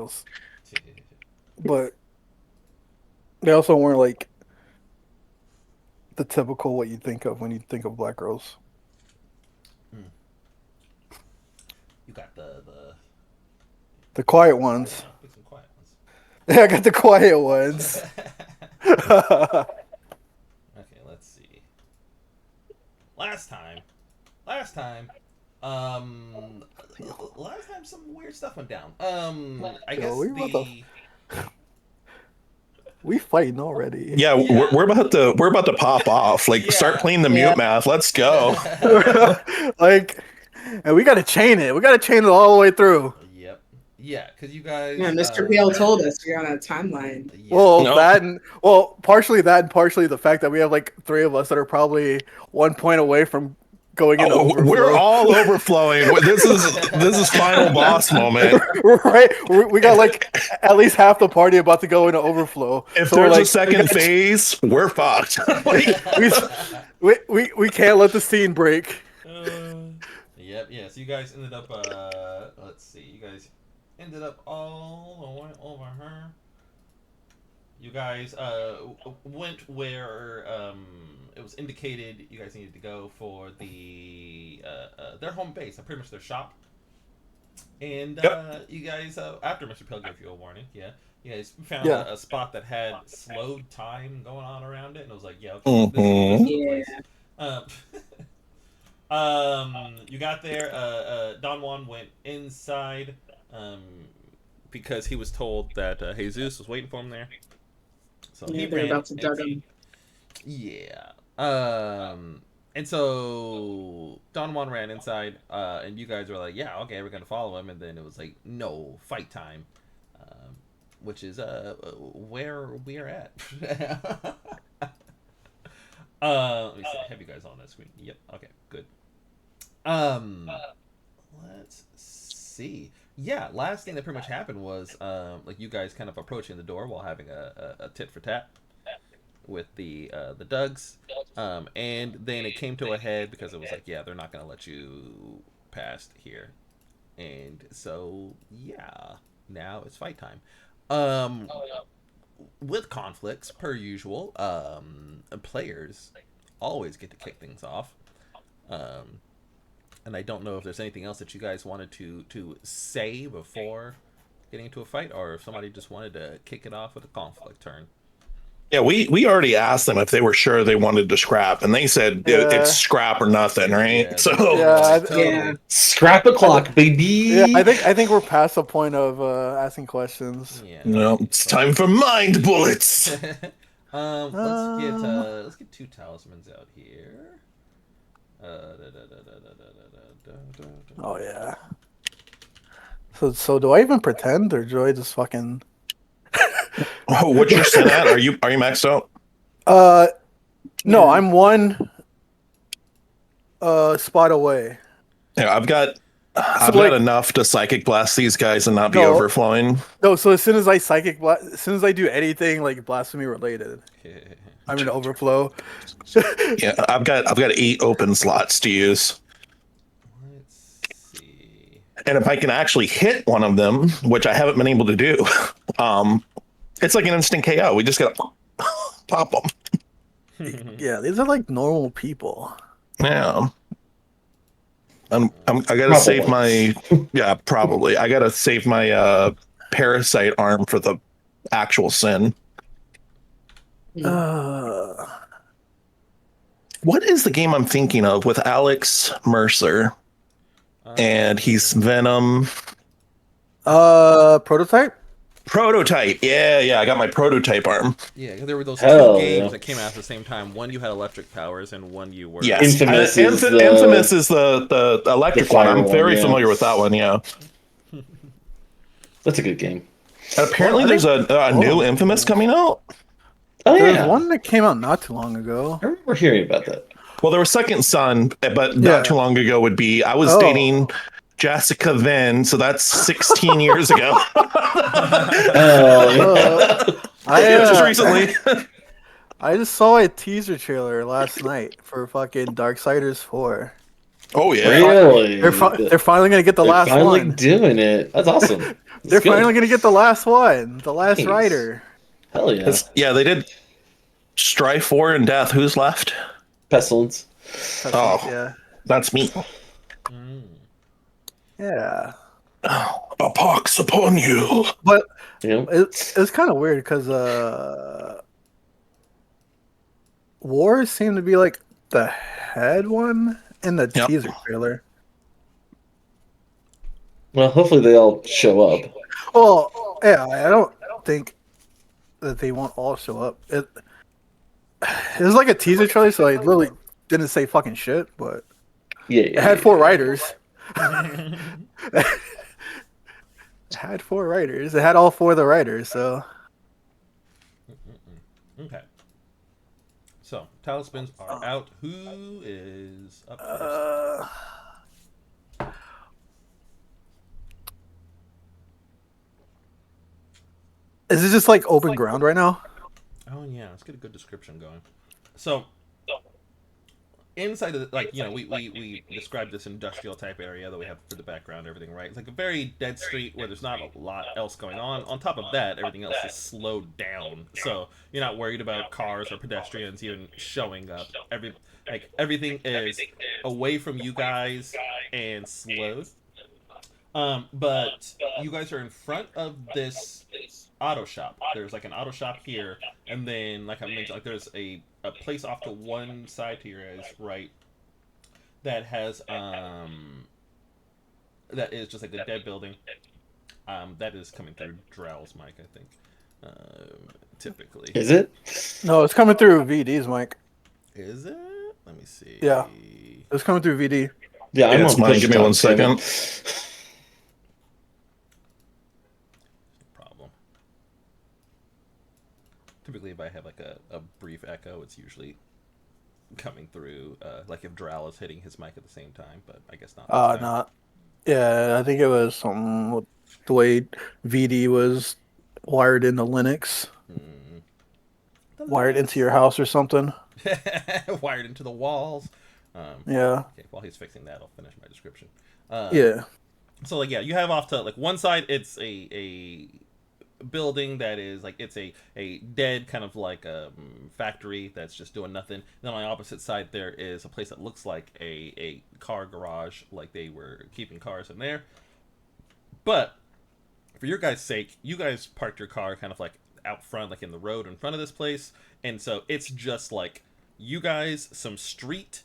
girls, but they also weren't like the typical what you think of when you think of black girls. Hmm. You got The quiet some quiet, ones. huh? Pick some quiet ones. Yeah, I got the quiet ones. Okay, let's see. Last time, last time, um, last time some weird stuff went down. I Yo, guess we fighting already. Yeah, yeah, we're about to pop off. Like, start yeah. playing the Yeah. mute math. Let's go. Like, and we gotta chain it. We gotta chain it all the way through. Yep. Yeah, because you guys. Yeah, Mr. PL told us you're on a timeline. Yeah. Well, No, that and partially that and partially the fact that we have like three of us that are probably 1 point away from going into we're overflow. all overflowing. This is final boss moment. Right? We got like at least half the party about to go into overflow. If So we're there's like, a second phase, we're fucked. we can't let the scene break. Yep. Yeah. So you guys ended up. Let's see. You guys ended up all the way over here. You guys went where it was indicated you guys needed to go for their home base, pretty much their shop. And you guys, after Mr. Pill gave you a warning, you guys found a spot that had slowed time going on around it, and it was like, yeah, okay, this is the place. You got there. Don Juan went inside because he was told that Jesus was waiting for him there. So Yeah, he they're ran. about to dug him. Yeah. And so Don Juan ran inside, and you guys were like, "Yeah, okay, we're gonna follow him." And then it was like, "No, fight time," which is where we are at. Let me see. Have you guys on that screen? Yep. Okay. Good. Let's see. Yeah, last thing that pretty much happened was like you guys kind of approaching the door while having a tit for tat with the Dugs, and then it came to a head because it was like, yeah, they're not gonna let you past here, and so yeah, now it's fight time. With conflicts per usual, players always get to kick things off. And I don't know if there's anything else that you guys wanted to say before getting into a fight, or if somebody just wanted to kick it off with a conflict turn. Yeah, we already asked them if they were sure they wanted to scrap, and they said it's scrap or nothing, right? Yeah, So Yeah. Scrap the clock, baby. Yeah, I think we're past the point of asking questions. Yeah. no, it's time for mind bullets. Let's get two talismans out here. Oh yeah. So do I even pretend or do I just fucking? Oh, what's your sin at? Are you maxed out? No, I'm one spot away. Yeah, I've got like- enough to psychic blast these guys and not be No. overflowing. No, so as soon as I as soon as I do anything like blasphemy related, I'm in overflow. Yeah, I've got 8 open slots to use. Let's see. And if I can actually hit one of them, which I haven't been able to do, it's like an instant KO. We just gotta pop them. Yeah, these are like normal people. Yeah. I gotta save my probably. I gotta save my parasite arm for the actual sin. What is the game I'm thinking of with Alex Mercer? And he's Venom. Prototype? Prototype. Yeah, I got my prototype arm. Yeah, because there were those Hell two games yeah. that came out at the same time. One you had electric powers, and one you were. Yes. Infamous is the- Infamous is the electric the one. fire I'm very one, yeah. familiar with that one, yeah. That's a good game. And apparently there's a new Infamous coming out. Oh There's yeah, one that came out not too long ago. I remember hearing about that. Well, there was Second Son, but Yeah. not too long ago would be. I was Oh. dating Jessica then, so that's 16 years ago. Oh, Just I recently. I just saw a teaser trailer last night for fucking Darksiders 4. Oh yeah. really? They're finally gonna get the They're last finally one. doing it. That's awesome. They're good. finally gonna get the last one, the last Nice. rider. Hell yeah. Yeah, they did Strife, War, and Death. Who's left? Pestilence. Oh. Yeah, That's me. Mm. yeah. Oh, a pox upon you. But Yeah. it's kind of weird because Wars seem to be like the head one in the Yep. teaser trailer. Well, hopefully they all show up. Well, yeah, I don't think that they won't all show up. It was like a teaser trailer, so I literally didn't say fucking shit, but Yeah. it had 4 writers. It had 4 writers. It had all 4 of the writers, so Okay. So, talismans are out. Who is up first? Is it just like open ground right now? Oh yeah, let's get a good description going. So, inside of the, like, we described this industrial type area that we have for the background, everything, right? It's like a very dead street where there's not a lot else going on. On top of that, everything else is slowed down, so you're not worried about cars or pedestrians even showing up. Everything is away from you guys and slowed. But you guys are in front of this auto shop. There's like an auto shop here, and then like I mentioned, like there's a place off to one side to your guys' right that has that is just like a dead building. That is coming through Drell's mic, I think. Typically. Is it? No, it's coming through VD's mic. Is it? Let me see. Yeah. It's coming through VD. Yeah, I'm It's on mine. push Give me talk, 1 damn it. second. Problem. Typically, if I have like a brief echo, it's usually coming through, like if Drow is hitting his mic at the same time, but I guess not. this time. Not. Yeah, I think it was something with the way VD was wired into Linux, wired into your house or something. Wired into the walls. Yeah. Okay, while he's fixing that, I'll finish my description. Yeah. So like, yeah, you have off to like one side. It's a building that is like it's a dead kind of like factory that's just doing nothing. Then on the opposite side there is a place that looks like a car garage, like they were keeping cars in there. But for your guys' sake, you guys parked your car kind of like out front, like in the road in front of this place, and so it's just like you guys, some street,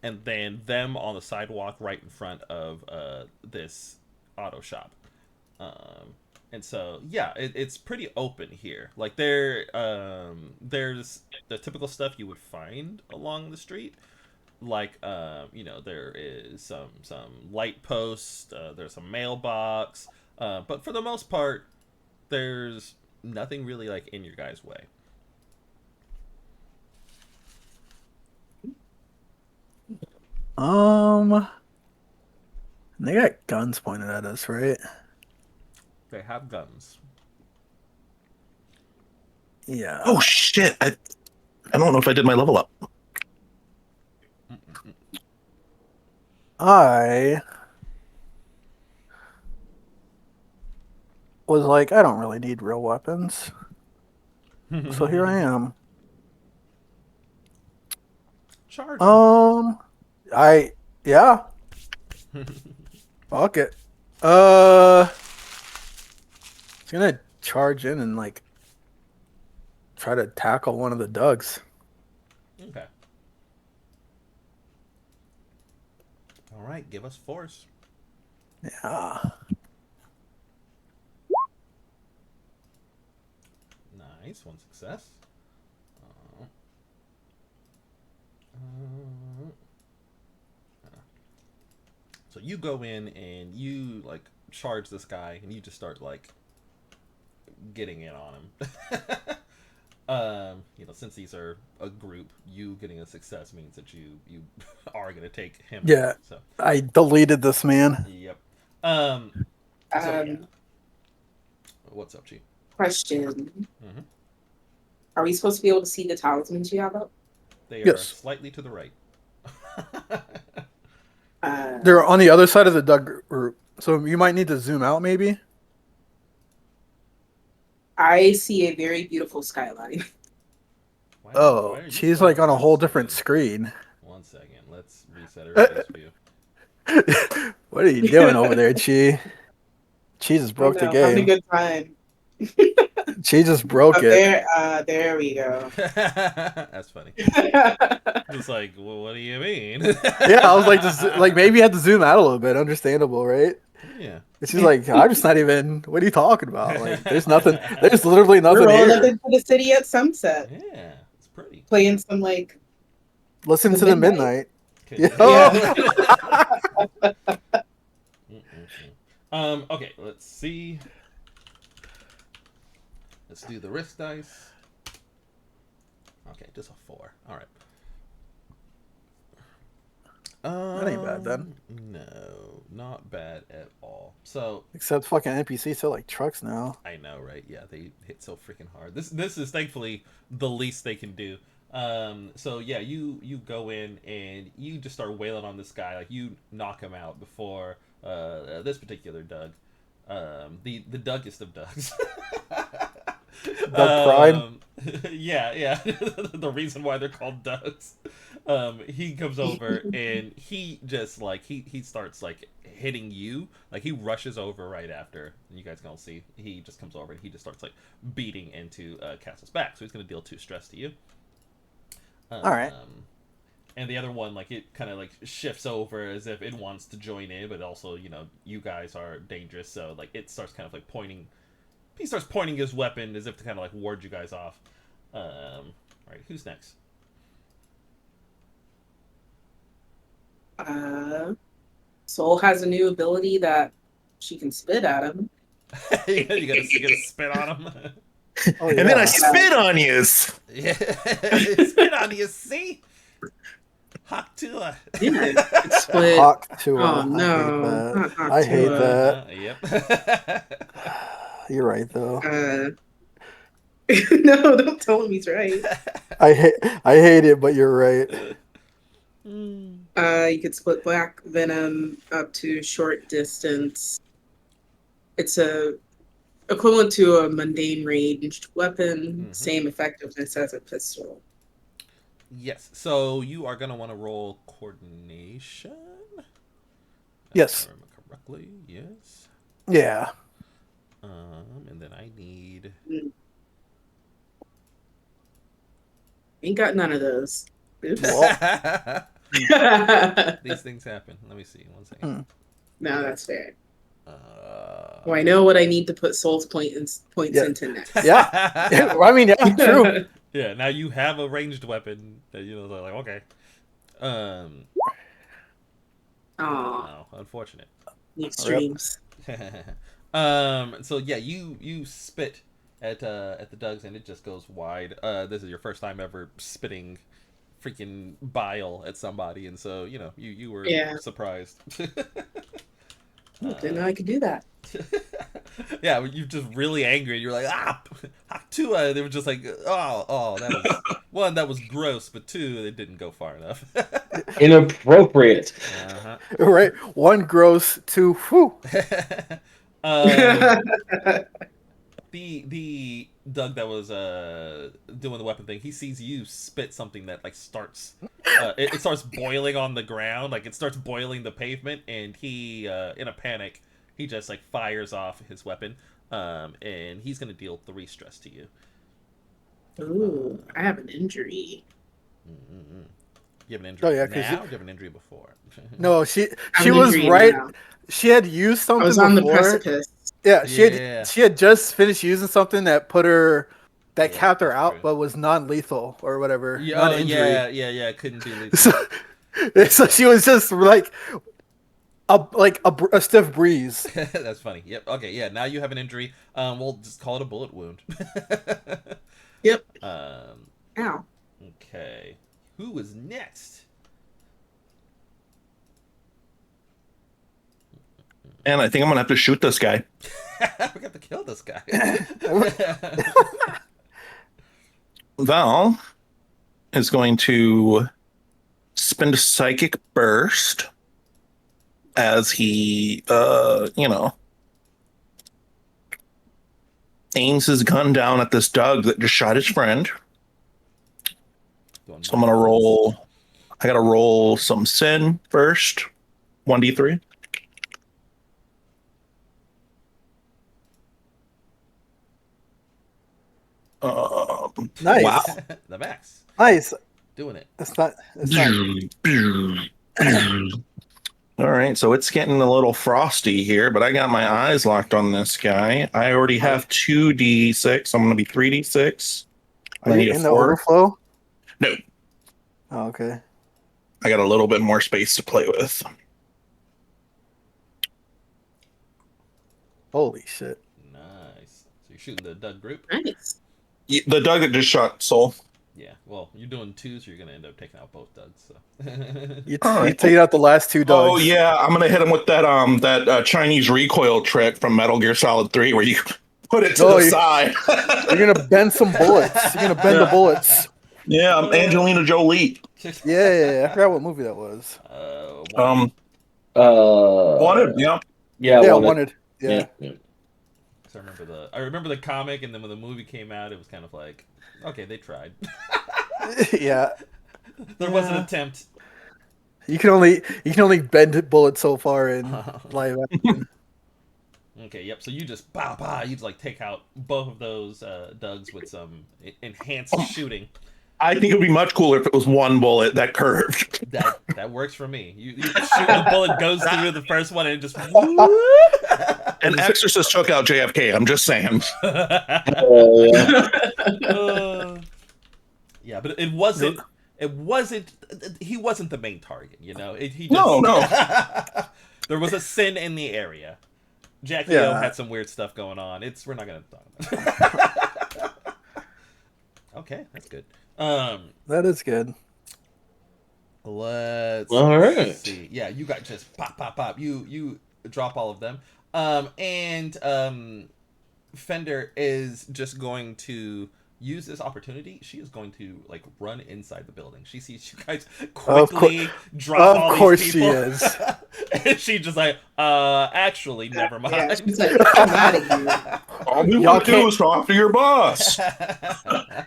and then them on the sidewalk right in front of this auto shop. And so, yeah, it's pretty open here. Like there's the typical stuff you would find along the street. Like there is some light posts. There's a mailbox. But for the most part, there's nothing really like in your guys' way. They got guns pointed at us, right? They have guns. Yeah. Oh shit! I don't know if I did my level up. I was like, I don't really need real weapons. So here I am. Charge. Yeah. Fuck it. It's gonna charge in and like try to tackle one of the Dougs. Okay. All right, give us force. Yeah. Nice, one success. So you go in and you like charge this guy, and you just start like getting in on him. Since these are a group, you getting a success means that you are gonna take him. Yeah. out, so I deleted this man. yep. What's up, Chief? Question. Mm-hmm. Are we supposed to be able to see the talismans you have up? They are Yes. slightly to the right. They're on the other side of the Doug route. So you might need to zoom out maybe. I see a very beautiful skyline. Why Oh, are you she's so like on a whole different screen? screen. 1 second. Let's reset everybody's view. What are you doing over there, Chi? Chi just Oh broke the no, having a game. good time. Chi just broke Oh, it. there we go. That's funny. Just like, well, what do you mean? Yeah, I was like, just like maybe you had to zoom out a little bit. Understandable, right? Yeah. And she's like, I'm just not even. What are you talking about? Like, there's nothing. There's literally We're nothing rolling up here. into the city at sunset, Yeah, it's pretty. playing some like Listen the to the midnight. midnight. Okay. Yo, Yeah. Okay, let's see. Let's do the risk dice. Okay, just a 4. All right. that ain't bad then. No, not bad at all. So Except fucking NPCs sell like trucks now. I know, right? Yeah, they hit so freaking hard. This is thankfully the least they can do. So yeah, you go in and you just start wailing on this guy, like you knock him out before this particular Doug, the Dougest of Dougs. Doug Prime. Yeah. The reason why they're called Dougs. He comes over and he just like he starts like hitting you, like he rushes over right after. And you guys gonna see he just comes over and he just starts like beating into Castle's back. So he's gonna deal 2 stress to you. All right. And the other one, like it kind of like shifts over as if it wants to join in, but also you guys are dangerous, so like it starts kind of like pointing. He starts pointing his weapon as if to kind of like ward you guys off. All right, who's next? Soul has a new ability that she can spit at him. You gotta spit on him. Oh, And then I yeah. spit on you. Yeah, spit on you. See, hawk to her. Yeah, it's split. Hawk to Oh no, not Hawk I hate Tuah. that. Yep. You're right though. No, don't tell him he's right. I hate it, but you're right. You could split Black Venom up to short distance. It's a equivalent to a mundane ranged weapon, same effectiveness as a pistol. Yes. So you are gonna want to roll coordination. Yes. If I remember correctly. Yes. Yeah. And then I need. Ain't got none of those. Oops. Well, These things happen. Let me see. 1 second. No, that's fair. Well, I know what I need to put Soul's points into next. Yeah. I mean, yeah, true. Yeah. Now you have a ranged weapon that like okay. Oh, unfortunate. The extremes. So yeah, you spit at the Dougs and it just goes wide. This is your first time ever spitting freaking bile at somebody, and so you were surprised. Didn't know I could do that. Yeah, you're just really angry. You're like, Tua. They were just like, oh, that was one, that was gross, but 2, it didn't go far enough. Inappropriate. Right. 1 gross, 2 whew. The Doug that was doing the weapon thing, he sees you spit something that like starts it starts boiling on the ground, like it starts boiling the pavement, and he in a panic he just like fires off his weapon, and he's gonna deal 3 stress to you. Ooh, I have an injury. You have an injury Oh, yeah, now? Do you have an injury before? No, she I'm was injured right. now. She had used something I was on before. the precipice. Yeah, Yeah. she had just finished using something that put her Yeah, capped her that's out, true. but was non-lethal or whatever, Yeah, non-injury. yeah, couldn't be lethal. So she was just like a stiff breeze. That's funny. Yep. Okay. Yeah. Now you have an injury. We'll just call it a bullet wound. Yep. Ow. Okay. Who is next? And I think I'm gonna have to shoot this guy. We got to kill this guy. Val is going to spend a psychic burst as he aims his gun down at this Doug that just shot his friend. Doing So I'm gonna violence. roll. I gotta roll some sin first. 1d3. Nice. Wow. The max. Nice. Doing it. It's not. It's not. All right, so it's getting a little frosty here, but I got my eyes locked on this guy. I already have 2d6. I'm going to be 3d6. I Are need you a in the 4. overflow? No, Oh, okay. I got a little bit more space to play with. Holy shit. Nice. So you're shooting the Doug group? Nice. The Doug that just shot Soul. Yeah. Well, you're doing 2, so you're gonna end up taking out both Dougs. So. You All right. take out the last 2 dogs. Oh yeah, I'm gonna hit him with that Chinese recoil trick from Metal Gear Solid 3, where you put it to the side. You're gonna bend some bullets. You're gonna bend the bullets. Yeah, I'm Angelina Jolie. Yeah. I forgot what movie that was. One. Wanted. Yeah. Yeah, Wanted. Wanted. Yeah. So I remember the comic, and then when the movie came out, it was kind of like, okay, they tried. Yeah. There was an attempt. You can only bend bullets so far in live action. Okay, yep. So you just you like take out both of those Dougs with some enhanced shooting. I think it would be much cooler if it was one bullet that curved. That works for me. You shoot, the bullet goes through the first one and it just. An Exorcist took out JFK. I'm just saying. Yeah, but it wasn't. It wasn't. He wasn't the main target. You know. He just, No. There was a sin in the area. Jackie O had some weird stuff going on. We're not gonna talk about it. Okay, that's good. That is good. Let's All right. see. Yeah, you got just pop. You drop all of them. Fender is just going to use this opportunity. She is going to like run inside the building. She sees you guys quickly drop all these people. Of course she is. And she just like, actually, never mind. Yeah, she's like, I'm out of here. All we want to do is talk to your boss.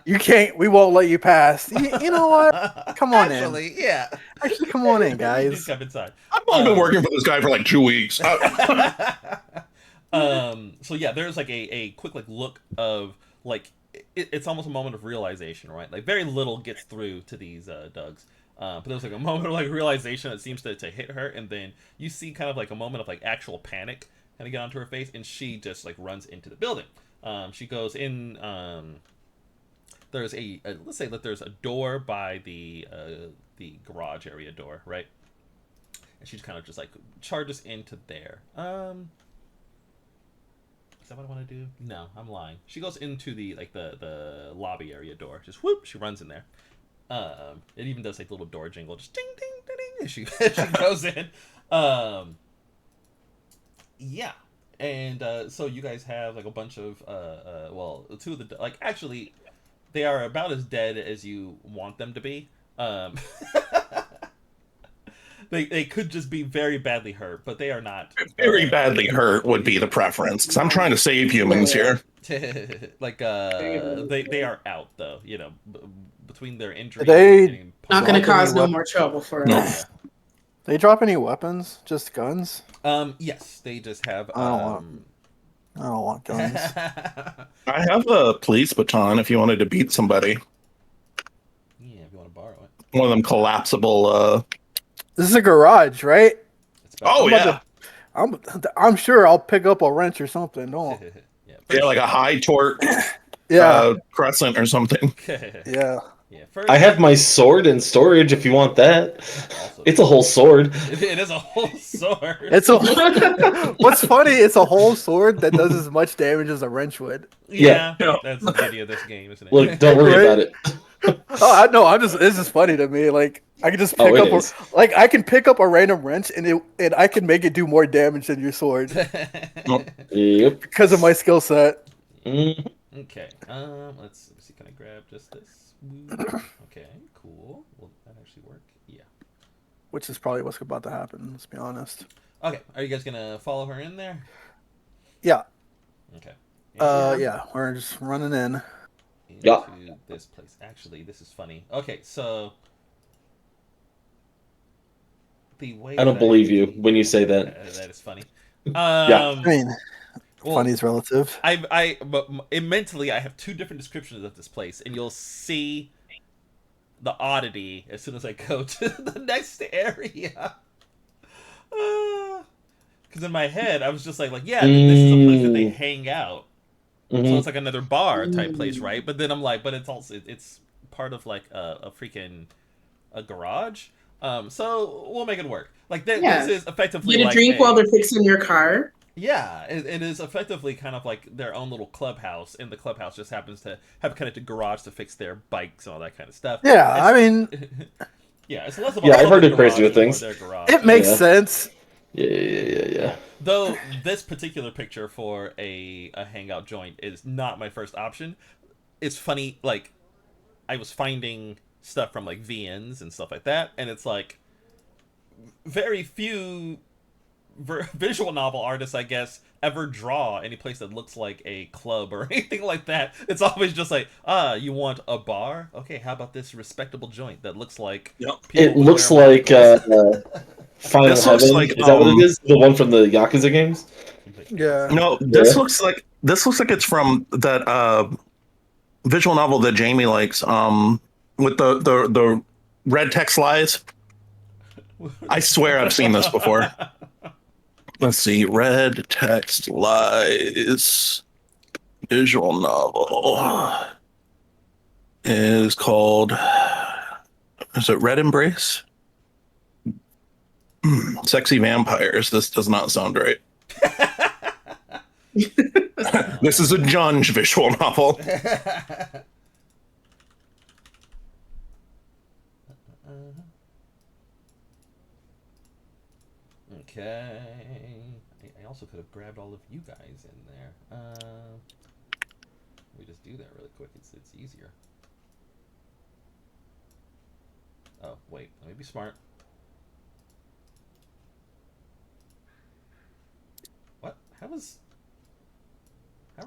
You can't. We won't let you pass. You know what? Come on actually, in. Yeah. Actually, come on in, guys. Just come inside. I've only been working for this guy for like 2 weeks. So yeah, there's like a quick like look of like it's almost a moment of realization, right? Like very little gets through to these Dougs. But there's like a moment of like realization that seems to hit her, and then you see kind of like a moment of like actual panic kind of get onto her face, and she just like runs into the building. She goes in. There's let's say that there's a door by the garage area door, right? And she just kind of just like charges into there. Is that what I want to do? No, I'm lying. She goes into the lobby area door. Just whoop, she runs in there. It even does like the little door jingle, just ding ding ding ding. And she goes in. Yeah, and so you guys have like a bunch of well, 2 of the like actually they are about as dead as you want them to be. They could just be very badly hurt, but they are not. Very badly hurt would be the preference, because I'm trying to save humans here. Like they are out though. You know, between their injuries. They Not going to cause no more trouble for us. They drop any weapons? Just guns? Yes, they just have. I don't want guns. I have a police baton if you wanted to beat somebody. Yeah, if you want to borrow it. One of them collapsible. This is a garage, right? Oh yeah. I'm sure I'll pick up a wrench or something. Don't. Yeah, like a high torque. Crescent or something. Yeah. Yeah. First, I have my sword in storage if you want that. Also, It's a whole sword. It is a whole sword. It's a. What's funny? It's a whole sword that does as much damage as a wrench would. Yeah, that's the beauty of this game, isn't it? Look, don't worry about it. Oh, I know. This is funny to me. Like I can just pick I can pick up a random wrench and I can make it do more damage than your sword Yep. because of my skill set. Mm-hmm. Okay. Let's see. Can I grab just this? Okay. Cool. Will that actually work? Yeah. Which is probably what's about to happen. Let's be honest. Okay. Are you guys gonna follow her in there? Yeah. Okay. Yeah, we're just running in. Yeah. into this place. Actually, this is funny. Okay, so the way I don't that believe you when you say that. that is funny. Yeah. I mean, Well, funny's relative. but mentally, I have two different descriptions of this place, and you'll see the oddity as soon as I go to the next area. Because in my head, I was just like, yeah, this is a place that they Mm. hang out. So Hmm. it's like another bar type place, Mm. right? But then I'm like, but it's also it's part of like a freaking a garage. So we'll make it work. Like this Yeah. is effectively Get a like drink while a they're fixing your car. yeah, it is effectively kind of like their own little clubhouse, and the clubhouse just happens to have connected garage to fix their bikes and all that kind of stuff. Yeah, It's I mean, yeah, it's less of a Yeah, I've heard public of crazier garage and more things. their garage. it makes Yeah. sense. Yeah. Though this particular picture for a hangout joint is not my first option. It's funny, like I was finding stuff from like VNs and stuff like that, and it's like very few visual novel artists, I guess, ever draw any place that looks like a club or anything like that. It's always just like, you want a bar? Okay, how about this respectable joint that looks like Yep. people It would looks wear like monocles? Final This looks Heaven. like, Is that what it is? The one from the Yakuza games? Yeah. No, Yeah. this looks like it's from that visual novel that Jamie likes. With the red text lies. I swear I've seen this before. Let's see, red text lies visual novel is called. Is it Red Embrace? Sexy vampires. This does not sound right. This is a Junge visual novel. Okay. I also could have grabbed all of you guys in there. We just do that really quick. It's easier. Oh wait, let me be smart. What? How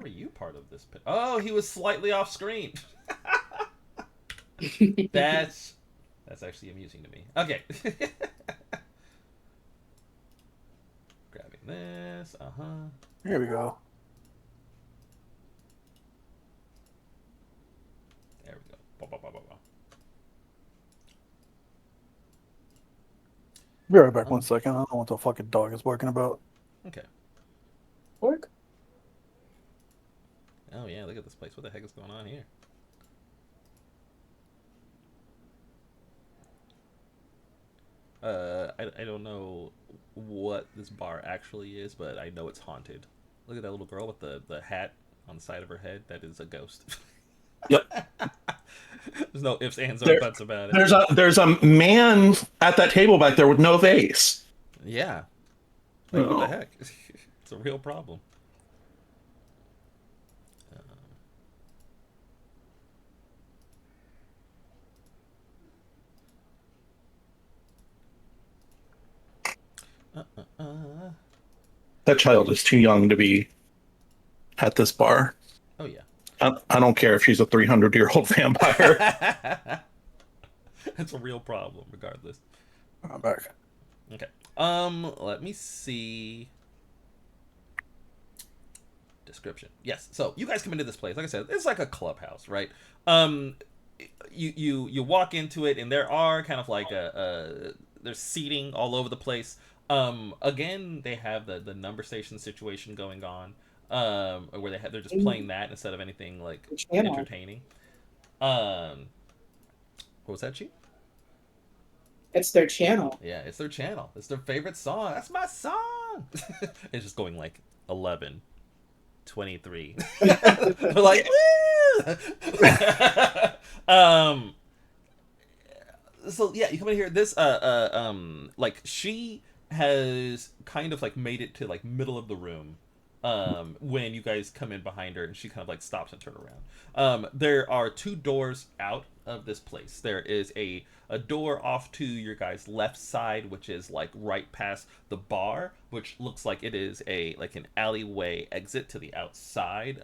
are you part of this? Oh, he was slightly off screen. That's actually amusing to me. Okay. Grabbing this. Here we go. There we go. Ba, ba, ba, ba, ba. Be right back 1 second. I don't know what the fucking dog is barking about. Okay. Work. Oh yeah, look at this place. What the heck is going on here? I don't know what this bar actually is, but I know it's haunted. Look at that little girl with the hat on the side of her head. That is a ghost. Yep. There's no ifs, ands, or buts about it. There's a man at that table back there with no vase. Yeah. Like, Oh. what the heck? It's a real problem. That child is too young to be at this bar. Oh yeah. I don't care if she's a 300-year-old vampire. It's a real problem, regardless. I'm back. Okay. Let me see. Description. Yes. So you guys come into this place. Like I said, it's like a clubhouse, right? You walk into it, and there are kind of like there's seating all over the place. Again, they have the number station situation going on. Where they're just playing that instead of anything like Channel. entertaining. What was that, Chief? It's their channel. Yeah, it's their channel. It's their favorite song. That's my song. It's just going like 11, 23. They're like, woo! So yeah, you come in here. This like she has kind of like made it to like middle of the room, when you guys come in behind her and she kind of like stops and turn around. There are two doors out of this place. There is a door off to your guys' left side, which is like right past the bar, which looks like it is an alleyway exit to the outside,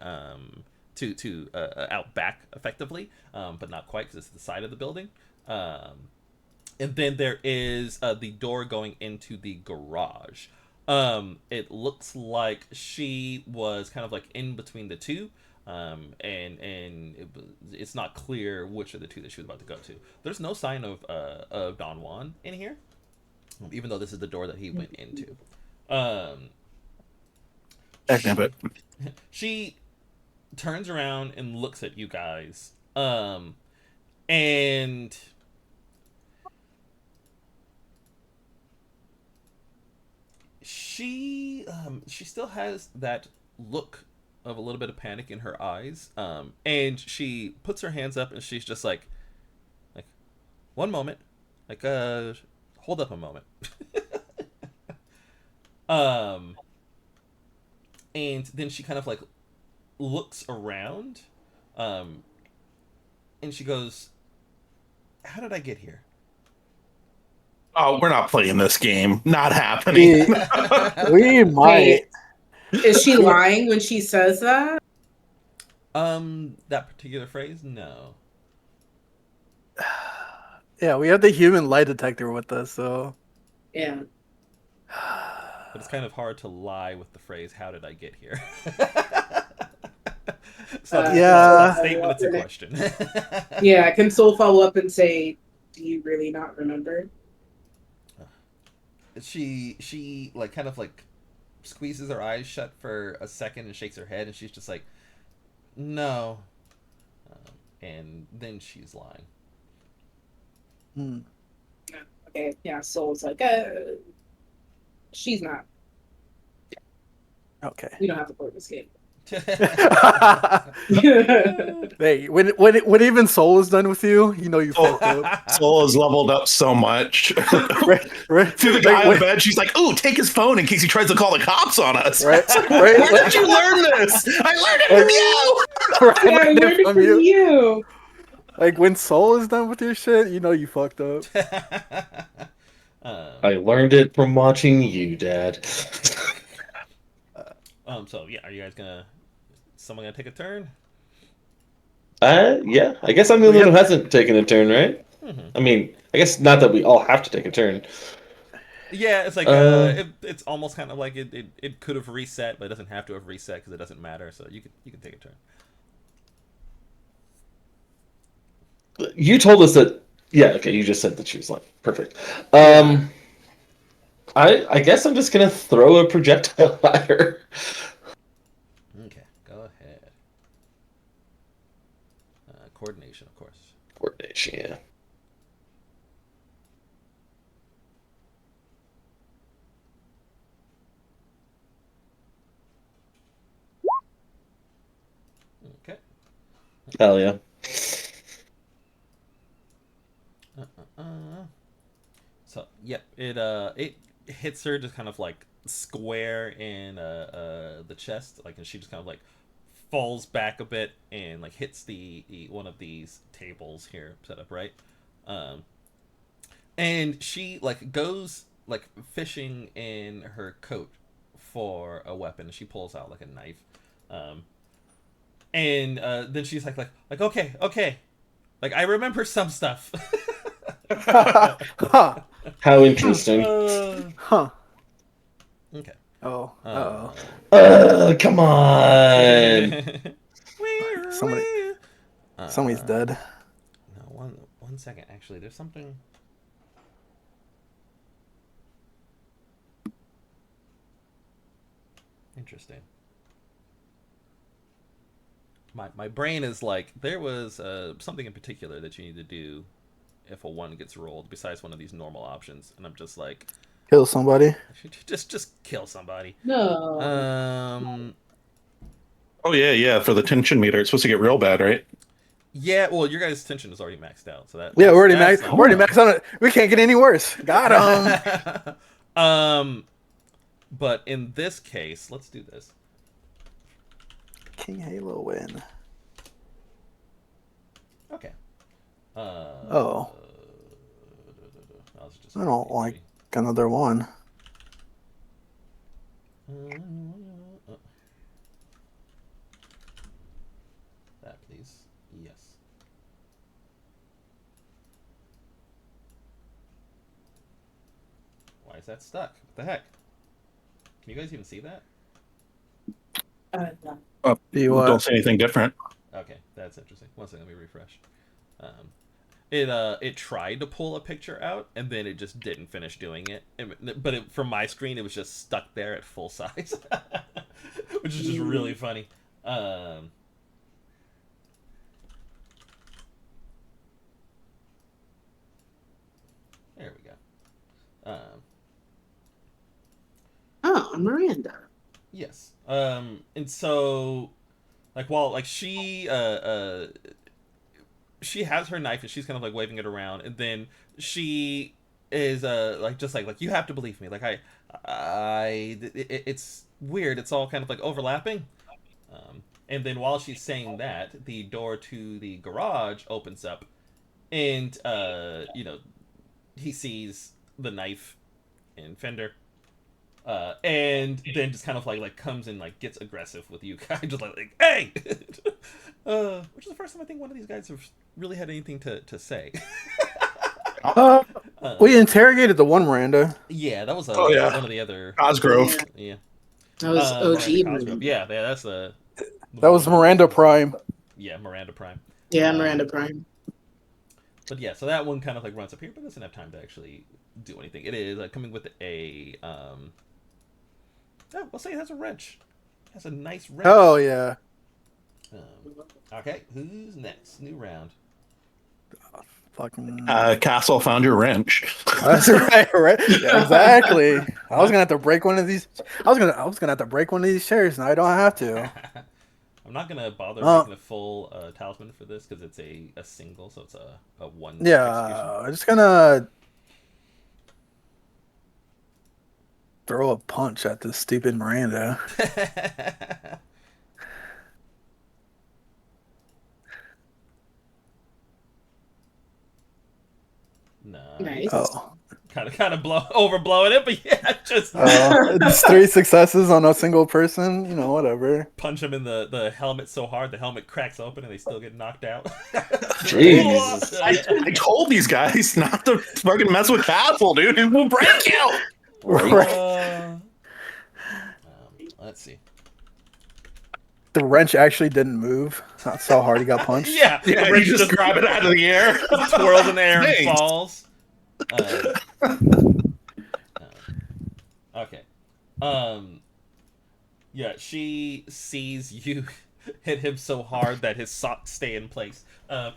to out back effectively, but not quite because it's the side of the building. And then there is the door going into the garage. It looks like she was kind of like in between the two, it's not clear which of the two that she was about to go to. There's no sign of Don Juan in here, even though this is the door that he went into. She turns around and looks at you guys, and she still has that look of a little bit of panic in her eyes, and she puts her hands up and she's just like one moment, hold up a moment. And then she kind of like looks around, and she goes, "How did I get here?" Oh, we're not playing this game. Not happening. We might. Is she lying when she says that? That particular phrase, no. Yeah, we have the human lie detector with us, so. Yeah. But it's kind of hard to lie with the phrase, "How did I get here?" It's not a statement, it's a question. Yeah, can Soul follow up and say, "Do you really not remember?" She like kind of like squeezes her eyes shut for a second and shakes her head, and she's just like, "No," and then she's lying. Okay, yeah. Soul's like, she's not. Okay. We don't have to play this game. Hey, when even Soul is done with you, you know you fucked up. Soul has leveled up so much. Right. See the guy on the bed, she's like, "Ooh, take his phone in case he tries to call the cops on us." Right. Where did you learn this? I learned it from you. Yeah, I learned it from you. Like when Soul is done with your shit, you know you fucked up. I learned it from watching you, Dad. So yeah, are you guys someone gonna take a turn? Yeah. I guess I'm the only one who hasn't taken a turn, right? Mm-hmm. I mean, I guess not that we all have to take a turn. Yeah, it's like it's almost kind of like it could have reset, but it doesn't have to have reset because it doesn't matter. So you can take a turn. You told us that. Yeah. Okay. You just said that she was lying. Perfect. I guess I'm just gonna throw a projectile at her. Okay, go ahead. Coordination, of course. Coordination. Yeah. Okay. Hell yeah. So yep, it hits her just kind of like square in the chest, like, and she just kind of like falls back a bit and like hits the one of these tables here set up right, and she like goes like fishing in her coat for a weapon. She pulls out like a knife, and then she's like okay, like I remember some stuff. Huh. How interesting. Huh. Okay. Oh. Come on. Somebody's dead. No, one second. Actually, there's something. Interesting. My brain is like, there was something in particular that you need to do if a 1 gets rolled besides one of these normal options, and I'm just like, Kill somebody. just kill somebody. No. Oh yeah. For the tension meter, it's supposed to get real bad, right? Yeah. Well, your guys' tension is already maxed out, so Yeah, we're already maxed on it. We can't get any worse. Got him. But in this case, let's do this. King Halo win? Okay. Oh. was just I don't like another one. That, please. Yes. Why is that stuck? What the heck? Can you guys even see that? No. Don't say anything different. Okay, that's interesting. One second, let me refresh. It tried to pull a picture out, and then it just didn't finish doing it. But from my screen, it was just stuck there at full size, which is just really funny. There we go. Oh, Miranda. Yes. And so, like, while like she has her knife and she's kind of like waving it around, and then she is like just like you have to believe me. Like it's weird. It's all kind of like overlapping. And then while she's saying that, the door to the garage opens up, and you know, he sees the knife in Fender. And then just kind of like comes and like gets aggressive with you guys, just like hey, which is the first time I think one of these guys have really had anything to say. We interrogated the one Miranda. Yeah, that was Oh, yeah. one of the other Cosgrove. Yeah, That was OG Miranda Cosgrove. Miranda. Yeah, that's the That was Miranda Prime. Yeah, Miranda Prime. Yeah, Miranda Prime. But yeah, so that one kind of like runs up here, but doesn't have time to actually do anything. It is coming with a oh, we'll say it has a wrench. It has a nice wrench. Oh yeah. Okay, who's next? New round. Fucking. Castle found your wrench. That's right. Yeah, exactly. I was gonna have to break one of these. I was gonna have to break one of these chairs. Now I don't have to. I'm not gonna bother making a full talisman for this because it's a single, so it's a one. Yeah, I'm just gonna throw a punch at this stupid Miranda. Nice. Oh. Kind of overblowing it, but yeah, just it's 3 successes on a single person. You know, whatever. Punch him in the helmet so hard the helmet cracks open and they still get knocked out. Jeez. I told these guys not to fucking mess with Castle, dude. It will break you. Let's see. The wrench actually didn't move. That's how hard he got punched. Yeah, Yeah, you just grab it out of the air, twirls in the air and falls. Okay. Yeah, she sees you hit him so hard that his socks stay in place. Right?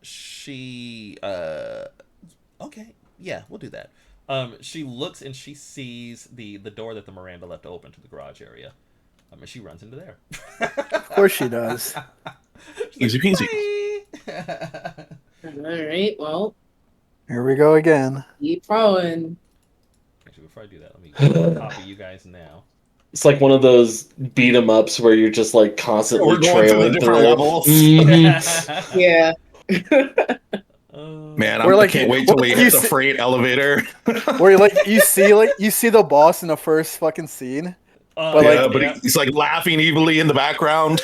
She okay, yeah, we'll do that. She looks and she sees the door that the Miranda left open to the garage area. And she runs into there. Of course she does. Easy peasy. All right, well, here we go again. Keep following. Actually, before I do that, let me copy you guys now. It's like one of those beat 'em ups where you're just like constantly We're going through the trailing different through. levels. Mhm. Yeah. Man, I can't wait till we hit the freight elevator. Where you see the boss in the first fucking scene. But he's like laughing evilly in the background.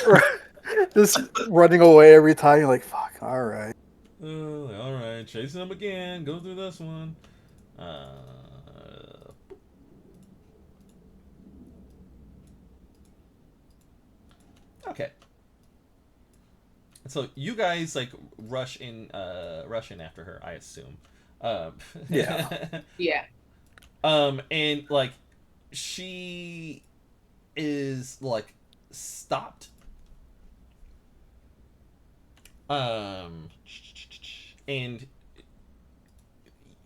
Just running away every time. You're like, fuck, alright. Alright, chasing him again. Go through this one. Okay. So you guys like rush in after her, I assume. Yeah. Yeah. And like she is like stopped. And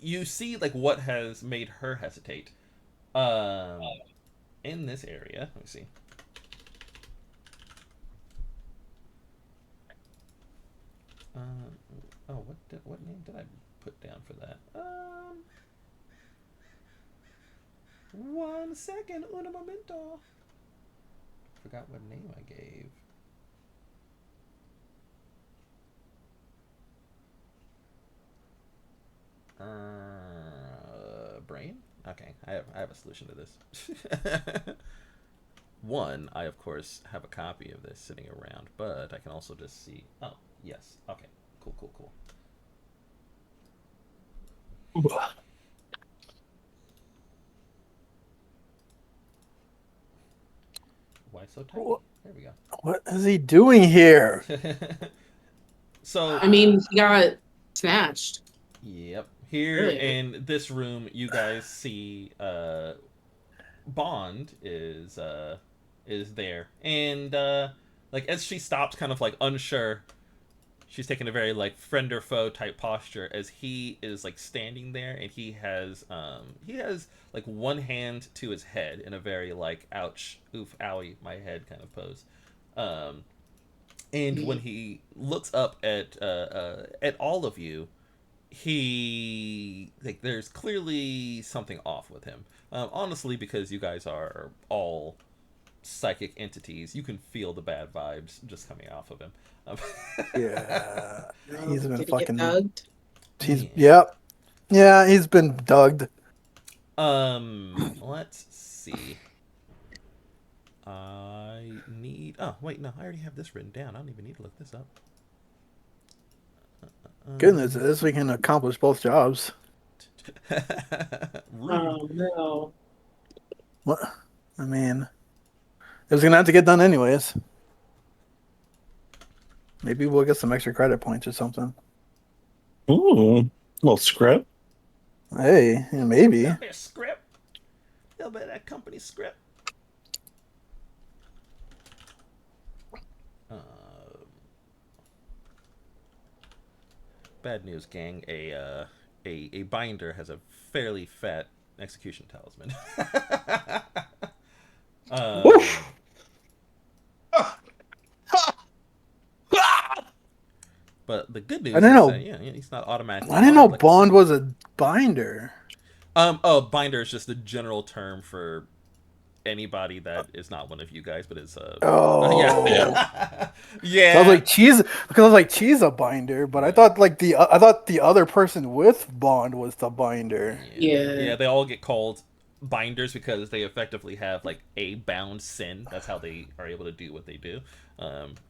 you see like what has made her hesitate. In this area, let me see. Oh, what name did I put down for that? 1 second, un momento. Forgot what name I gave. Brain? Okay, I have a solution to this. One, I of course have a copy of this sitting around, but I can also just see. Oh, yes. Okay. Cool. Why so tiny? There we go. What is he doing here? So, I mean, he got snatched. yep. Here Really? in this room, you guys see Bond is there, and like as she stops, kind of like unsure, she's taking a very like friend or foe type posture as he is like standing there, and he has like one hand to his head in a very like ouch, oof, owie, my head kind of pose. And when he looks up at all of you, he like there's clearly something off with him. Honestly, because you guys are all psychic entities, you can feel the bad vibes just coming off of him. Yeah, he's been Did he get fucking. thugged? Yeah, he's been dugged. Let's see. I need. Oh wait, no, I already have this written down. I don't even need to look this up. Goodness, this we can accomplish both jobs. Rude. Oh no. What? I mean, it was gonna have to get done anyways. Maybe we'll get some extra credit points or something. Ooh, little script. Hey, yeah, maybe. A bit of script. A little bit of that company script. Bad news, gang. A binder has a fairly fat execution talisman. Woof. But the good news I didn't is know- that he's not automatically. I didn't know honored like Bond a was a binder. binder is just the general term for anybody that is not one of you guys, but is Oh, yeah. So I was like cheese because I was like cheese a binder, but I thought like the other person with Bond was the binder. Yeah. They all get called binders because they effectively have like a bound sin. That's how they are able to do what they do.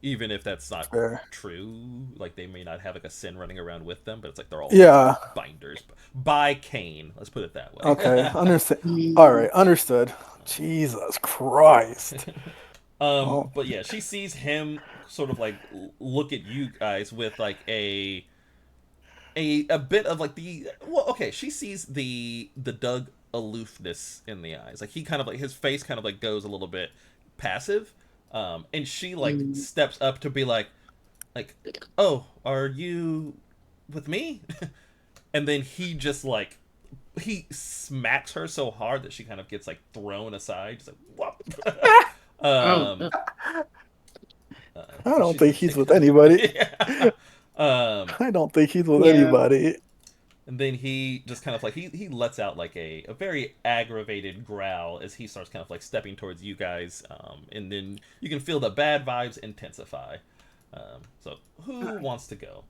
Even if that's not Fair. true, like they may not have like a sin running around with them, but it's like they're all binders by Cain. Let's put it that way. Okay, understand. All right, understood. Jesus Christ. But yeah, she sees him sort of like look at you guys with like a bit of like she sees the Doug aloofness in the eyes. Like he kind of like his face kind of like goes a little bit passive. And she like steps up to be like, oh, are you with me? And then he just like he smacks her so hard that she kind of gets like thrown aside, just like whoop. I don't think he's with anybody. Yeah. I don't think he's with anybody. And then he just kind of like he lets out like a very aggravated growl as he starts kind of like stepping towards you guys, and then you can feel the bad vibes intensify. So who wants to go?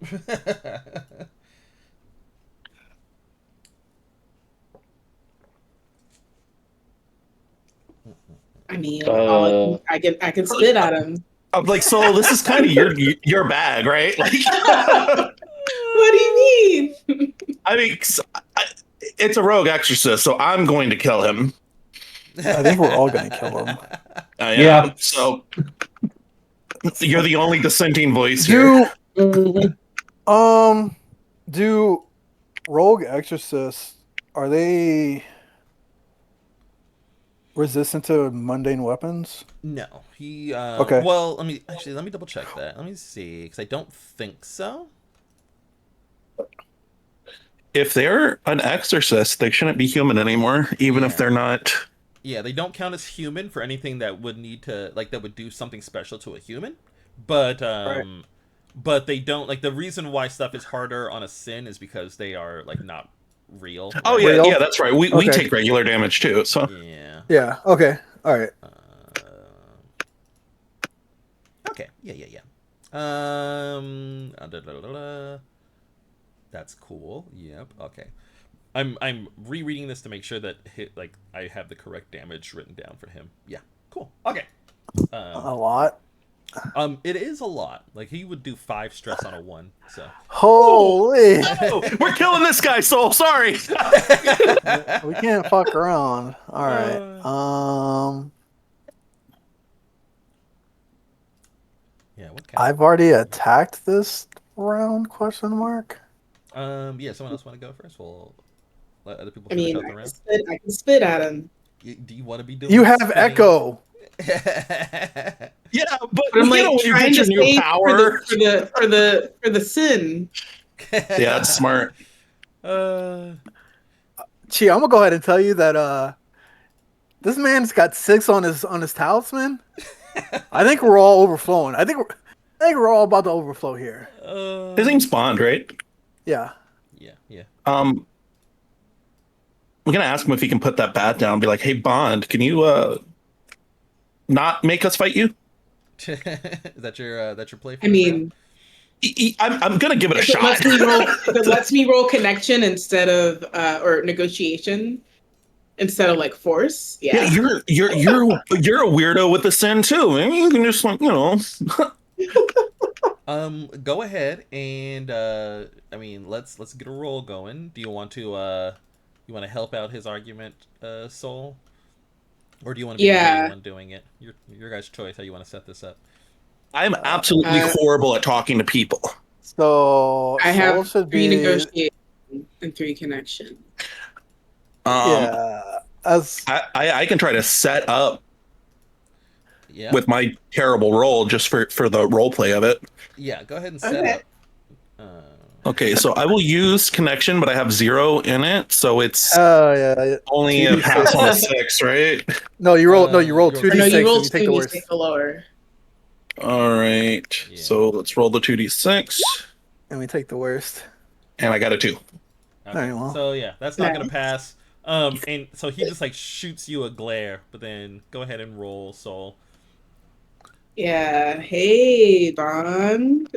I mean, I can spit at him. I'm like, so this is kind of your bag, right? Like, What do you mean? I mean, it's a rogue exorcist, so I'm going to kill him. I think we're all gonna kill him. Yeah. So you're the only dissenting voice here. Do rogue exorcists, are they resistant to mundane weapons? No, he. Okay. Well, let me double check that. Let me see, because I don't think so. If they're an exorcist, they shouldn't be human anymore, even if they're not. Yeah, they don't count as human for anything that would need to that would do something special to a human. But but they don't like the reason why stuff is harder on a sin is because they are like not real. Oh right? yeah, Real? yeah, that's right. We Okay. take regular damage too. So Yeah. Yeah. Okay. All right. Okay. Yeah. Da, da, da, da. That's cool. Yep. Okay. I'm rereading this to make sure that like I have the correct damage written down for him. Yeah. Cool. Okay. A lot. It is a lot. Like he would do 5 stress on a 1. So. Holy. oh, we're killing this guy. So sorry. We can't fuck around. All right. Yeah. What kind? I've already attacked this round? Question mark. Yeah. Someone else want to go first? We'll let other people I finish mean, out the round. I can spit at him. Do you want to be doing? You have spinning? echo. Yeah, but But I'm you know like when you trying get your to new save power. for the sin. Yeah, that's smart. Chi, I'm gonna go ahead and tell you that this man's got 6 on his talisman. I think we're all overflowing. I think we're all about to overflow here. His name's Bond, right? Yeah. Yeah. We're gonna ask him if he can put that bat down. And be like, hey, Bond, can you not make us fight you? Is that your play? For I this round? mean, I'm gonna give it a if shot. it lets me roll connection instead of or negotiation instead of like force. Yeah, Yeah. you're a weirdo with the sin too. I mean, you can just like Go ahead and I mean, let's get a roll going. Do you want to help out his argument, Soul, or do you want to be the main one doing it? Your guys' choice. How you want to set this up? I'm absolutely horrible at talking to people. So I Soul have should 3 be negotiation and 3 connection. yeah. As I can try to set up Yeah. with my terrible roll just for the role play of it. Yeah. Go ahead and set Okay. up. Okay, so I will use connection, but I have 0 in it, so it's yeah. only a pass on a 6, right? No, you roll. No, you roll you roll 2d6 Or no, you roll and you 2 take the and you worst. take the lower. All right, Yeah. so let's roll the 2d6, And we take the worst. and I got a 2. Okay. Alright, well. So yeah, that's not gonna Nice. pass. And so he just like shoots you a glare, but then go ahead and roll, Soul. Yeah. Hey, Bond.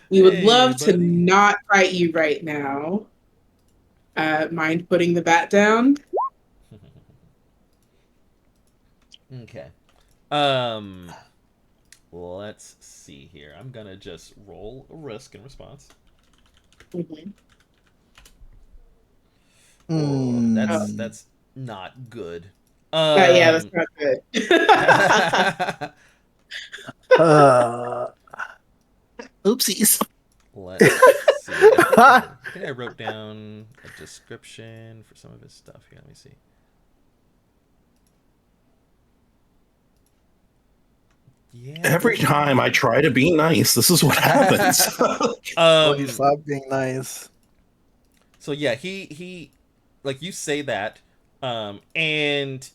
We would Hey, love to buddy. not fight you right now. Mind putting the bat down? Okay. Let's see here. I'm gonna just roll a risk in response. Mhm. That's not good. Yeah, that's not good. Oopsies. Let's see. I think I wrote down a description for some of his stuff here. Let me see. Yeah. Every time I try to be nice, this is what happens. You stop being nice. So yeah, he like you say that, and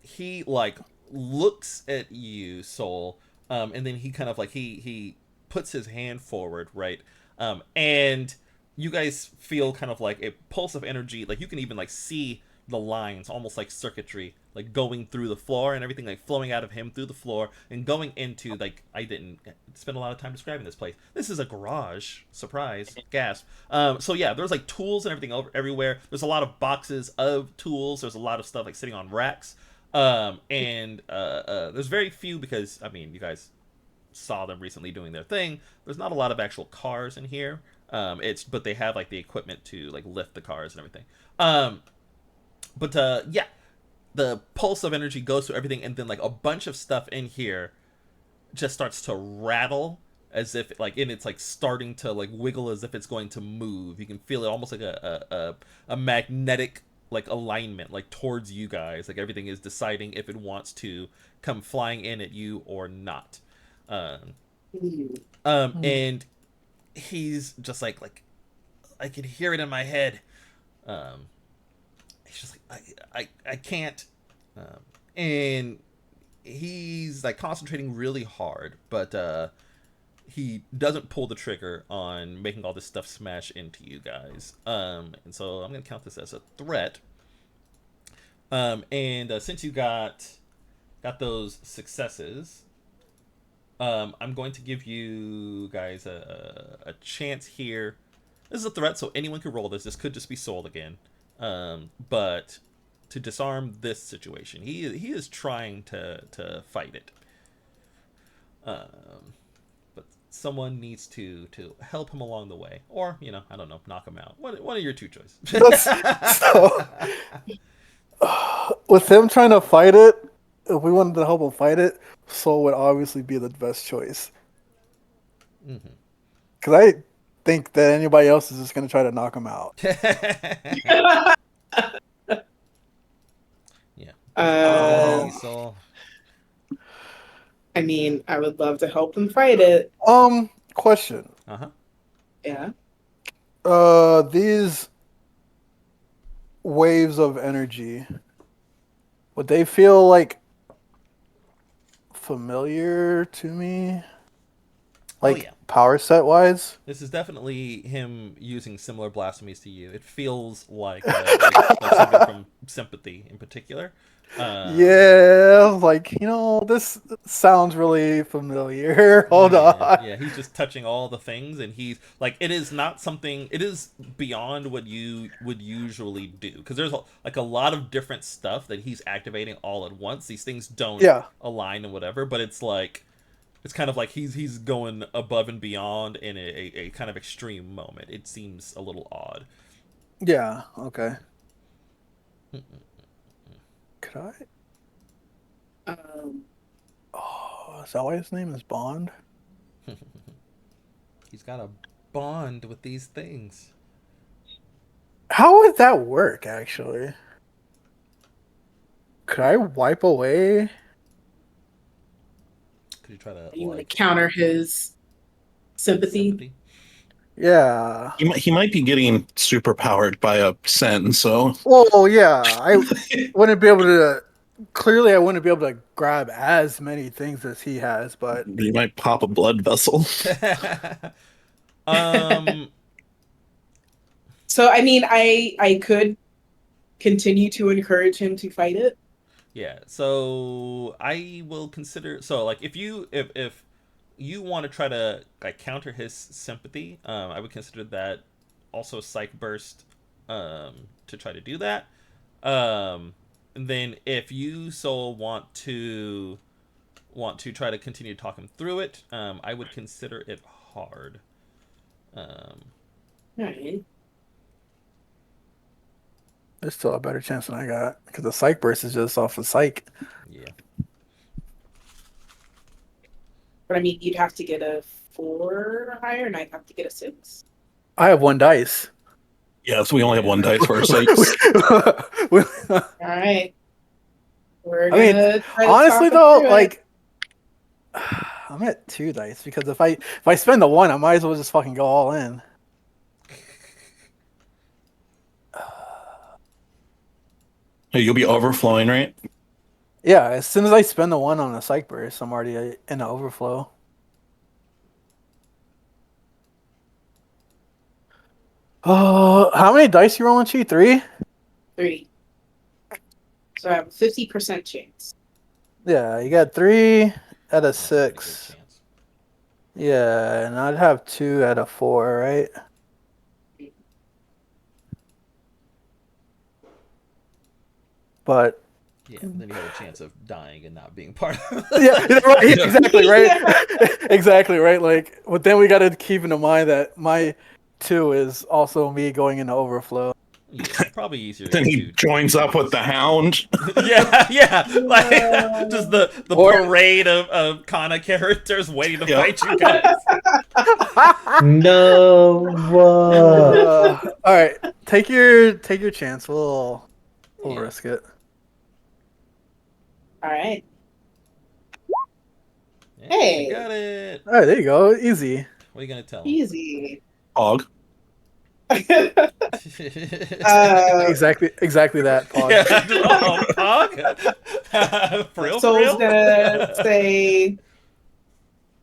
he like looks at you, Soul, and then he kind of like he puts his hand forward, right, and you guys feel kind of like a pulse of energy, like you can even like see the lines, almost like circuitry, like going through the floor and everything, like flowing out of him through the floor and going into like I didn't spend a lot of time describing this place. This is a garage. Surprise, gasp. So yeah, there's like tools and everything everywhere. There's a lot of boxes of tools. There's a lot of stuff like sitting on racks. And there's very few because I mean you guys saw them recently doing their thing. There's not a lot of actual cars in here. But they have like the equipment to like lift the cars and everything. But yeah, the pulse of energy goes through everything, and then like a bunch of stuff in here just starts to rattle as if like and it's like starting to like wiggle as if it's going to move. You can feel it almost like a magnetic like alignment like towards you guys. Like everything is deciding if it wants to come flying in at you or not. And he's just like I can hear it in my head. He's just like I can't, and he's like concentrating really hard, but he doesn't pull the trigger on making all this stuff smash into you guys. And so I'm gonna count this as a threat. And since you got those successes, I'm going to give you guys a chance here. This is a threat, so anyone can roll this. This could just be Soul again, but to disarm this situation, he is trying to fight it. But someone needs to help him along the way, or I don't know, knock him out. One of your two choices. So, with him trying to fight it, if we wanted to help him fight it, Soul would obviously be the best choice. Mm-hmm. Because I think that anybody else is just going to try to knock him out. Yeah. Soul. I mean, I would love to help him fight it. Question. Uh-huh. Yeah. These waves of energy, would they feel like familiar to me? Like, yeah. power set wise? This is definitely him using similar blasphemies to you. It feels like something from Sympathy in particular. Yeah, like, this sounds really familiar. Hold on. Yeah, he's just touching all the things, and he's like, it is not something. It is beyond what you would usually do, because there's a lot of different stuff that he's activating all at once. These things don't align and whatever, but it's like, it's kind of like he's going above and beyond in a kind of extreme moment. It seems a little odd. Yeah, okay. Could I? Oh, is that why his name is Bond? He's got a bond with these things. How would that work, actually? Could I wipe away? Could you try to You want to counter his sympathy? Yeah. He might be getting super powered by a Sen, so. Well, yeah. I wouldn't be able to. Clearly, I wouldn't be able to grab as many things as he has, but. You might pop a blood vessel. So, I mean, I could continue to encourage him to fight it. Yeah, so I will consider. So, like, if you want to try to like counter his sympathy, I would consider that also psych burst to try to do that. And then if you so want to try to continue to talk him through it, I would consider it hard. All right. There's still a better chance than I got because the psych burst is just off the psych. Yeah. But I mean, you'd have to get a 4 or higher, and I'd have to get a 6. I have 1 dice. Yes, we only have 1 dice for our sakes. All right. We're gonna try to honestly talk though, through like I'm at 2 dice because if I spend the 1, I might as well just fucking go all in. You'll be overflowing, right? Yeah, as soon as I spend the 1 on a psych burst, I'm already in the overflow. How many dice you rolling, Chi? 3? 3. So I have a 50% chance. Yeah, you got 3 at a That's a pretty good 6. chance. Yeah, and I'd have 2 at a 4, right? But Yeah, then you have a chance of dying and not being part of yeah, right, exactly, right? Exactly, right? Like, but then we got to keep in mind that my 2 is also me going into overflow. Yeah, probably easier. Then he joins up with the Hound. yeah. Like just the parade of Kana characters waiting to fight you guys. No. All right, take your chance. We'll risk it. All right. Yeah, Hey. you got it. All right, there you go. Easy. What are you gonna tell him? Easy. Hog. Exactly that, Pog. Yeah, oh, Pog? For real, for Soul's real? gonna say,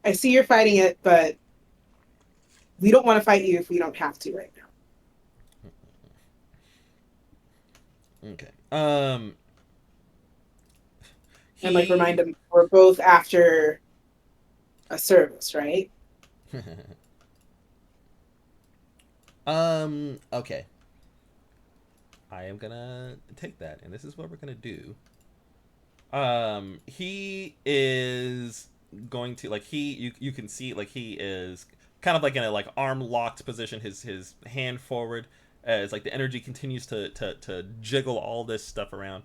I see you're fighting it, but we don't want to fight you if we don't have to right now. Okay. And like remind him we're both after a service, right? Okay. I am gonna take that, and this is what we're gonna do. He is going to, like, you can see, like, he is kind of like in a like arm locked position, his hand forward, as like the energy continues to jiggle all this stuff around.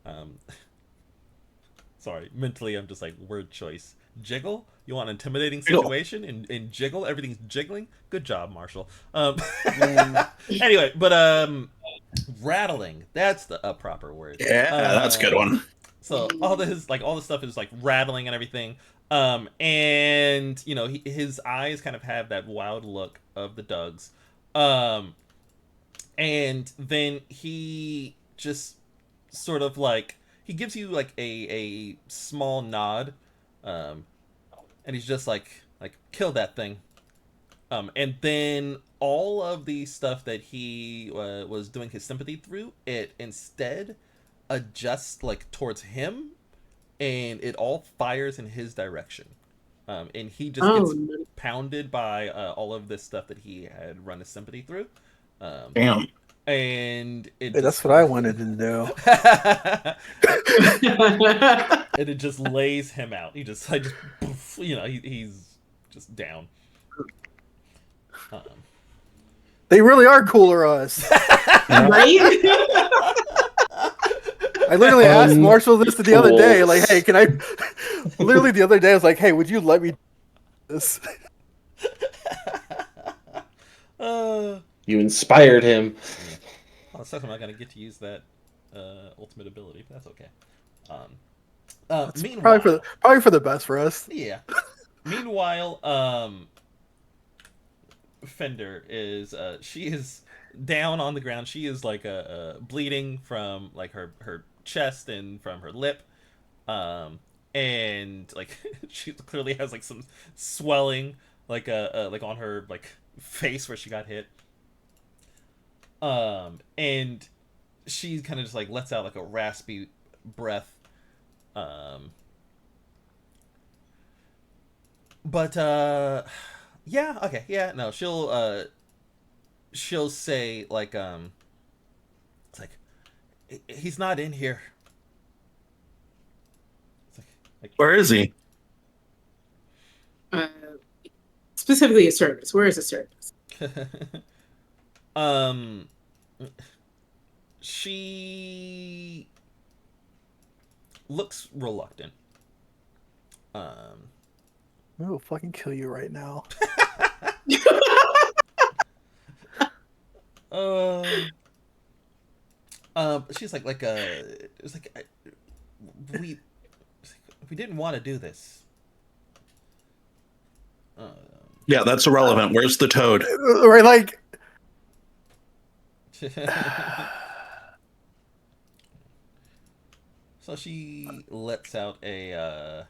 Um, sorry, mentally I'm just like word choice. Jiggle? You want an intimidating situation and jiggle? Everything's jiggling? Good job, Marshall. Anyway, but rattling. That's the proper word. Yeah, that's a good one. So all this stuff is like rattling and everything. And you know, his eyes kind of have that wild look of the Doug's. And then he just sort of like he gives you like a small nod. And he's just like kill that thing. And then all of the stuff that he was doing his sympathy through, it instead adjusts like towards him, and it all fires in his direction. And he just gets pounded by all of this stuff that he had run his sympathy through. Damn. And That's what I wanted to do. And it just lays him out. He just you know, he's just down. They really are cooler us. Right? I literally asked Marshall this the other day, like, hey, can I? Literally the other day, I was like, hey, would you let me do this? You inspired him. Well, it sucks I'm not gonna get to use that ultimate ability, but that's okay. Meanwhile, probably for the best for us. Yeah. Meanwhile, Fender is she is down on the ground. She is like bleeding from like her chest and from her lip, and like she clearly has like some swelling like on her like face where she got hit. And she kind of just like lets out like a raspy breath. But yeah, okay, yeah, no, she'll say like it's like he's not in here. It's like Where is he? Specifically a service. Where is a service? She looks reluctant. I will fucking kill you right now. She's like it's like we didn't want to do this. Yeah, that's irrelevant. Where's the toad? Right, like. So she lets out a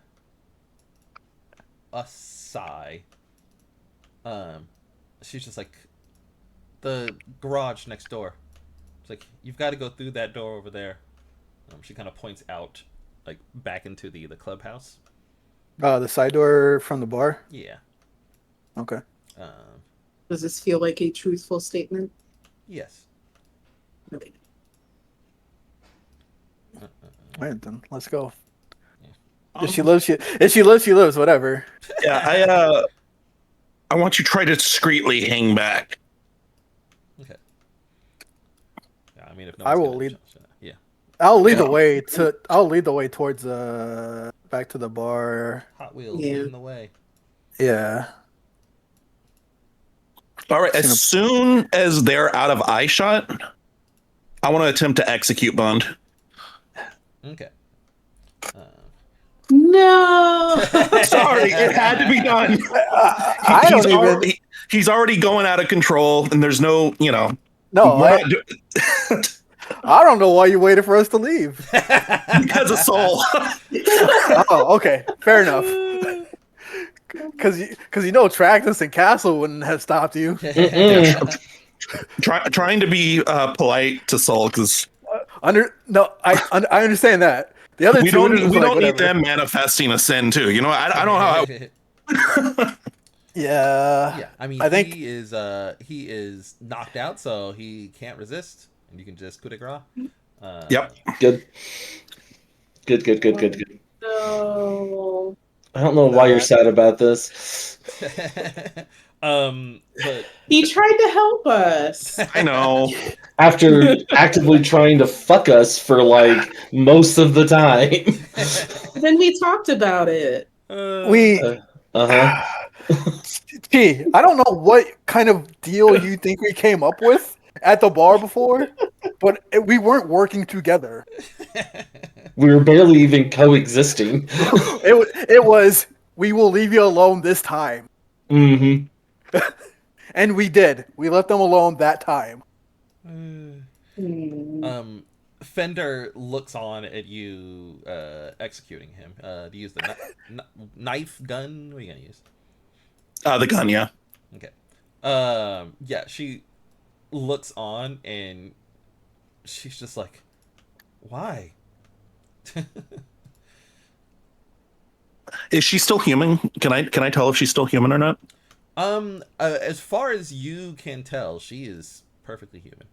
sigh. She's just like, the garage next door. It's like, you've got to go through that door over there. She kind of points out, like, back into the clubhouse. The side door from the bar? Yeah. Okay. Does this feel like a truthful statement? Yes. Okay. Right, then let's go. Yeah. If she lives, she lives. Whatever. Yeah, I want you to try to discreetly hang back. Okay. Yeah, I mean, if no I one's will gonna lead. Yeah. I'll lead the way towards back to the bar. Hot Wheels in the way. Yeah. All right. As soon as they're out of eye shot, I want to attempt to execute Bond. Okay. No. Sorry, it had to be done. I don't even. he's already going out of control, and there's no, No, we're not I don't know why you waited for us to leave. because of Soul. Oh, okay, fair enough. Because Tractus and Castle wouldn't have stopped you. Trying to be polite to Soul because I understand that. The other we two, don't was we like, don't need whatever. them manifesting a sin too. I don't know how. Yeah. Yeah, I mean, I think he is knocked out, so he can't resist, and you can just coup de grace. Yep. Good. Good. No. I don't know why you're sad about this. But He tried to help us. I know. After actively trying to fuck us for like most of the time. Then we talked about it. we. Uh-huh. Gee, I don't know what kind of deal you think we came up with at the bar before, but we weren't working together. We were barely even coexisting. It was, we will leave you alone this time. Mm-hmm. And we did. We left them alone that time. Fender looks on at you executing him. Do you use the knife gun? What are you gonna use? The gun, yeah. Okay. Yeah, she looks on and she's just like, why? Is she still human? Can I tell if she's still human or not? As far as you can tell, she is perfectly human.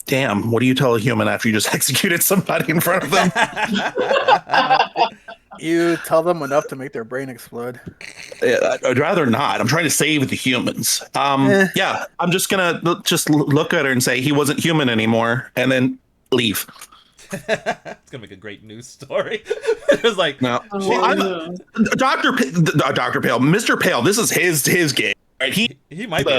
Damn, what do you tell a human after you just executed somebody in front of them? You tell them enough to make their brain explode. I'd rather not. I'm trying to save the humans. Yeah, I'm just gonna just look at her and say he wasn't human anymore, and then leave. It's gonna make a great news story. It's like, no, Doctor Pale, Mr. Pale. This is his game. Right? He might be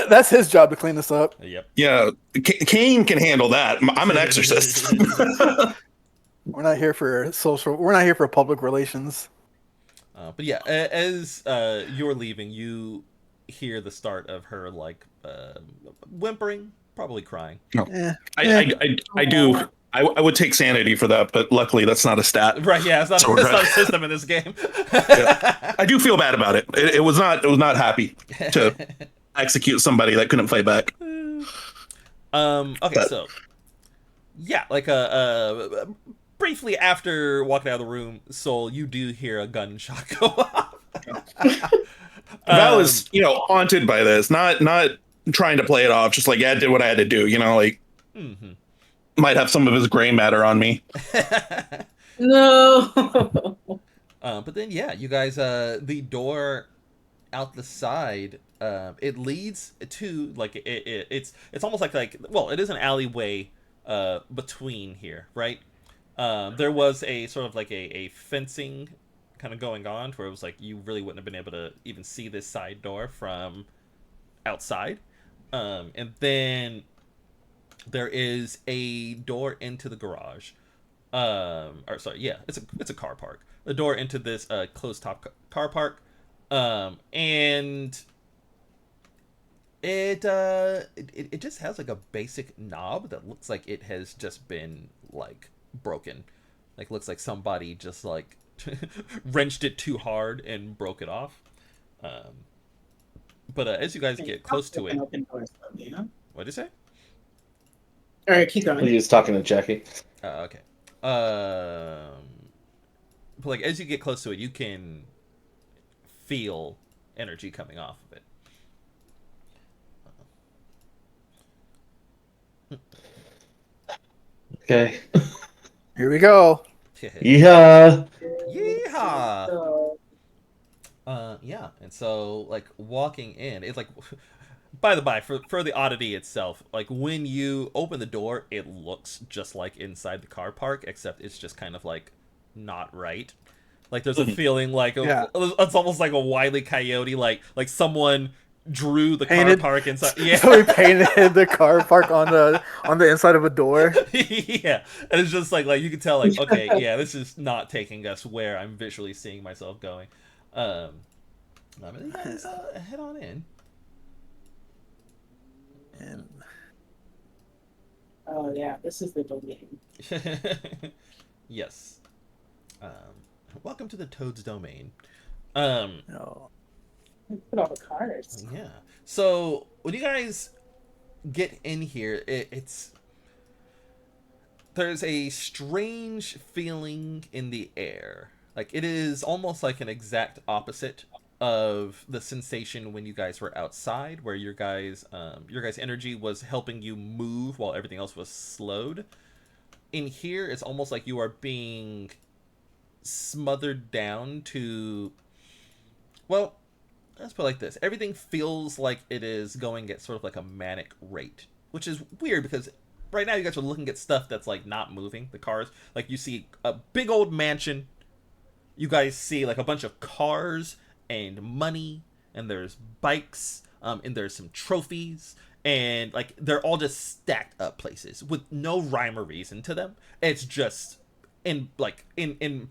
that's his job to clean this up. Yep. Yeah, Cain can handle that. I'm an exorcist. We're not here for social. We're not here for public relations. But yeah, as you're leaving, you hear the start of her like whimpering, probably crying. No. I do. I would take sanity for that, but luckily that's not a stat. Right? Yeah, it's not a system in this game. Yeah. I do feel bad about it. It was not happy to execute somebody that couldn't fight back. Okay, so yeah, like briefly after walking out of the room, Soul, you do hear a gunshot go off. I was, haunted by this, not trying to play it off, just like, yeah, I did what I had to do, like, might have some of his gray matter on me. No. But then, yeah, you guys, the door out the side, it leads to, like, it's almost like, well, it is an alleyway between here, right? There was a sort of like a fencing kind of going on where it was like you really wouldn't have been able to even see this side door from outside. And then there is a door into the garage. Or sorry, yeah, it's a car park. The door into this closed top car park. And it just has like a basic knob that looks like it has just been like broken. Like looks like somebody just like wrenched it too hard and broke it off. But as you guys get close to it, what did you say? All right, keep going. He was talking to Jackie. Okay. But like as you get close to it, you can feel energy coming off of it. Okay. Here we go. Yeah. Yeehaw! Yeah, and so like walking in, it's like. By the by, for the oddity itself, like when you open the door, it looks just like inside the car park, except it's just kind of like not right. Like there's a feeling like it's almost like a Wile E. Coyote, like someone drew the car Painted. park inside. Yeah. So we painted the car park on the inside of a door. Yeah, and it's just like you can tell like, okay, yeah, this is not taking us where I'm visually seeing myself going. Um, you guys head on in. And Oh yeah, this is the domain. Yes. Um, welcome to the Toad's domain. oh, Look at all the cars. Yeah. So when you guys get in here, it's there's a strange feeling in the air. Like it is almost like an exact opposite of the sensation when you guys were outside, where your guys' energy was helping you move while everything else was slowed. In here, it's almost like you are being smothered down to, well, let's put it like this. Everything feels like it is going at sort of like a manic rate, which is weird because right now you guys are looking at stuff that's like not moving. The cars, like you see a big old mansion. You guys see like a bunch of cars and money, and there's bikes, and there's some trophies, and like they're all just stacked up places with no rhyme or reason to them. It's just in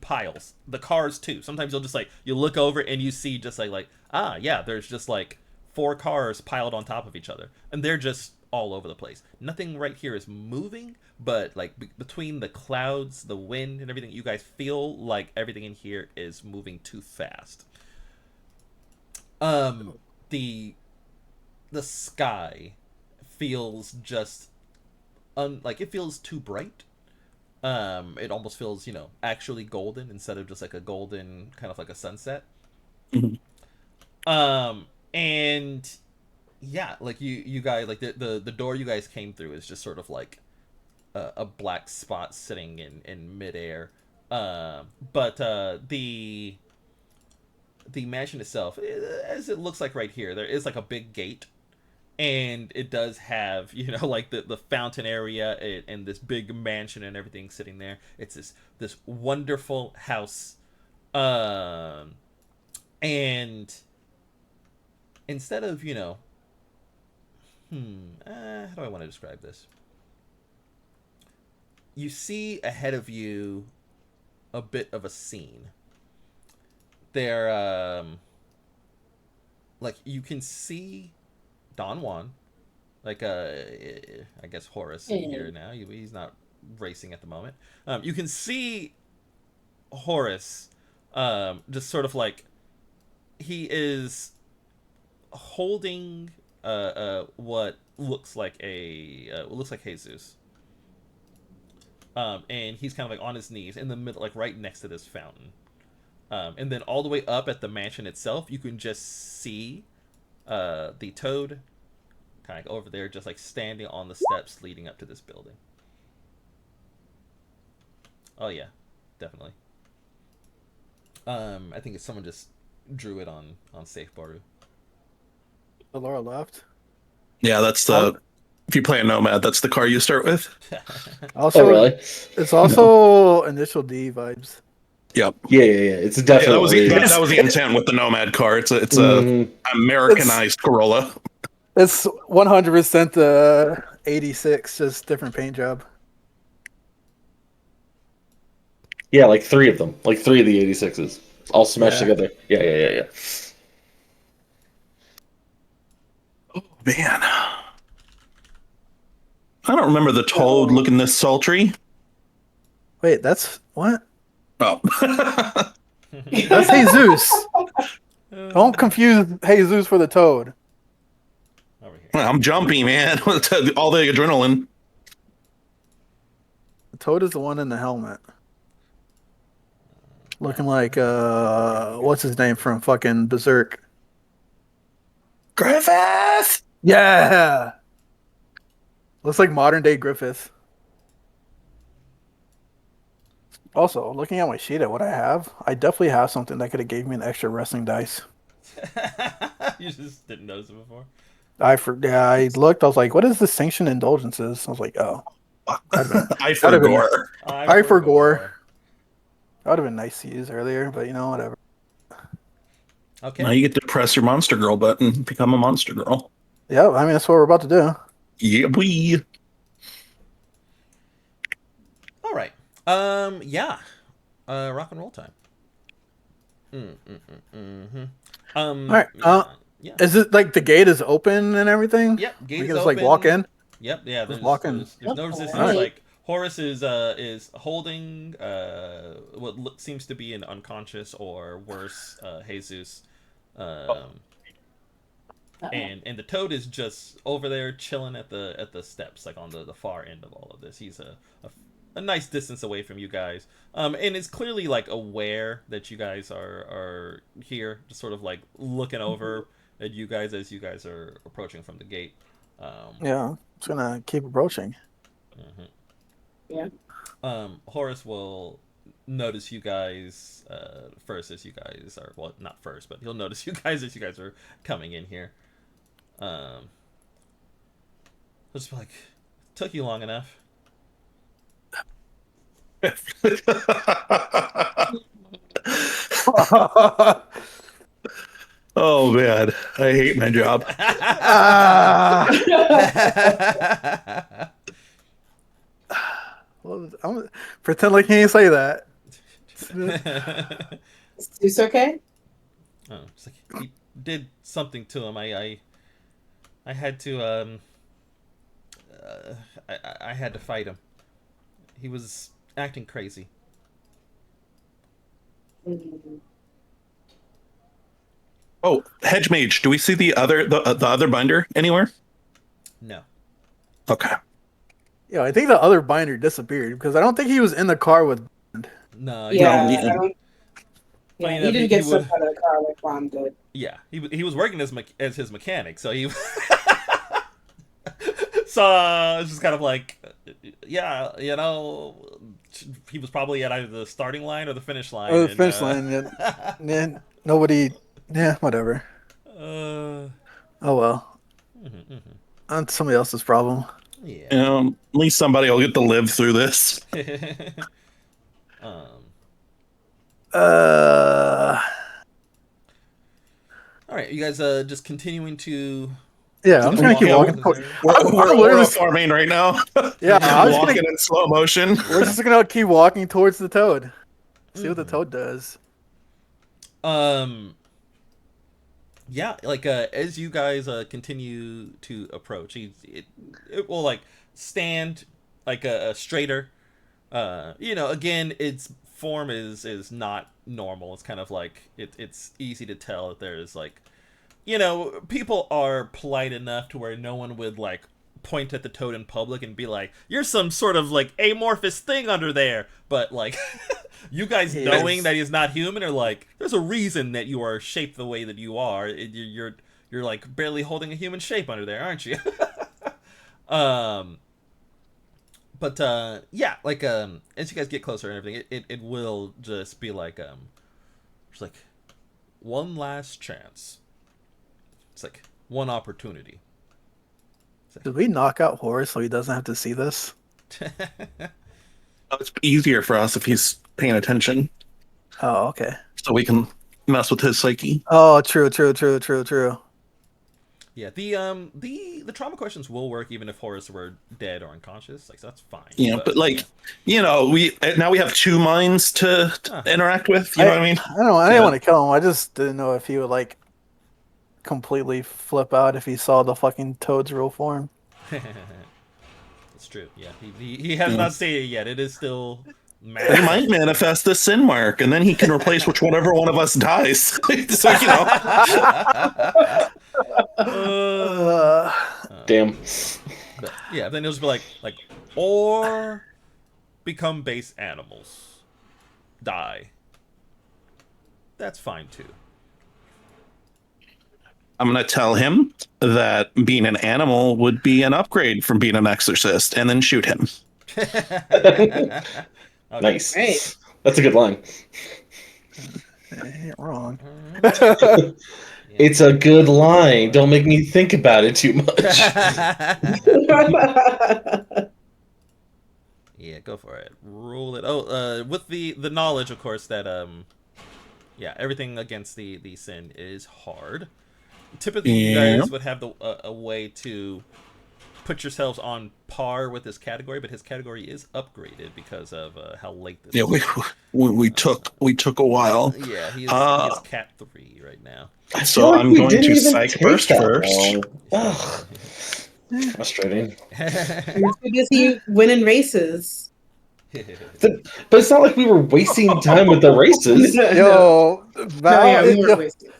piles. The cars too. Sometimes you'll just like you look over and you see just like yeah, there's just like 4 cars piled on top of each other, and they're just all over the place. Nothing right here is moving, but like between the clouds, the wind, and everything, you guys feel like everything in here is moving too fast. The sky feels just like it feels too bright. It almost feels, actually golden instead of just like a golden kind of like a sunset. Mhm. And yeah, like you guys, like the door you guys came through is just sort of like a black spot sitting in midair. But the mansion itself, as it looks like right here, there is like a big gate, and it does have like the fountain area and this big mansion and everything sitting there. It's this wonderful house, and instead of how do I want to describe this? You see ahead of you a bit of a scene. There, like you can see Don Juan, like I guess Horace in here now. He's not racing at the moment. You can see Horace, just sort of like he is holding what looks like Jesus. And he's kind of like on his knees in the middle, like right next to this fountain. And then all the way up at the mansion itself, you can just see the Toad kind of over there, just like standing on the steps leading up to this building. Oh yeah, definitely. I think if someone just drew it on Safe Baru. Laura left. Yeah, that's the. If you play a Nomad, that's the car you start with. Also, Oh, really? It's also Initial D vibes. Yep. Yeah. It's Yeah, definitely. that was the intent with the Nomad car. It's a Mhm. Americanized Corolla. It's 100% the 86, just different paint job. Yeah, like 3 of them, like 3 of the 86s, all smashed Yeah. together. Yeah. Oh man, I don't remember the Toad Oh. looking this sultry. Wait, that's what? Oh. That's Jesus. Don't confuse Jesus for the Toad. Over here. I'm jumpy, man. All the adrenaline. The Toad is the one in the helmet. Looking like what's his name from fucking Berserk? Griffith. Yeah. Looks like modern day Griffith. Also, looking at my sheet at what I have, I definitely have something that could have gave me an extra wrestling dice. You just didn't notice it before. I looked. I was like, "What is the sanctioned indulgences?" I was like, "Oh, I that'd have been forgot. I forgot. That would have been nice to use earlier, but whatever." Okay. Now you get to press your monster girl button, become a monster girl. Yeah, I mean that's what we're about to do. Yeah, we. All right. Yeah. Rock and roll time. Mm-hmm. All right. Yeah. Yeah. Is it like the gate is open and everything? Yep. Gate We is can just like walk open. in. Yep. Yeah. Just There's walk in. there's there's no resistance. Alright. Like Horus is holding what seems to be an unconscious or worse Jesus, um, and the toad is just over there chilling at the steps, like on the far end of all of this. He's a nice distance away from you guys, and is clearly like aware that you guys are here, just sort of like looking over at you guys as you guys are approaching from the gate. Yeah, it's gonna keep approaching. Mhm. Yeah. Horace will notice you guys first as you guys are, well, not first, but he'll notice you guys as you guys are coming in here. He'll just be like, took you long enough. Oh man, I hate my job. Ah. Well, I'm pretend like he ain't say that. Is this okay? Oh, it's like he did something to him. I had to I had to fight him. He was acting crazy. Mm. Oh, hedge mage. Do we see the other binder anywhere? No. Okay. Yeah, I think the other binder disappeared because I don't think he was in the car with. No. Yeah, yeah. I don't. Yeah, Funny he enough, didn't get swept out of the car like Ron did. Yeah, he was working as his mechanic, so he so it's just kind of like, yeah, he was probably at either the starting line or the finish line. Oh, the finish line. Yeah, nobody. Yeah, whatever. uh, Oh well. That's somebody else's problem. yeah. At least somebody will get to live through this. um. Uh. All right, you guys just continuing to. Yeah, I'm just gonna keep Yeah, walking. We're farming right now. Yeah, I was walking gonna, in slow motion. we're just gonna keep walking towards the toad. See what the toad does. Yeah, like as you guys continue to approach, it will like stand like a straighter. Again, its form is not normal. It's kind of like it's easy to tell that there's like, people are polite enough to where no one would like point at the toad in public and be like, "You're some sort of like amorphous thing under there." But like, you guys Yes. knowing that he's not human are like, there's a reason that you are shaped the way that you are. You're like barely holding a human shape under there, aren't you? But yeah, like as you guys get closer and everything, it will just be like just like one last chance. It's like one opportunity. Did we knock out Horace so he doesn't have to see this? It's easier for us if he's paying attention, Oh, okay. so we can mess with his psyche. Oh, true. Yeah, the trauma questions will work even if Horace were dead or unconscious. Like that's fine. Yeah, but like, we now we have two minds to interact with. You know what I mean? I don't know. I didn't want to kill him. I just didn't know if he would like completely flip out if he saw the fucking toad's real form. It's true. Yeah, he has not seen it yet. It is still. He might manifest the sin mark, and then he can replace whichever one of us dies. So, Damn. But yeah, then it'll just be like, or become base animals, die. That's fine too. I'm gonna tell him that being an animal would be an upgrade from being an exorcist, and then shoot him. Okay. Nice. Hey. That's a good line. Ain't wrong. It's a good line. Don't make me think about it too much. Yeah, go for it. Roll it. Oh, with the knowledge, of course, that Yeah, everything against the sin is hard. Typically, you Yeah. guys would have a way to put yourselves on par with this category, but his category is upgraded because of how late this Yeah, is. we took a while. Yeah, he is Cat 3 right now. I feel So like I'm we going didn't to even psych take burst that first. long. Ugh. Frustrating. You're too busy winning races. But it's not like we were wasting time with the races. No, Yo, no, Val, yeah, we weren't wasting.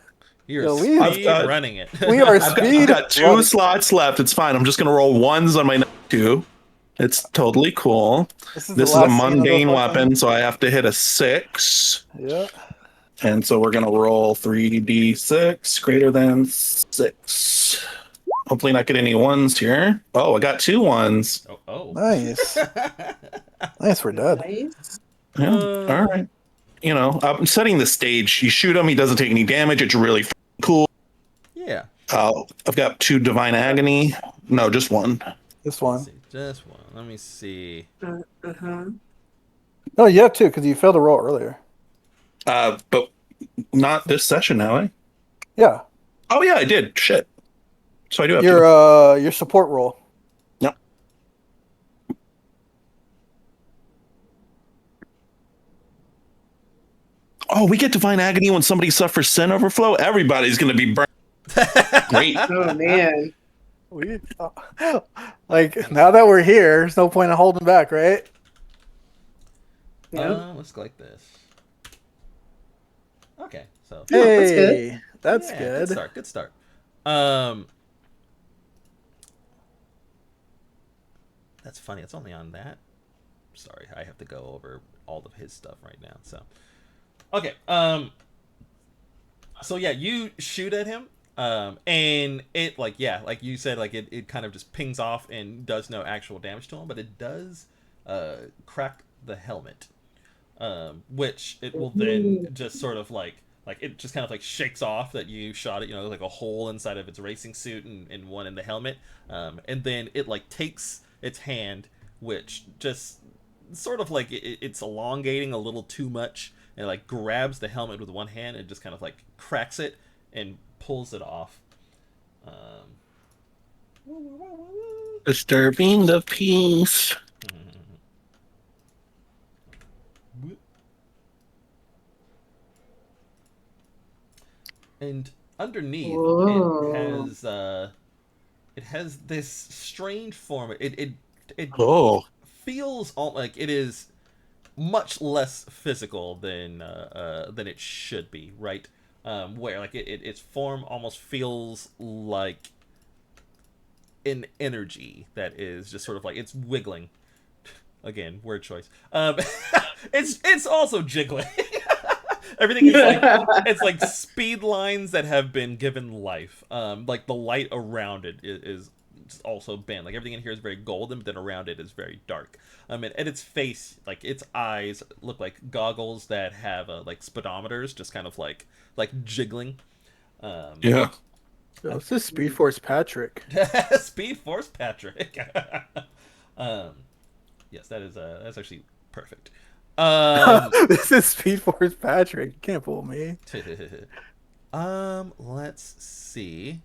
You're yo, I've speed got running it. we are I've speed. got 2 slots left. It's fine. I'm just gonna roll ones on my next 2. It's totally cool. This is the This is a last scene of the mundane fucking. weapon, so I have to hit a 6. Yeah. And so we're gonna roll 3d6 greater than 6. Hopefully not get any ones here. Oh, I got 2 ones. Oh. Nice. Nice, we're dead. Nice. Yeah. All right. You know, I'm setting the stage. You shoot him, he doesn't take any damage. It's really cool. Yeah. I've got 2 divine agony. No, just 1. This Let's one. see, just one. Let me see. Uh-huh. No, you have two because you failed to roll earlier. But not this session now, eh? Yeah. Oh yeah, I did. Shit. So I do have Your support roll. Yep. Oh, we get divine agony when somebody suffers sin overflow. Everybody's gonna be burned. Great. Oh man. We like now that we're here, there's no point in holding back, right? Yeah. Let's go like this. Okay, so Yeah, that's good. Hey, that's yeah, good. Good start. That's funny. It's only on that. Sorry, I have to go over all of his stuff right now. So, okay. So yeah, you shoot at him. And it like you said, like it kind of just pings off and does no actual damage to him, but it does crack the helmet. Which it will then just sort of like it just kind of like shakes off that you shot it, like a hole inside of its racing suit and one in the helmet. And then it like takes its hand, which just sort of like it's elongating a little too much, and it like grabs the helmet with one hand and just kind of like cracks it and pulls it off. Disturbing the peace. And underneath Whoa. it has this strange form. It Oh. feels like it is much less physical than it should be, right? Where like its form almost feels like an energy that is just sort of like it's wiggling. Again, word choice. It's also jiggling. Everything is like it's like speed lines that have been given life. Like the light around it is also bent. Like everything in here is very golden, but then around it is very dark. And its face, like its eyes, look like goggles that have like speedometers, just kind of like jiggling. Yeah. This is Speed Force Patrick. Speed Force Patrick. Yes, that's actually perfect. This is Speed Force Patrick. You can't fool me. Let's see.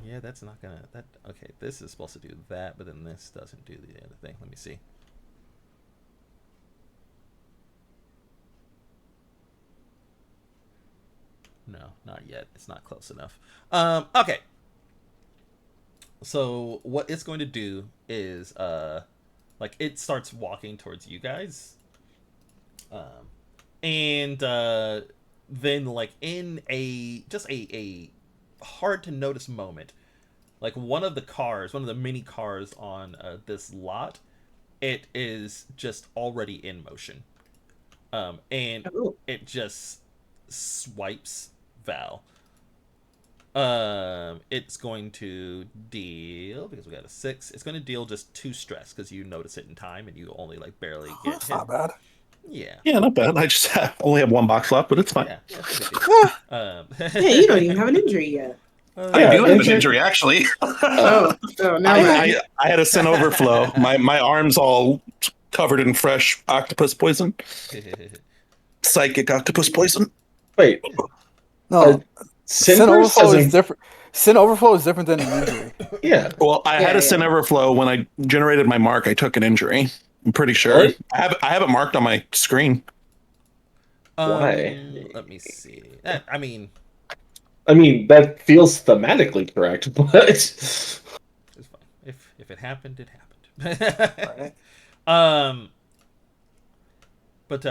Yeah, that's not gonna okay, this is supposed to do that, but then this doesn't do the other thing. Let me see. No, not yet. It's not close enough. Okay. So what it's going to do is like it starts walking towards you guys. And then like in a hard to notice moment, like one of the mini cars on this lot, it is just already in motion. And it just swipes Val. It's going to deal, because we got a 6, it's going to deal just 2 stress because you notice it in time and you only like barely get That's hit. not bad. Yeah. Yeah, not bad. I just only have 1 box left, but it's fine. Yeah, it's a good deal. Yeah, you don't even have an injury yet. I do have an injury, actually. Oh, no. I had a sin overflow. My arm's all covered in fresh octopus poison. Psychic octopus poison. Wait, No, Sin sin Burst overflow is doesn't. different. Sin overflow is different than an injury. Yeah. Well, I had Yeah, a sin yeah. overflow when I generated my mark. I took an injury. I'm pretty sure. Really? I have it marked on my screen. Why? Let me see. I mean, that feels thematically correct, but It's fine. If it happened, it happened. Right. um, but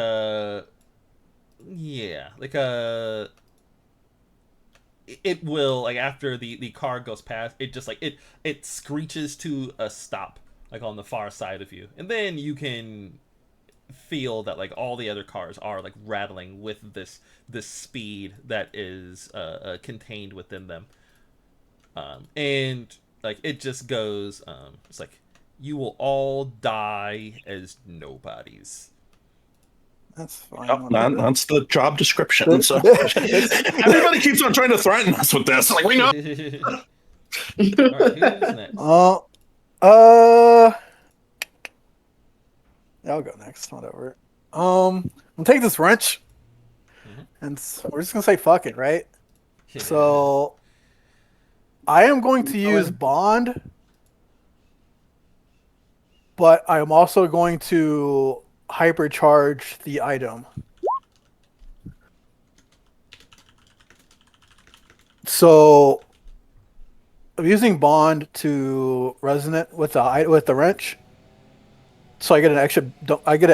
yeah, like it will like after the car goes past, it just like it screeches to a stop like on the far side of you, and then you can feel that like all the other cars are like rattling with this speed that is contained within them, and like it just goes it's like you will all die as nobodies. That's fine. Yep, Whatever. that's the job description. That- So that's- everybody keeps on trying to threaten us with this. Like we know. All right, who's next? Oh, yeah, I'll go next. Whatever. I'll take this wrench, and we're just gonna say fuck it, right? So, I am going to use bond, but I am also going to hypercharge the item. So, I'm using bond to resonate with the wrench. So I get an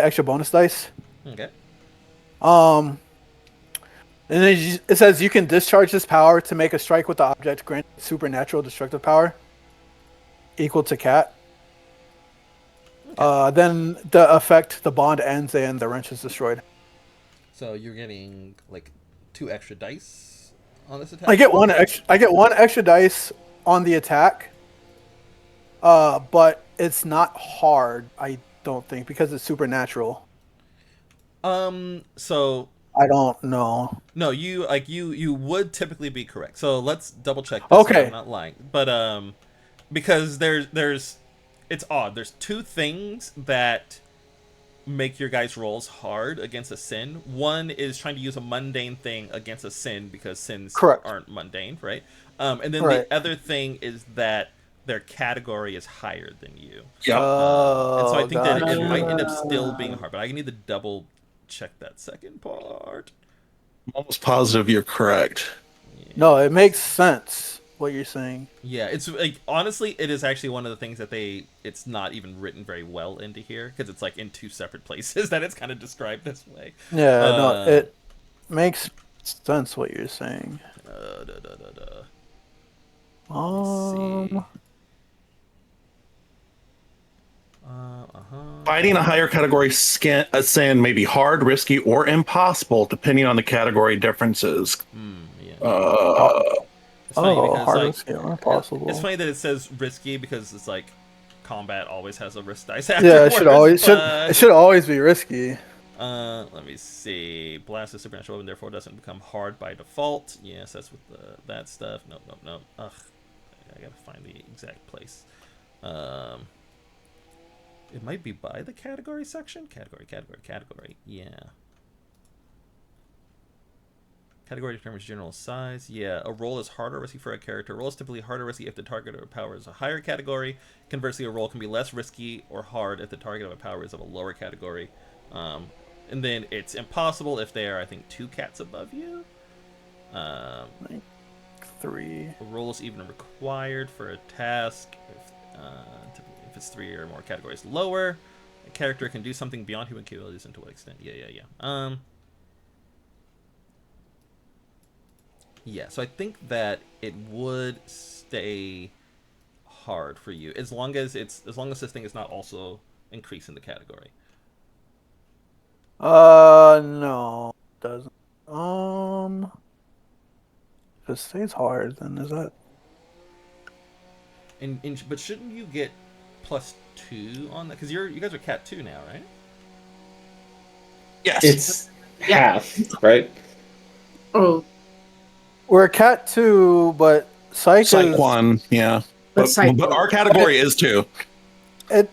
extra bonus dice. Okay. And then it says you can discharge this power to make a strike with the object, grant supernatural destructive power equal to cat. Then the effect, the bond ends and the wrench is destroyed. So you're getting like 2 extra dice on this attack. I get one extra dice on the attack. But it's not hard, I don't think, because it's supernatural. So I don't know. no, you would typically be correct. So let's double check this. Okay. So I'm not lying. But because there's it's odd. There's 2 things that make your guys' rolls hard against a sin. One is trying to use a mundane thing against a sin because sins Correct. aren't mundane, right? And then Right. the other thing is that their category is higher than you. Yeah. And so I think that it gotcha. might end up still being hard, but I need to double check that second part. I'm almost positive you're correct. No, it makes sense what you're saying. Yeah, it's like honestly, it is actually one of the things that it's not even written very well into here because it's like in 2 separate places that it's kind of described this way. Yeah, no, it makes sense what you're saying. Let's see. Fighting a higher category sin may be hard, risky, or impossible depending on the category differences. Yeah. It's funny Oh, because, hard, like, risky, or impossible. It's funny that it says risky because it's like combat always has a risk dice Yeah, afterwards. it should always be risky. Let me see. Blast is supernatural and therefore doesn't become hard by default. Yes, that's with that stuff. Nope. Ugh. I gotta find the exact place. It might be by the category section. Category. Yeah. Category determines general size. Yeah, a roll is harder or risky for a character. A roll is typically harder or risky if the target or power is a higher category. Conversely, a roll can be less risky or hard if the target of a power is of a lower category. And then it's impossible if they are, I think, 2 cats above you. Like 3. A roll is even required for a task if it's 3 or more categories lower. A character can do something beyond human capabilities, and to what extent? Yeah. Yeah, so I think that it would stay hard for you as long as this thing is not also increasing the category. No, it doesn't. If it stays hard, then is that? But shouldn't you get +2 on that? Because you guys are cat 2 now, right? Yes. it's half, right? Oh, We're a cat 2, but psych Psych is 1, yeah. But Psych But our one. category is 2. it.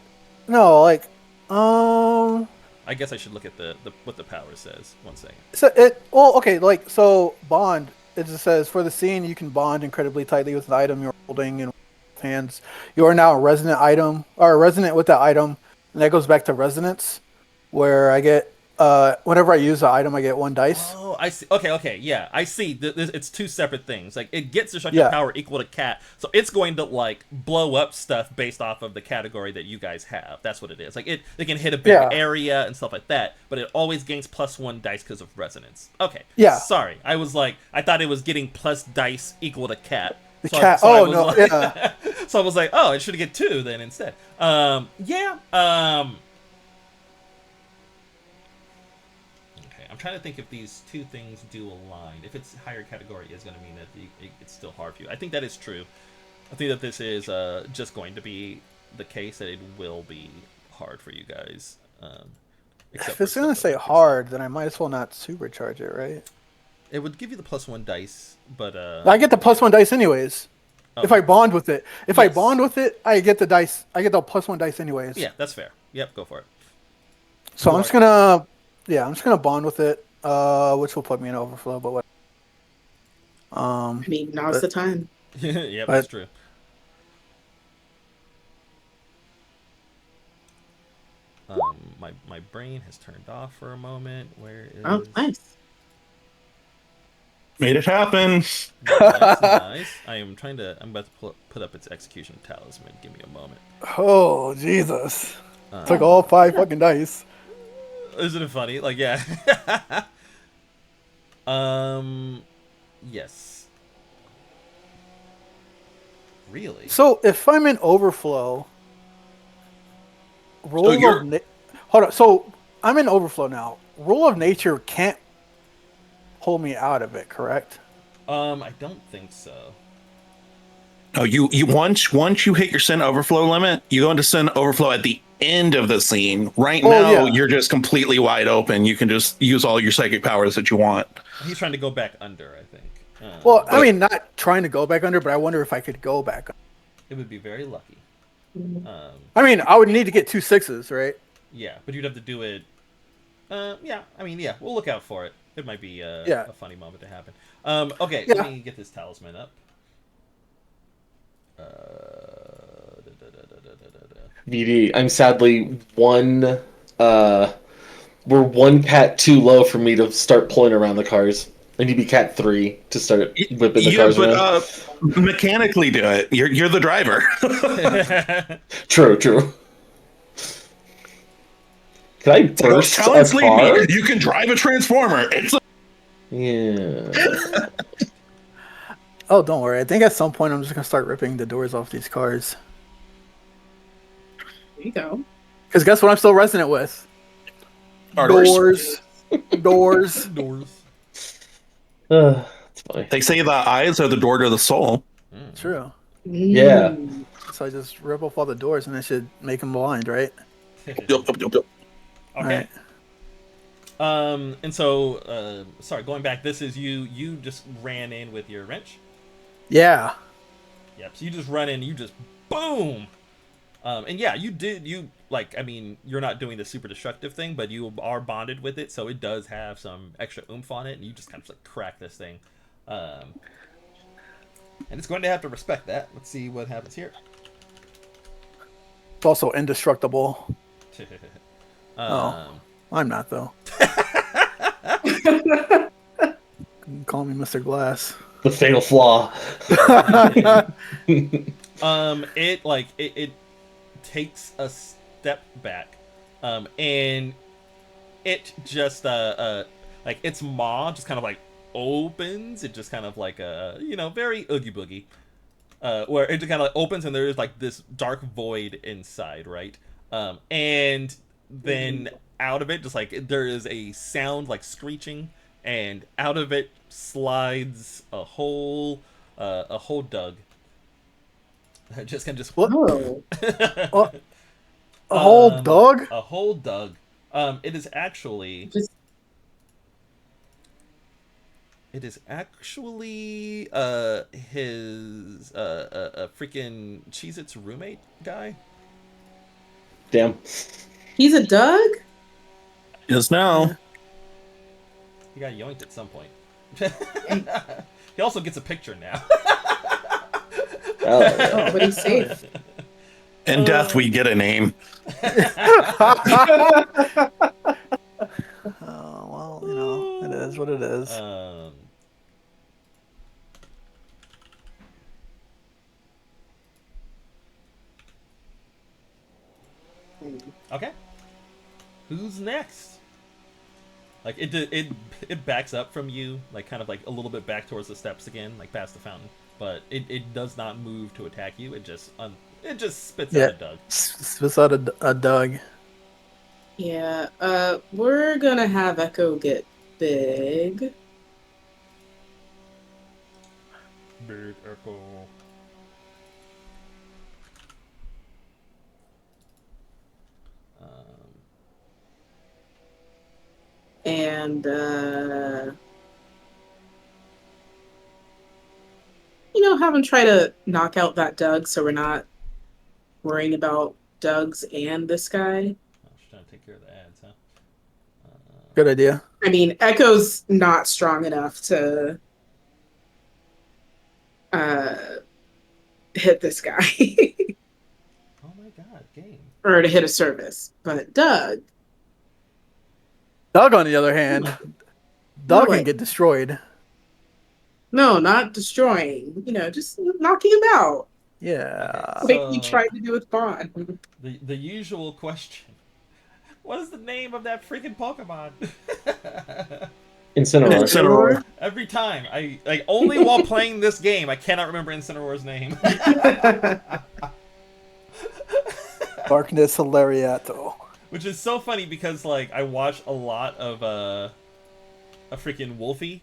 No, like Um, I guess I should look at the what the power says. 1 second. so it well, okay, like so bond. It just says for the scene you can bond incredibly tightly with an item you're holding in hands. You are now a resonant item or a resonant with that item, and that goes back to resonance, where I get whenever I use the item I get 1 dice. Oh, I see. Okay, yeah, I see. It's two separate things. Like it gets destructive Yeah, power equal to cat, so it's going to like blow up stuff based off of the category that you guys have. That's what it is. Like it can hit a big yeah, area and stuff like that, but it always gains +1 dice because of resonance. Okay, yeah. sorry, I thought it was getting plus dice equal to cat. The So cat. so I Oh was no, like, yeah. so I was like, oh, it should get 2 then instead. Yeah. Okay, I'm trying to think if these two things do align. If it's higher category, it's going to mean that it's still hard for you. I think that is true. I think that this is just going to be the case that it will be hard for you guys. Except If for it's gonna stuff say like this. hard, then I might as well not supercharge it, right? It would give you the +1 dice, but I get the +1 dice anyways. If I okay. bond with it, if I Yes. bond with it, I get the dice. I get the +1 dice anyways. Yeah, that's fair. Yep, go for it. So You I'm are- just gonna, yeah, I'm just gonna bond with it. Which will put me in overflow, but what? I mean, now's the time. Yep, But- that's true. My brain has turned off for a moment. Where is? Oh, nice. Made it happen. Nice, nice. I'm about to put up its execution talisman. Give me a moment. Oh Jesus! Took Um, all 5 fucking dice. Isn't it funny? Like, yeah. Yes. Really? So if I'm in overflow, rule you're- of hold on. So I'm in overflow now. Rule of nature can't pull me out of it, correct? I don't think so. No, you once you hit your sin overflow limit, you go into sin overflow at the end of the scene. Right Oh, now, yeah. you're just completely wide open. You can just use all your psychic powers that you want. He's trying to go back under, I think. Well, I mean, not trying to go back under, but I wonder if I could go back. It would be very lucky. I mean, I would need to get 2 6s, right? Yeah, but you'd have to do it. Yeah, I mean, yeah, we'll look out for it. It might be Yeah. a funny moment to happen. Okay, Yeah. let me get this talisman up. VD, I'm sadly one. We're one cat too low for me to start pulling around the cars. I need to be cat 3 to start whipping the Yeah, cars but around. mechanically do it. You're the driver. True. Can I It's like, oh, burst Talon's a lead car? me. You can drive a transformer. It's Yeah. Oh, don't worry. I think at some point I'm just gonna start ripping the doors off these cars. There you go. Because guess what? I'm still resonant with Doors. doors. Doors. That's funny. They say the eyes are the door to the soul. True. Yeah. So I just rip off all the doors, and it should make them blind, right? Yup. Okay. And so, sorry, going back, this is you just ran in with your wrench. Yeah. Yep. So you just run in, you just boom. And yeah, I mean, you're not doing the super destructive thing, but you are bonded with it, so it does have some extra oomph on it, and you just kind of like crack this thing. And it's going to have to respect that. Let's see what happens here. It's also indestructible. I'm not though. You can call me Mr. Glass. The fatal flaw. It takes a step back, and it just like its maw just kind of like opens. It just kind of like very oogie boogie, where it just kind of like opens and there's like this dark void inside, right? And then out of it, just like there is a sound like screeching, and out of it slides a whole Doug. Just kind of just What? Oh, A whole dog? a whole Doug. It is actually just his freaking Cheez-Its roommate guy. Damn. He's a Doug? Is now. He got yoinked at some point. He also gets a picture now. Oh, yeah. Oh, but he's safe. In death, we get a name. Oh, well, it is what it is. Okay. Who's next? Like it backs up from you, like kind of like a little bit back towards the steps again, like past the fountain. But it does not move to attack you. It just spits out a Doug. Spits out a Doug. Yeah. We're gonna have Echo get big. Big Echo. And have him try to knock out that Doug, so we're not worrying about Dougs and this guy. I'm just trying to take care of the ads, huh? Good idea. I mean, Echo's not strong enough to hit this guy. Oh my god, game. Or to hit a service. But Doug, on the other hand, Doug way. can get destroyed. no, not destroying. Just knocking him out. Yeah. Okay, Like he tried to do with Bond. The usual question. What is the name of that freaking Pokemon? Incineroar. Every time. Only while playing this game, I cannot remember Incineroar's name. Darkness Hilariato. Which is so funny because I watch a lot of a freaking Wolfie.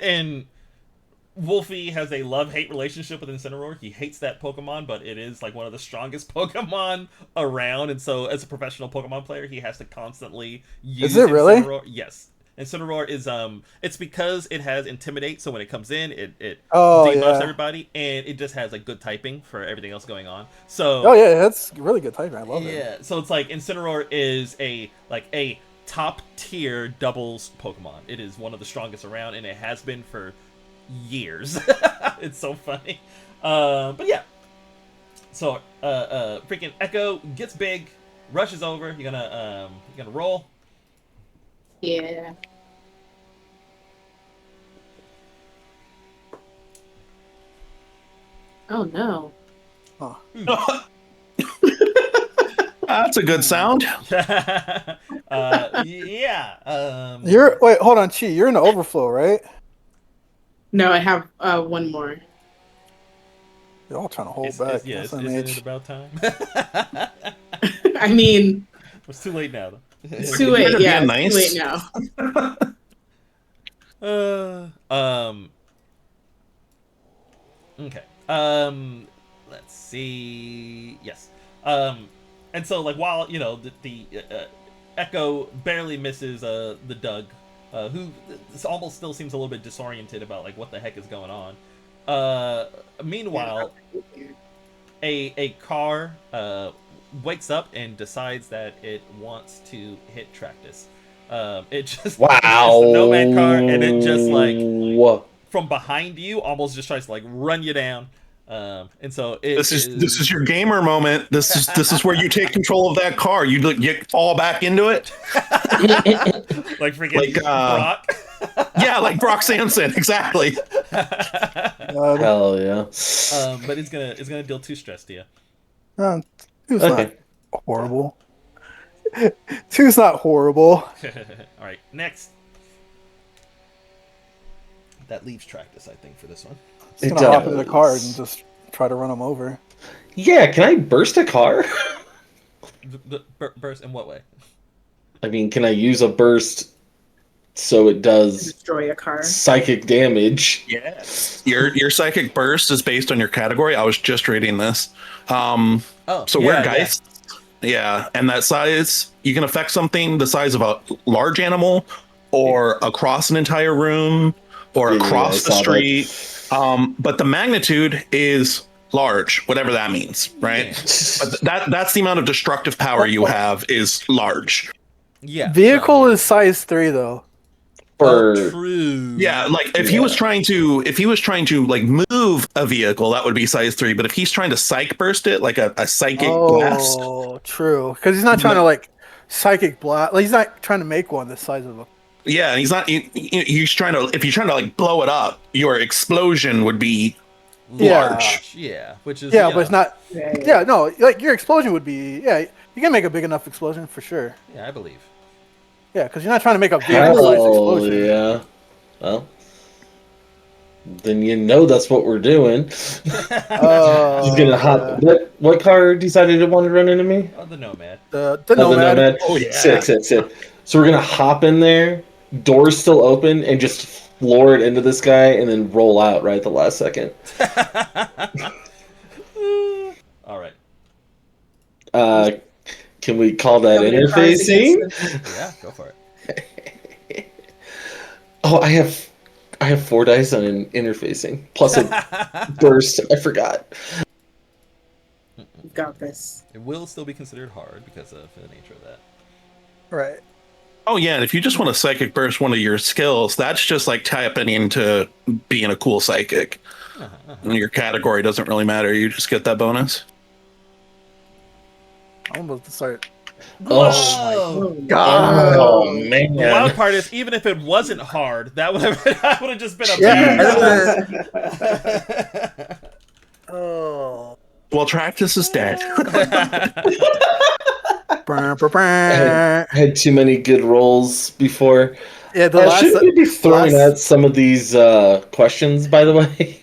And Wolfie has a love-hate relationship with Incineroar. He hates that Pokemon, but it is one of the strongest Pokemon around, and so as a professional Pokemon player, he has to constantly use Incineroar. Really? Yes. Incineroar is it's because it has Intimidate, so when it comes in, it debuffs everybody, and it just has good typing for everything else going on. So that's really good typing. I love it. Yeah, so it's Incineroar is a top tier doubles Pokemon. It is one of the strongest around, and it has been for years. It's so funny. But yeah. So freaking Echo gets big, rushes over. You're gonna roll. Yeah. Oh no. Huh. That's a good sound. Yeah. Wait, hold on, Chi. You're in the overflow, right? No, I have one more. You're all trying to hold back. Isn't it about time? I mean, it's too late now, though. It's too late. Yeah, nice. It's too late now. Okay. Let's see. Yes. And so while the Echo barely misses the Doug, who almost still seems a little bit disoriented about what the heck is going on. Meanwhile, a car wakes up and decides that it wants to hit Tractus. It just wow. It's the Nomad car, and it just from behind you almost just tries to run you down. And so this is your gamer moment. This is where you take control of that car. You fall back into it. Like freaking Brock. Yeah, like Brock Samson, exactly. Hell yeah. But it's gonna deal 2 stress to you. Two's not horrible. Two's not horrible. All right, next. That leaves Tractus, I think, for this one. It's gonna hop into the car and just try to run him over. Yeah, can I burst a car? Burst in what way? I mean, can I use a burst so it does destroy a car? Psychic damage. Yes. Your psychic burst is based on your category. I was just reading this. We're guys. Yeah, and that size, you can affect something the size of a large animal, or across an entire room, or across the street. But the magnitude is large, whatever that means, right? Yeah. But that's the amount of destructive power you have is large. Yeah. Vehicle so, yeah. is size 3 though. Oh, For true. Yeah, like if he was trying to like move a vehicle, that would be size 3. But if he's tring to psych burst it, like a psychic blast, Oh, true. Because he's not trying to like psychic blast. Like he's not trying to make one the size of a. yeah, and he's not. He's trying to. If you're trying to like blow it up, your explosion would be large. Yeah, which is Yeah, but it's not. Yeah, yeah. Yeah, no. Like your explosion would be. Yeah, you can make a big enough explosion for sure. Yeah, I believe. Yeah, because you're not trying to make a vehicle-sized hell explosion. yeah. Well, then you know that's what we're doing. He's gonna hop. Yeah. What car decided it wanted to run into me? Oh, the Nomad. The Oh, Nomad. Oh, yeah. Sick. So we're gonna hop in there, doors still open, and just floor it into this guy, and then roll out right at the last second. All right. Can we call that How many cars interfacing? against them? Yeah, go for it. Oh, I have 4 dice on an interfacing plus a burst. I forgot. You got this. It will still be considered hard because of the nature of that. Right. Oh yeah, and if you just want to psychic burst one of your skills, that's just like tapping into being a cool psychic. And your category doesn't really matter. You just get that bonus. I'm about to start. Oh, God. oh man! The wild part is, even if it wasn't hard, that would have just been a Yeah. Oh. Well, Tractus is dead. Brr, brr, brr. I had too many good rolls before. Yeah, the last. Shouldn't we be throwing last- out some of these questions, by the way?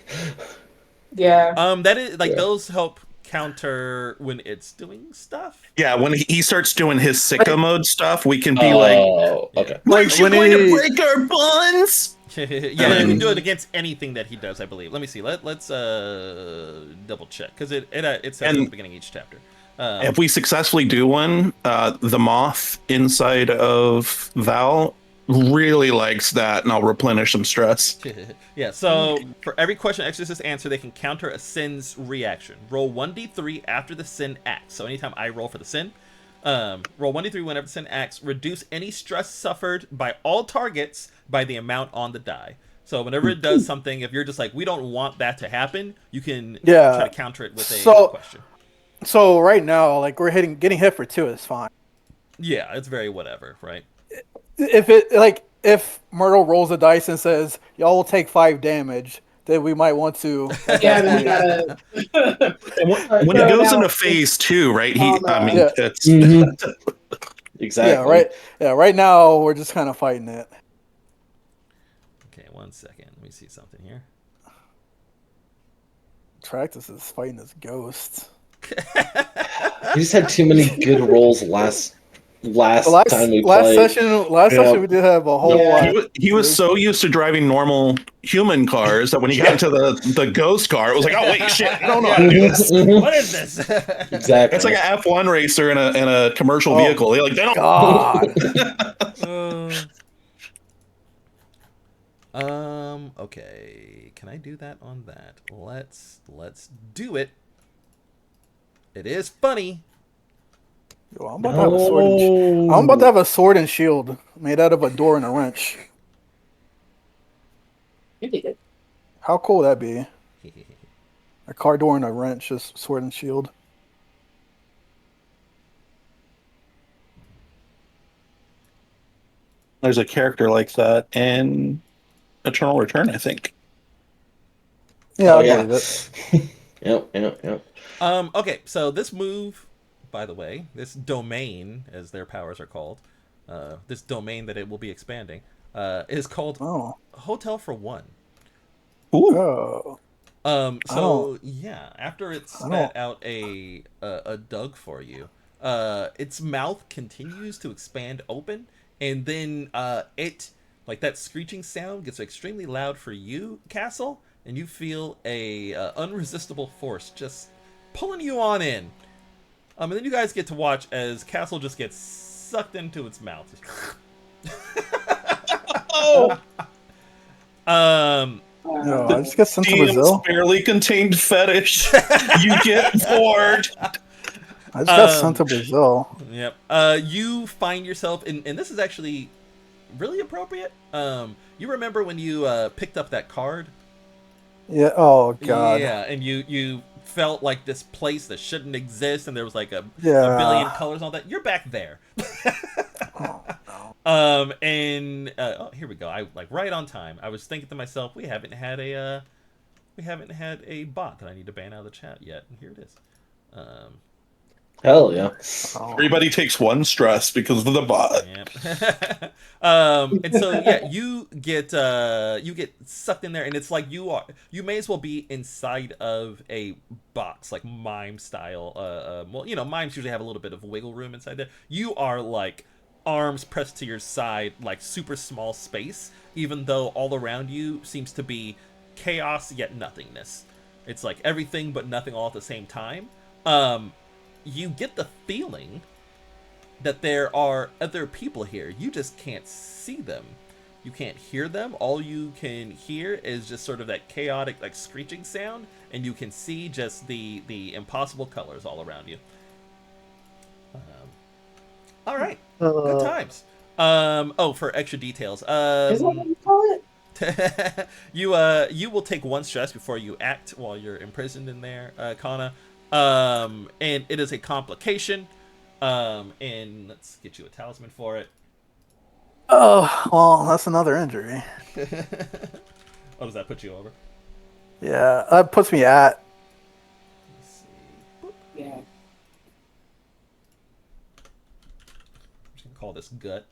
Yeah. That is like Yeah. those help counter when it's doing stuff. Yeah, when he starts doing his sicko mode stuff, we can be Oh, okay. Like when he. break our bonds? Yeah, you can do it against anything that he does, I believe. Let me see. Let's double check because it says at the beginning of each chapter. If we successfully do one, the moth inside of Val really likes that, and I'll replenish some stress. Yeah, so for every question Exorcist answer, they can counter a sin's reaction. Roll 1d3 after the sin acts. So anytime I roll for the sin, roll 1d3 whenever the sin acts. Reduce any stress suffered by all targets by the amount on the die. So whenever it does something, if you're just like, we don't want that to happen, you can try to counter it with a question. So right now, like we're getting hit for 2 is fine. Yeah, it's very whatever, right? If Myrtle rolls a dice and says y'all will take 5 damage, then we might want to. Yeah, then you gotta. When it goes into phase 2, right? It's Exactly. Right now we're just kind of fighting it. Okay, 1 second. Let me see something here. Tractus is fighting this ghost. We just had too many good rolls last time we played. Session we did have a whole lot. He was so used to driving normal human cars that when he got into the ghost car, it was like, oh wait, shit, I don't know how to do this. What is this? Exactly. It's like an F1 racer in a commercial vehicle. They're like, they don't. God. Okay. Can I do that on that? Let's do it. It is funny. Yo, I'm about to have a sword. I'm about to have a sword and shield made out of a door and a wrench. You did it. How cool would that be? A car door and a wrench, just sword and shield. There's a character like that in Eternal Return, I think. Yeah, Oh, I yeah. believe it. Yep. Okay, so this move, by the way, this domain, as their powers are called, this domain that it will be expanding, is called Hotel for One. Ooh. Oh. Yeah, after it spat out a dug for you, its mouth continues to expand open, and then it, like that screeching sound, gets extremely loud for you, Castle, and you feel a unresistible force just pulling you on in. And then you guys get to watch as Castle just gets sucked into its mouth. Oh. No, I just get sent to DM's Brazil. barely contained fetish. You get bored. I just got sent to Brazil. Yep. You find yourself in, and this is actually really appropriate. You remember when you picked up that card? Yeah. Oh God. Yeah, and you felt like this place that shouldn't exist, and there was like a Yeah. billion colors and all that. You're back there. Oh no. And oh, here we go. I like right on time. I was thinking to myself, we haven't had a bot that I need to ban out of the chat yet, and here it is. Hell yeah. Oh. Everybody takes one stress because of the bot. Yep. And so yeah, you get sucked in there, and it's like you may as well be inside of a box, like mime style. Well, you know, mimes usually have a little bit of wiggle room inside there. You are like arms pressed to your side, like super small space, even though all around you seems to be chaos yet nothingness. It's like everything but nothing all at the same time. You get the feeling that there are other people here. You just can't see them. You can't hear them. All you can hear is just sort of that chaotic, like, screeching sound, and you can see just the impossible colors all around you. All right. Good times. Oh, for extra details. Is that what you call it? you will take one stress before you act while you're imprisoned in there, Kana. And it is a complication. And let's get you a talisman for it. Oh well, that's another injury. Oh, does that put you over? Yeah, that puts me at. Let's see. Boop. Yeah. I'm just gonna call this gut.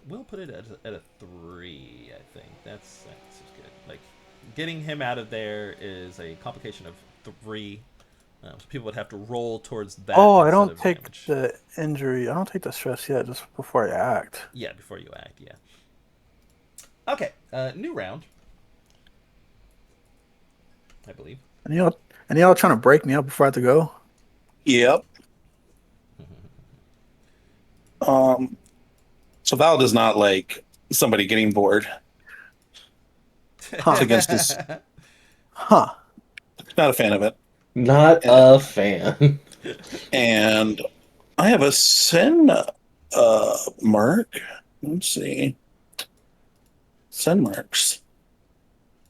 We'll put it at a 3, I think. That's good. Like, getting him out of there is a complication of 3. So people would have to roll towards that. Oh, I instead don't of take damage. the injury. I don't take the stress yet. Just before I act. Yeah, before you act, yeah. Okay, new round. I believe. And y'all trying to break me up before I have to go? Yep. So Val does not like somebody getting bored. Huh. It's against his. Huh. Not a fan of it. Not a fan. And I have a sin mark. Let's see. Sin marks.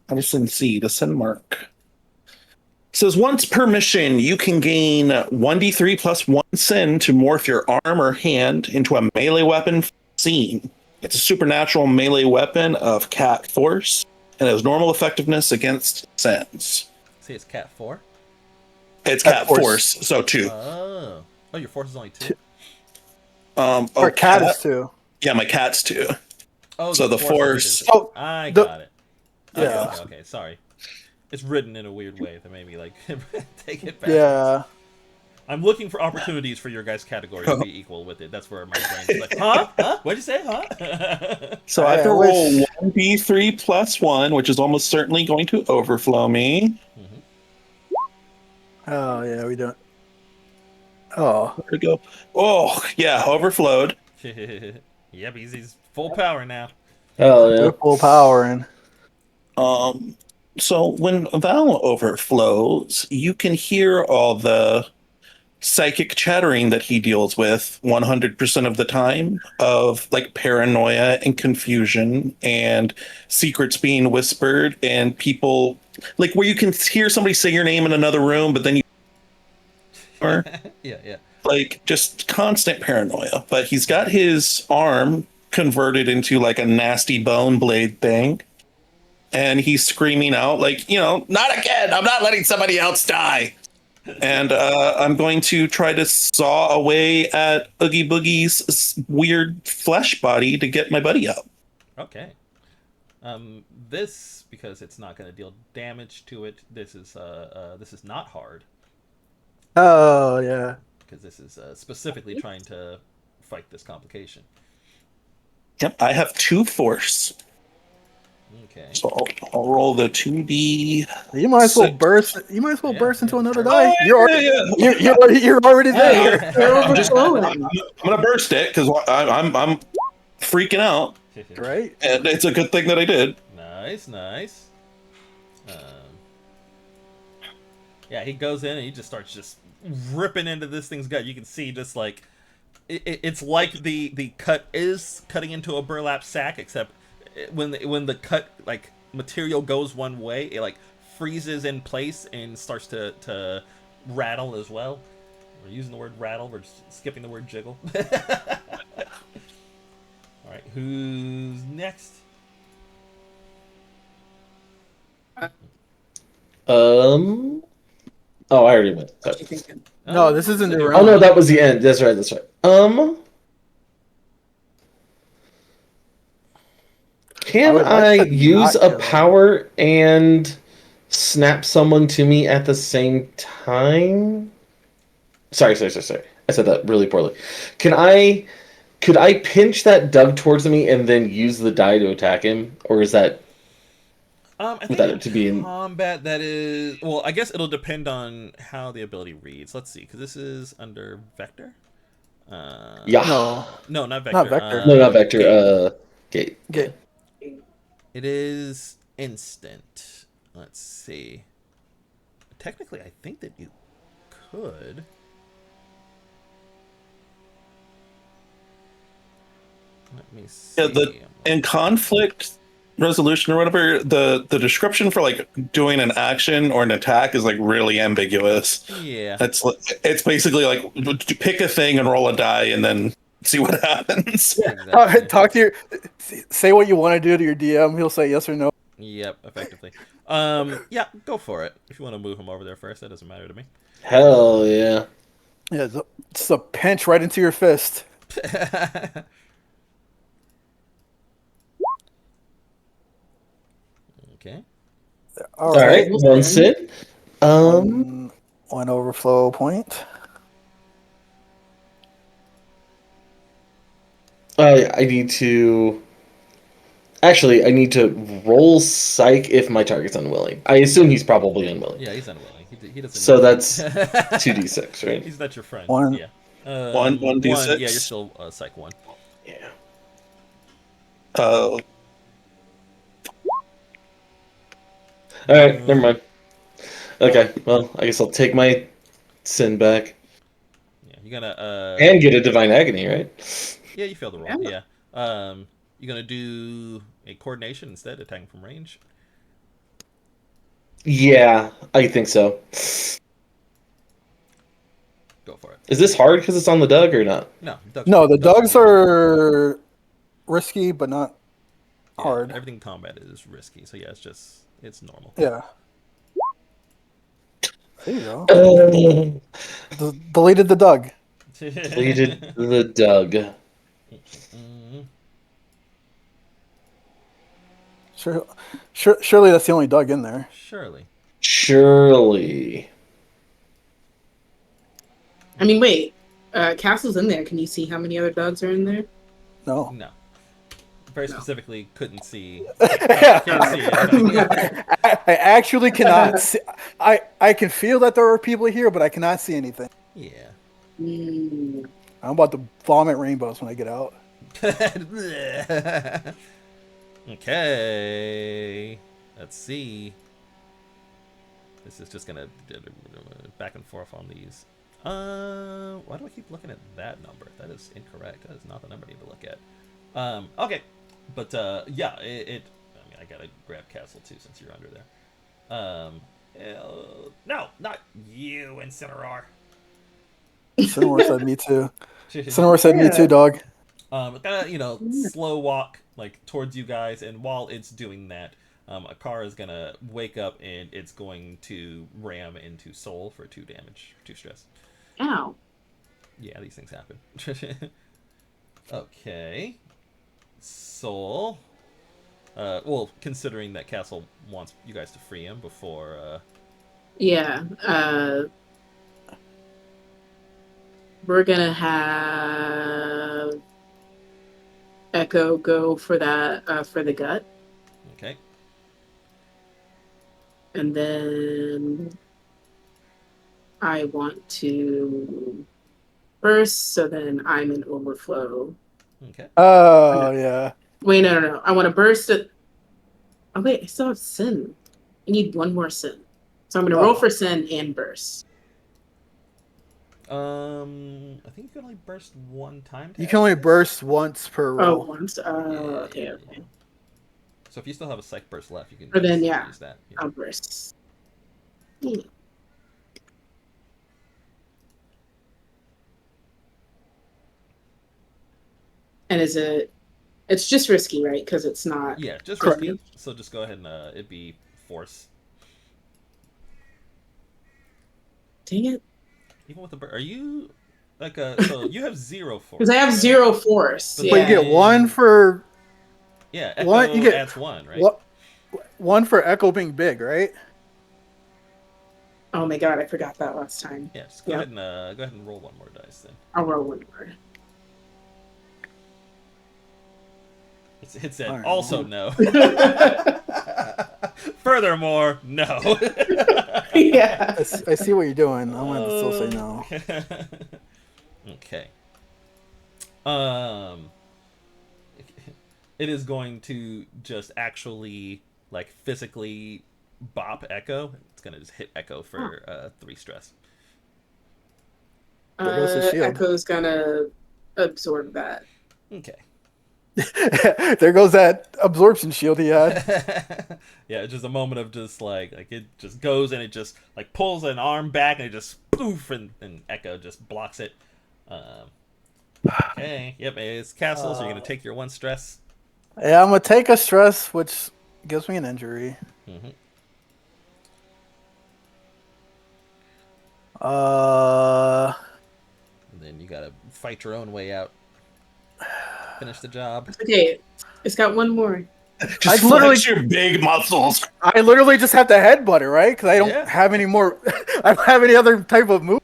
I just didn't see the sin mark. It says once per mission, you can gain 1d3 plus 1 sin to morph your arm or hand into a melee weapon scene. It's a supernatural melee weapon of cat force and has normal effectiveness against sins. See, it's cat 4. It's Cat cat force, so 2. Oh, your force is only 2. Or cat is 2. Yeah, my cat's 2. Oh, So the force. force. Oh, I the- got it. Okay, Yeah. okay, sorry. It's written in a weird way that made me like take it back. Yeah. I'm looking for opportunities for your guys' category to be equal with it. That's where my brain's like, huh? What'd you say, huh? So I have to I roll wish- 1d3 plus 1, which is almost certainly going to overflow me. Oh yeah, we don't. Oh. Where'd it go? Oh, yeah, overflowed. Yep, he's full power now. Hell yeah. With full power in. So when Val overflows, you can hear all the psychic chattering that he deals with 100% of the time of like paranoia and confusion and secrets being whispered and people like where you can hear somebody say your name in another room, but then you Yeah. like just constant paranoia. But he's got his arm converted into like a nasty bone blade thing. And he's screaming out like, you know, not again. I'm not letting somebody else die. And I'm going to try to saw away at Oogie Boogie's weird flesh body to get my buddy up. Okay. This, because it's not going to deal damage to it, this is not hard. Oh yeah. Because this is specifically trying to fight this complication. Yep, I have 2 force. Okay. So I'll roll the 2d. You might as well Six. burst. You might as well Yeah, burst into yeah, another burst. die. You're already, you're already there. You're overflowing. I'm gonna burst it because I'm freaking out. right? And it's a good thing that I did. Nice. Yeah, he goes in and he just starts just ripping into this thing's gut. You can see just like it's like the cut is cutting into a burlap sack, except when the cut like material goes one way, it like freezes in place and starts to rattle as well. We're using the word rattle. We're just skipping the word jiggle. All right, who's next? Oh, I already went. What Sorry. you thinking? No, this is a new Oh round. no, that was the end. That's right. I Can would like I to use not a kill him. power and snap someone to me at the same time? Sorry. I said that really poorly. Can I could I pinch that Doug towards me and then use the die to attack him? Or is that I think without in it to be in combat that is well. I guess it'll depend on how the ability reads. Let's see, because this is under vector. Yeah. No, No, not not vector. Vector. No, not vector, Gate. gate. Yeah, Okay. it is instant. Let's see. Technically, I think that you could. Let me see. Yeah, in conflict resolution or whatever, the description for like doing an action or an attack is like really ambiguous. Yeah. It's basically like pick a thing and roll a die and then see what happens. Yeah. Exactly. Talk to your. Say what you want to do to your DM. He'll say yes or no. Yep, effectively. Yeah, go for it. If you want to move him over there first, that doesn't matter to me. Hell yeah. Yeah, it's a pinch right into your fist. Okay. All All right, right. one sit. One overflow point. I need to. Actually, I need to roll psych if my target's unwilling. I assume he's probably unwilling. Yeah, he's unwilling. He doesn't. So Need that's you. 2d6, right? He's not your friend. One. Yeah. One One. Yeah, you're d6. still psych one. Yeah. Uh, All right, never mind. Okay, well, I guess I'll take my sin back Yeah, you're gonna and get a divine agony, right? Yeah, you failed the roll. Yeah. You're gonna do a coordination instead, attacking from range. Yeah, I think so. Go for it. Is this hard because it's on the Doug or not? No, ducks No, the ducks dogs are risky, but not hard. Everything in combat is risky, so yeah, it's normal. Yeah. There you go. Uh, Deleted the Doug. Deleted the Doug. Surely that's the only Doug in there. Surely. Surely. I mean, wait. Castle's in there. Can you see how many other dogs are in there? No. No. Very specifically, couldn't see. I Can't see it. actually cannot see. I can feel that there are people here, but I cannot see anything. Yeah. Mm. I'm about to vomit rainbows when I get out. Okay. Let's see. This is just gonna back and forth on these. Why do I keep looking at that number? That is incorrect. That is not the number I need to look at. Okay, but yeah, I mean, I gotta grab Castle too since you're under there. No, not you, Incineroar. Cinnamore said me too. Cinnamore said me too, dog. Kinda, slow walk like towards you guys, and while it's doing that, Akara is gonna wake up and it's going to ram into Soul for 2 damage, 2 stress. Ow. Yeah, these things happen. Okay. Soul. Well, considering that Castle wants you guys to free him before. Yeah. We're gonna have Echo go for that for the gut, Okay. and then I want to burst. So then I'm in overflow. Okay. Oh yeah. Wait, no. I want to burst it. Oh wait, I still have sin. I need one more sin. So I'm gonna roll for sin and burst. I think you can only burst one time. You can only burst once per Oh, roll. once. Okay. So if you still have a psych burst left, you can Or then, use that. Yeah. I'll burst. Hmm. And is it? It's just risky, right? Because it's not. Yeah, just Correct. risky. So just go ahead and it'd be force. Dang it! Even with the are you like so you have 0 force? Because I have right? 0 force. But But you get one for yeah. Echo one. You get adds 1, right? one for Echo being big, right? Oh my god, I forgot that last time. Yeah, just go ahead and roll one more dice then. I'll roll one more. It said All right, also well. no. Furthermore, no. Yeah. I see what you're doing. I'm gonna still say no. Okay. It is going to just actually like physically bop Echo. It's gonna just hit Echo for 3 stress. There goes his shield. Echo's gonna absorb that. Okay. There goes that absorption shield he had. Yeah, it's just a moment of just like it just goes and it just like pulls an arm back and it just poof and Echo just blocks it. Okay, yep, it's castle, so you're gonna take your 1 stress. Yeah, I'm gonna take a stress, which gives me an injury. Mm-hmm. And then you gotta fight your own way out. Finish the job. Okay, it's got one more. Just flex your big muscles. I literally just have to headbutt it, right? Because I don't have any more. I don't have any other type of move.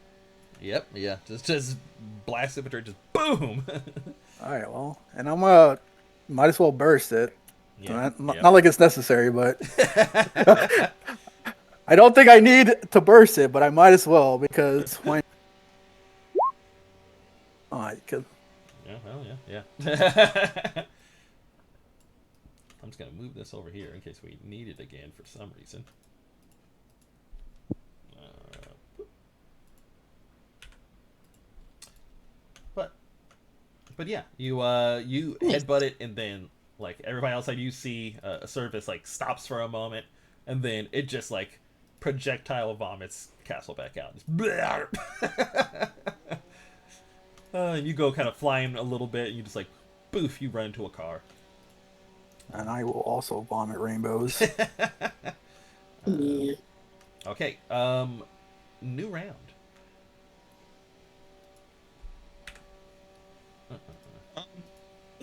Yep, yeah, just blast it with her, just boom. All right, well, and I'm might as well burst it. Yeah, not like it's necessary, but I don't think I need to burst it, but I might as well because why? Oh, because. Yeah, well, yeah. I'm just gonna move this over here in case we need it again for some reason. But yeah, you headbutt it, and then like everybody outside, you see a service like stops for a moment, and then it just like projectile vomits Castle back out. And you go kind of flying a little bit, and you just like, boof, you run into a car. And I will also vomit rainbows. Okay, new round.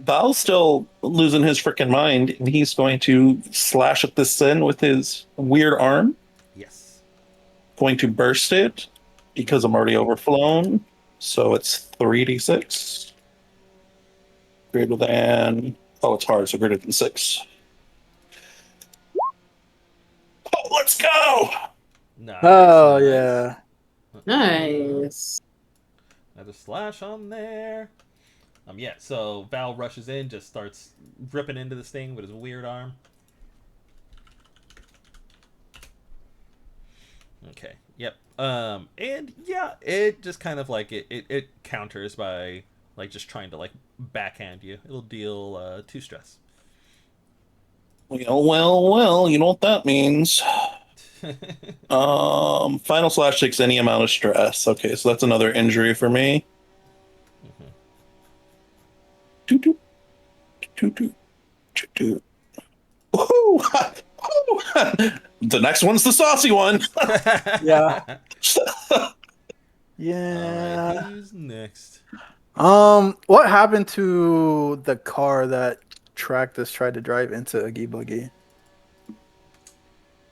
Val's still losing his freaking mind, and he's going to slash at this sin with his weird arm. Yes. Going to burst it because I'm already overflown. So it's 3d6. Greater than. Oh, it's hard, so greater than 6. Oh, let's go! Nice, Oh, nice. yeah. Nice. Another slash on there. Yeah, so Val rushes in, just starts ripping into this thing with his weird arm. Okay, yep. And yeah, it just kind of like it counters by like just trying to like backhand you. It'll deal 2 stress. Well, you know what that means. Final slash takes any amount of stress. Okay, so that's another injury for me. The next one's the saucy one. Yeah. Yeah. Who's next? What happened to the car that Tractus tried to drive into Oogie Boogie?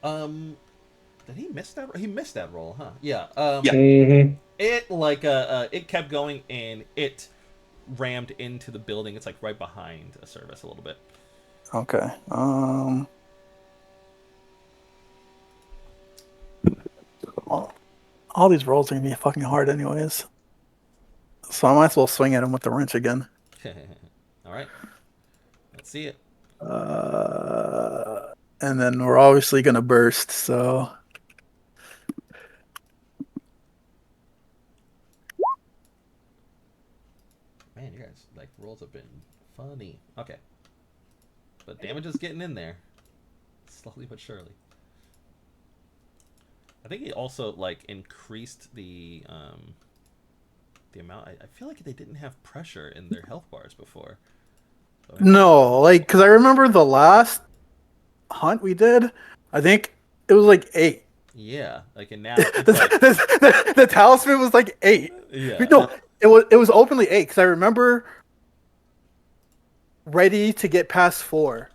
Did he miss that? He missed that roll, huh? Yeah. Yeah. Mm-hmm. It like it kept going and it rammed into the building. It's like right behind a service a little bit. Okay. All these rolls are gonna be fucking hard, anyways. So I might as well swing at him with the wrench again. All right. Let's see it. And then we're obviously gonna burst. So Man, you guys like rolls have been funny. Okay, but damage is getting in there, slowly but surely. I think it also like increased the amount. I feel like they didn't have pressure in their health bars before. So maybe no, like because I remember the last hunt we did, I think it was like 8. yeah, like and now it's like The talisman was like 8. yeah. No, it was openly 8 because I remember ready to get past 4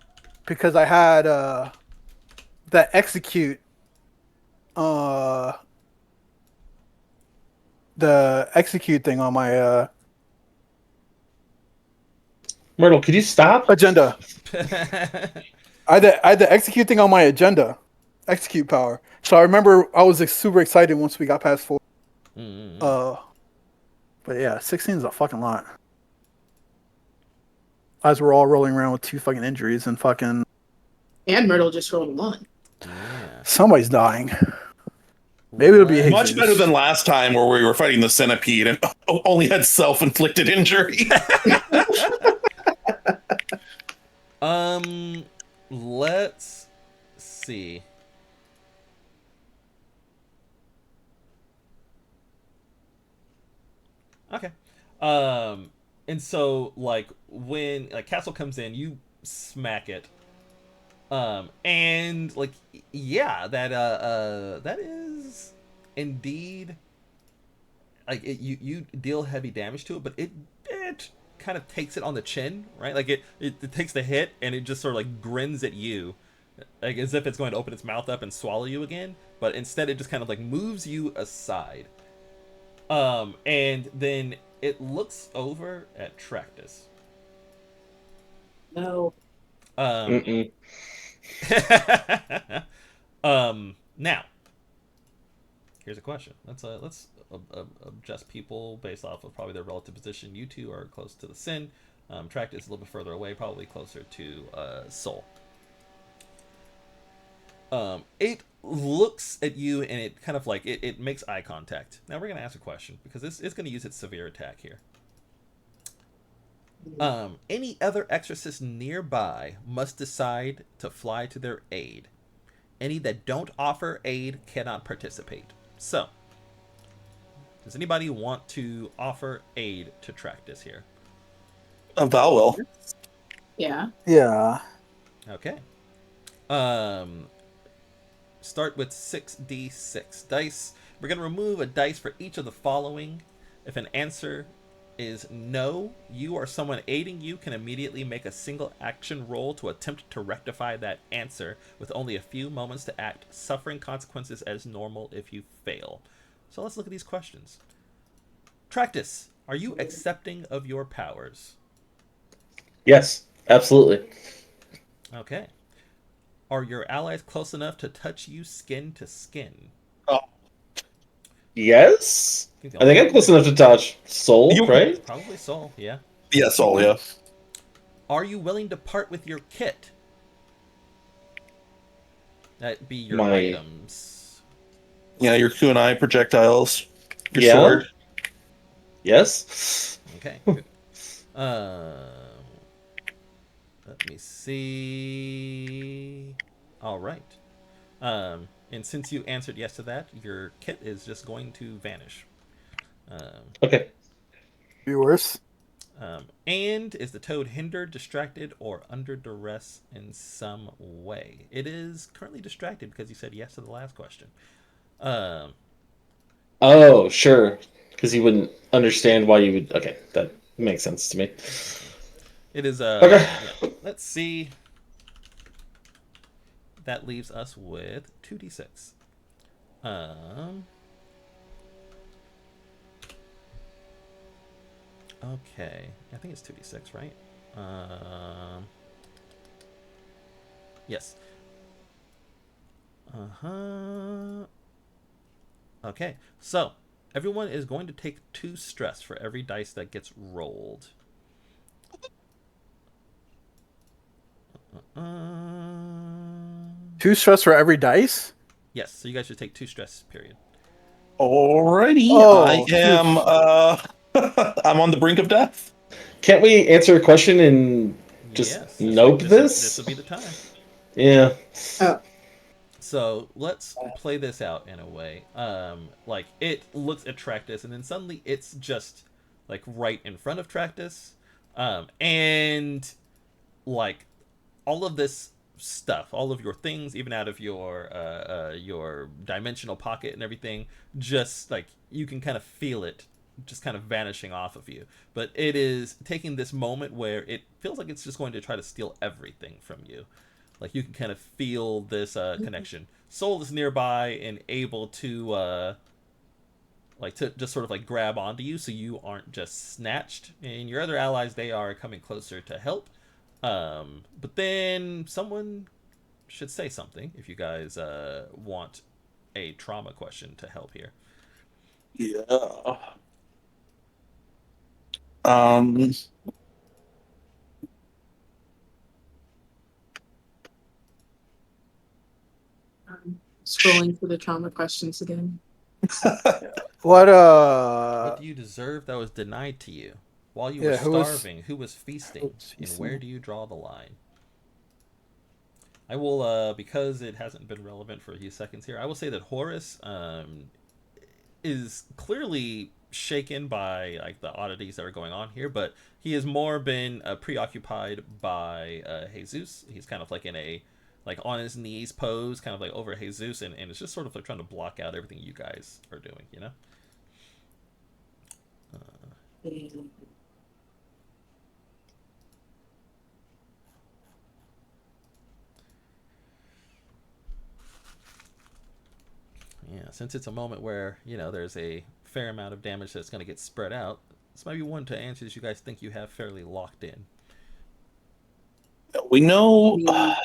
because I had that execute uh the execute thing on my Myrtle, could you stop? agenda. I had the execute thing on my agenda, execute power. So I remember I was like, super excited once we got past 4. Mm-hmm. But yeah, 16 is a fucking lot. As we're all rolling around with 2 fucking injuries and fucking And Myrtle just rolled 1. Yeah. somebody's dying. Maybe it'll be Much Jesus. better than last time where we were fighting the centipede and only had self-inflicted injury. Let's see. Okay. And so like when like Castle comes in, you smack it. And like yeah, that is indeed like you deal heavy damage to it, but it kind of takes it on the chin, right? Like it takes the hit and it just sort of like grins at you, like as if it's going to open its mouth up and swallow you again. But instead, it just kind of like moves you aside. And then it looks over at Tractus. No. Um, Mm-mm. now here's a question. Let's adjust people based off of probably their relative position. You two are close to the sin. Tractus is a little bit further away, probably closer to Soul. It looks at you and it kind of like it makes eye contact. Now we're gonna ask a question because this is gonna use its severe attack here. Any other exorcists nearby must decide to fly to their aid. Any that don't offer aid cannot participate. So, does anybody want to offer aid to Tractus here? Val will. Yeah. Yeah. Okay. Start with 6d6 dice. We're going to remove a dice for each of the following. If an answer is no, you or someone aiding you can immediately make a single action roll to attempt to rectify that answer with only a few moments to act, suffering consequences as normal if you fail. So let's look at these questions. Tractus, are you accepting of your powers? Yes, absolutely. Okay. Are your allies close enough to touch you skin to skin? Yes? I think I'm close enough to touch Soul, You- right? Probably Soul, yeah. Yes, all yeah. Are you willing to part with your kit? That be your My- items. Yeah, your kunai projectiles, your Yeah. sword. Yes? Okay. Good. Let me see. All right. And since you answered yes to that, your kit is just going to vanish. Okay. Be worse. And is the toad hindered, distracted, or under duress in some way? It is currently distracted because you said yes to the last question. Oh, sure. Because you wouldn't understand why you would. Okay, that makes sense to me. It is Okay. yeah. Let's see. That leaves us with 2d6. Okay. I think it's 2d6, right? Yes. Okay. So, everyone is going to take 2 stress for every dice that gets rolled. Uh, 2 stress for every dice. yes, so you guys should take 2 stress, period. Alrighty, I Oh, am. shoot. I'm on the brink of death. Can't we answer a question and just Yes, nope this this? will be the time. Yeah. Oh, So let's play this out in a way. Like it looks at Tractus, and then suddenly it's just like right in front of Tractus, and like all of this stuff, all of your things, even out of your dimensional pocket and everything, just like you can kind of feel it just kind of vanishing off of you. But it is taking this moment where it feels like it's just going to try to steal everything from you. Like you can kind of feel this connection. Soul is nearby and able to like to just sort of like grab onto you, so you aren't just snatched. And your other allies, they are coming closer to help. But then someone should say something if you guys want a trauma question to help here. Yeah. Um. scrolling for the trauma questions again. What What do you deserve that was denied to you? While you were yeah, starving, who was feasting? who's And feasting? where do you draw the line? I will, because it hasn't been relevant for a few seconds here, I will say that Horus is clearly shaken by like the oddities that are going on here, but he has more been preoccupied by Jesus. He's kind of like in a like on his knees pose, kind of like over Jesus, and it's just sort of like trying to block out everything you guys are doing, you know? Yeah, since it's a moment where, you know, there's a fair amount of damage that's going to get spread out, this might be one to answers you guys think you have fairly locked in. We know. Me.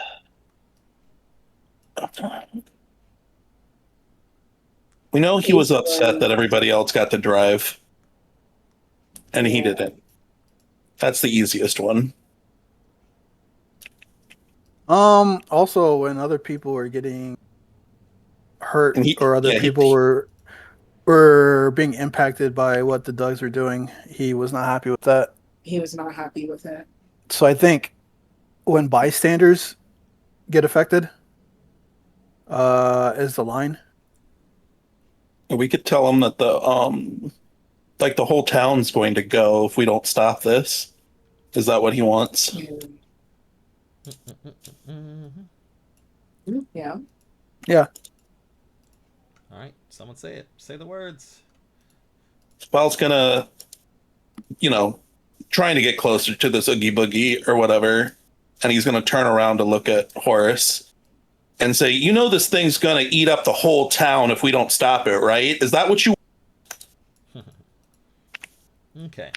We know he was upset Asa, that everybody else got to drive, and he yeah, didn't. That's the easiest one. Also, when other people were getting hurt And he, or other yeah, people were being impacted by what the Dugs were doing, he was not happy with that. he was not happy with it. So I think when bystanders get affected, is the line. we could tell him that like the whole town's going to go if we don't stop this. Is that what he wants? Yeah. Yeah. All right, someone say it. Say the words. Spell's gonna, you know, trying to get closer to this Oogie Boogie or whatever, and he's gonna turn around to look at Horace and say, "You know, this thing's gonna eat up the whole town if we don't stop it, right? Is that what you?" Okay.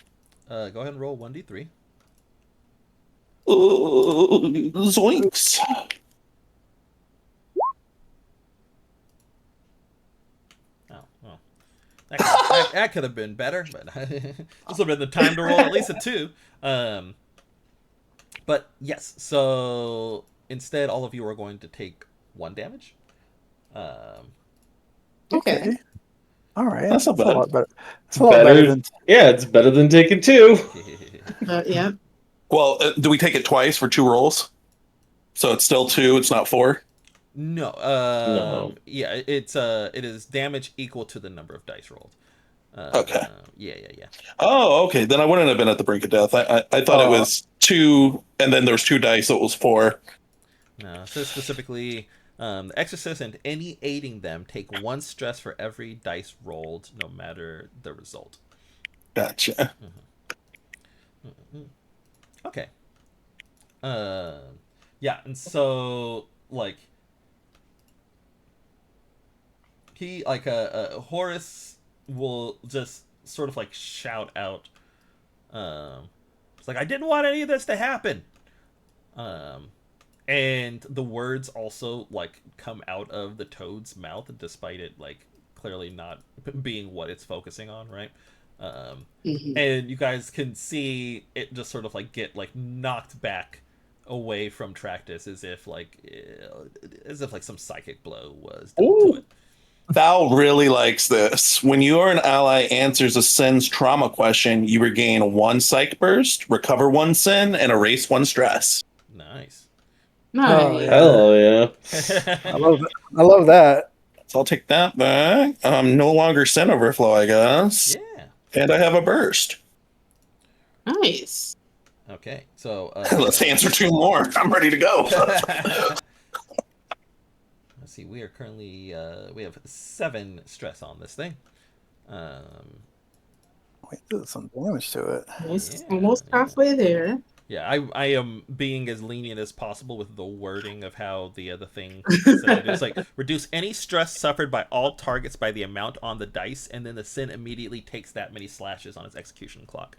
Go ahead and roll 1d3. Zoinks! Oh, well. That could have been better, but this would have been the time to roll at least a 2. But yes, so instead, all of you are going to take 1 damage. Okay. All right. That's not That's a bad. lot better. It's It's a lot better better. than. Yeah, it's better than taking 2. Yeah. Well, do we take it twice for 2 rolls? So it's still 2. It's not 4. No. No. Yeah, it is damage equal to the number of dice rolled. Okay. Yeah. Oh, okay. Then I wouldn't have been at the brink of death. I thought it was 2, and then there's 2 dice, so it was 4. No, it says specifically, the exorcist and any aiding them take 1 stress for every dice rolled, no matter the result. Gotcha. Okay. Yeah, and so like he like Horace will just sort of like shout out, it's like I didn't want any of this to happen, and the words also like come out of the toad's mouth despite it like clearly not being what it's focusing on, right? Mhm. And you guys can see it just sort of like get like knocked back away from Tractus as if like some psychic blow was dealt to it. Val really likes this. When your an ally answers a sin's trauma question, you regain 1 psych burst, recover 1 sin, and erase 1 stress. Nice. Oh, Nice. yeah. Hell yeah. I love that. I love that. So I'll take that back. No longer sin overflow, I guess. Yeah. And I have a burst. Nice. Okay. So Let's answer 2 more. I'm ready to go. let's see. We are currently we have 7 stress on this thing. Wait, did some damage to it. Almost halfway there. Yeah, I am being as lenient as possible with the wording of how the thing said. It's like reduce any stress suffered by all targets by the amount on the dice, and then the sin immediately takes that many slashes on its execution clock.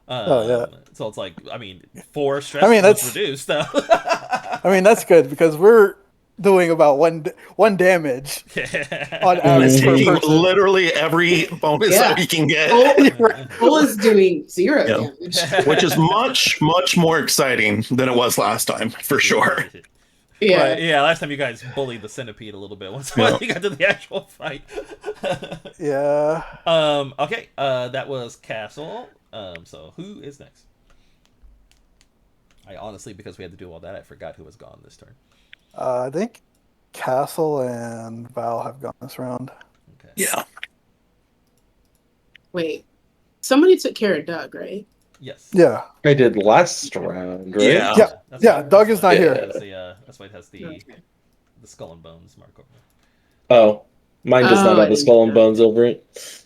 Yeah. So it's like, I mean, 4 stress I mean, was that's- reduced though. I mean, that's good because we're doing about one damage on average per Taking person. literally every bonus Yeah. that we can get, Cole is doing 0 Yeah. damage. which is much, much more exciting than it was last time, for sure. Yeah. Right, yeah, last time you guys bullied the centipede a little bit once Yeah. you got to the actual fight. Yeah. Okay, that was Castle. So who is next? I honestly, because we had to do all that, I forgot who was gone this turn. I think Castle and Val have gone this round. Okay. Yeah. Wait. Somebody took care of Doug, right? Yes. Yeah. I did last round, right? Yeah. Yeah. That's Yeah. why- Doug is not Yeah. here. That's why it has the skull and bones mark over it. Oh, mine does not Oh, have I the skull and didn't- bones over it.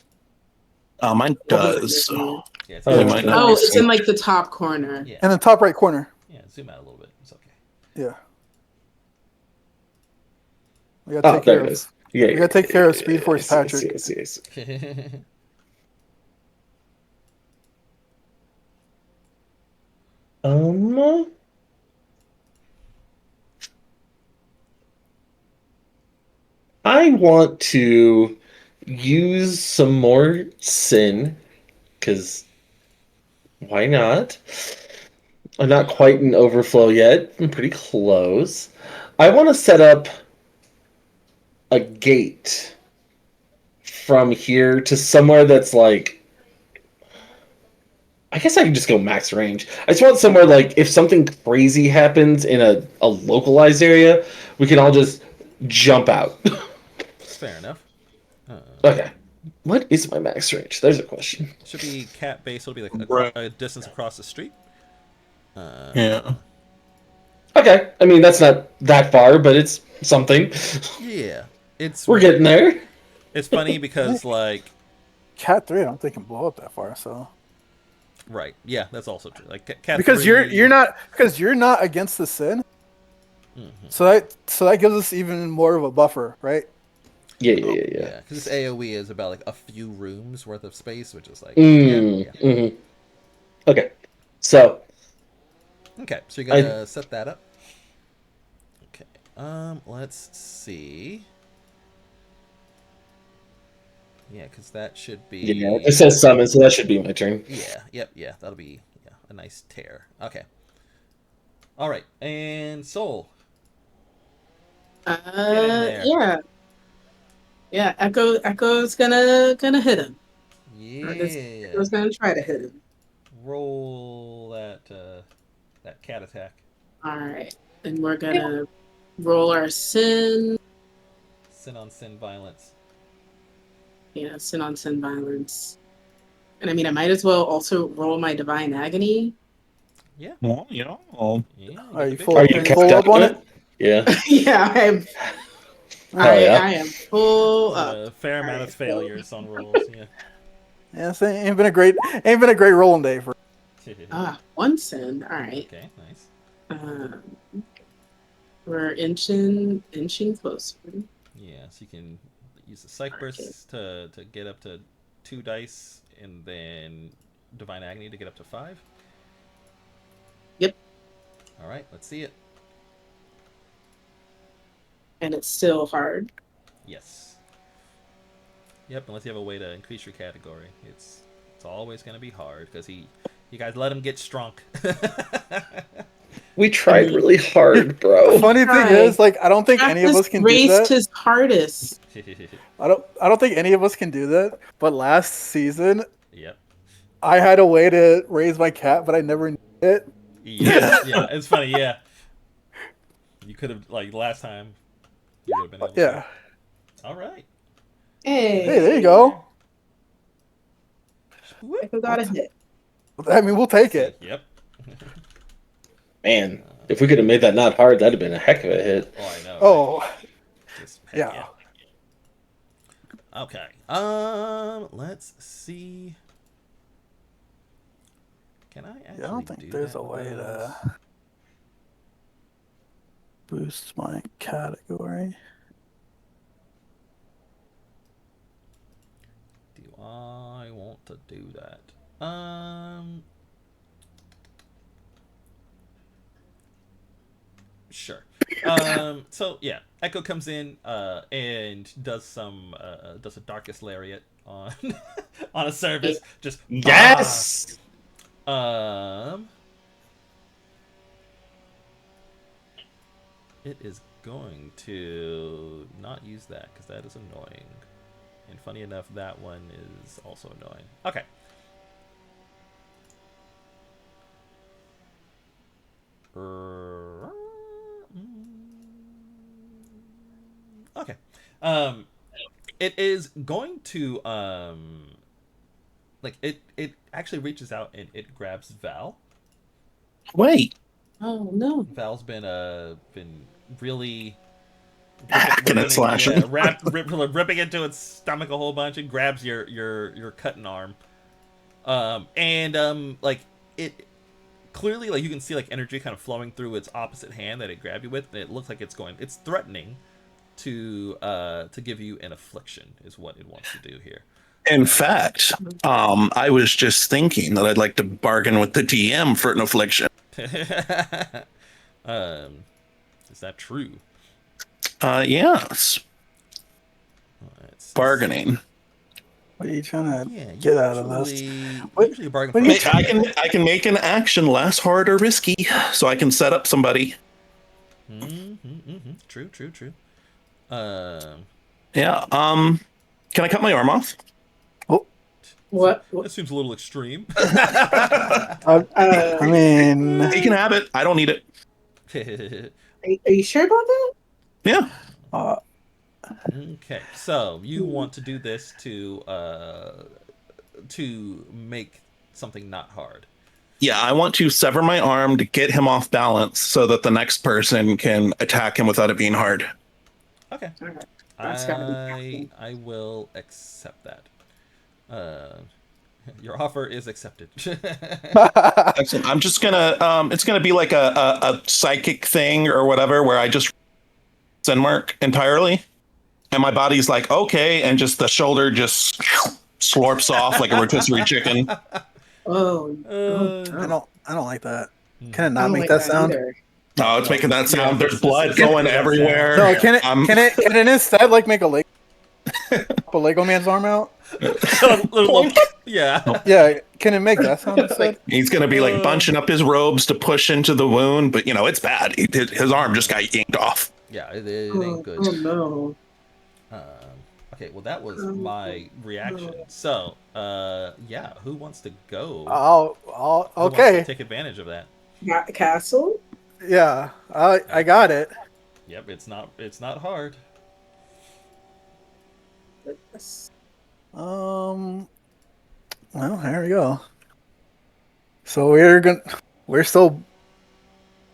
Mine does. Yeah, it's Oh, It zoom might out. not Oh, be it's seen. in like the top corner. Yeah, In the top right corner. yeah, zoom out a little bit. It's okay. Yeah. We gotta Oh, take there care it of. is. Yeah, We gotta take care of Speed Force Patrick. Yes. I want to use some more sin, because why not? I'm not quite in overflow yet. I'm pretty close. I want to set up a gate from here to somewhere that's like, I guess I can just go max range. I just want somewhere like if something crazy happens in a localized area, we can all just jump out. Fair enough. Okay. What is my max range? There's a question. Should be cat base. It'll be like Right. a distance across the street. Yeah. Okay. I mean, that's not that far, but it's something. Yeah, it's We're getting there. It's funny because like Cat 3, I don't think can blow up that far. So right, yeah, that's also true. Like cat because 3, you're not against the sin, so that gives us even more of a buffer, right? Yeah. Yeah, because this AOE is about like a few rooms worth of space, which is like Okay. So, Okay, so you're gonna set that up. Okay, let's see. Yeah, because that should be. yeah, it says summon, so that should be my turn. Yeah, that'll be a nice tear. Okay. All right, and Soul. there. Yeah. Echo's gonna hit him. Or Yeah. Echo's gonna try to hit him. Roll that cat attack. All right, and we're gonna roll our sin. Sin on sin violence. Yeah, sin on sin violence. And I mean, I might as well also roll my divine agony. Yeah. Well, you know. Yeah. Are you get the full? Are big- you Full kept up on it? Yeah. Yeah, yeah. I am full up. a fair amount of Alright, failures on rolls. Yeah. Yeah, this ain't been a great rolling day for. One sin. All right. Okay. Nice. We're inching closer. Yeah. So you can use the psych burst to get up to 2 dice, and then divine agony to get up to 5. Yep. All right. Let's see it. And it's still hard. Yes. Yep. Unless you have a way to increase your category, it's always going to be hard because you guys let him get strong. We I tried mean, really hard, The bro. funny thing is, like, I don't think any of us Practice can do raced that. his hardest. I don't think any of us can do that. But last season, Yep. I had a way to raise my cat, but I never knew it. Yeah. Yeah. It's funny. Yeah. You could have like last time. You would have been able to. Yeah. All right. Hey, there you Hey, go. Whoop. Echo got a hit. I mean, we'll take See. it. Yep. Man, if we could have made that not hard, that'd have been a heck of a hit. Oh, I know. Right? Oh, Just heck yeah. yeah. Okay. Let's see. Can I actually Yeah, I don't think do there's that a with way those? to boost my category. Do I want to do that? Sure. So yeah, Echo comes in and does a darkest lariat on on a service. Just Yes! um, it is going to not use that because that is annoying. And funny enough, that one is also annoying. Okay. Okay. It is going to like it actually reaches out and it grabs Val. Wait, Oh no. Val's been really hacking and slashing. yeah, ripping into its stomach a whole bunch and grabs your cutting arm. Like it clearly, like you can see like energy kind of flowing through its opposite hand that it grabbed you with, and it looks like it's threatening to give you an affliction is what it wants to do here. In fact, I was just thinking that I'd like to bargain with the DM for an affliction. um, is that true? Yes, Let's bargaining. What are you trying to Yeah, get out of this? usually a bargain what for do you- I can make an action less hard or risky, so I can set up somebody. True. Yeah. Can I cut my arm off? Oh, What? That seems a little extreme. I mean, He can have it. I don't need it. Are you sure about that? Yeah. uh, Okay, so you want to do this to make something not hard. Yeah, I want to sever my arm to get him off balance so that the next person can attack him without it being hard. Okay, Alright. That's gotta be I will accept that. Your offer is accepted. Excellent. I'm just gonna it's gonna be like a psychic thing or whatever where I just send mark entirely. And my body's like, okay, and just the shoulder just slurps off like a rotisserie chicken. Oh, I don't like that. Can it I not don't make like that sound? either. Oh, it's making that sound. Yeah, There's blood going making that everywhere. No, can it? Um, Can it instead like make a Lego man's arm out? Yeah. Yeah, can it make that sound instead? He's gonna be like bunching up his robes to push into the wound, but you know it's bad. His arm just got yanked off. Yeah, it ain't good. Oh no. Okay, well that was my reaction. So, yeah, who wants to go? I'll Who wants okay. to take advantage of that? Castle? Yeah, I got it. Yep, it's not hard. Well, here we go. So we're still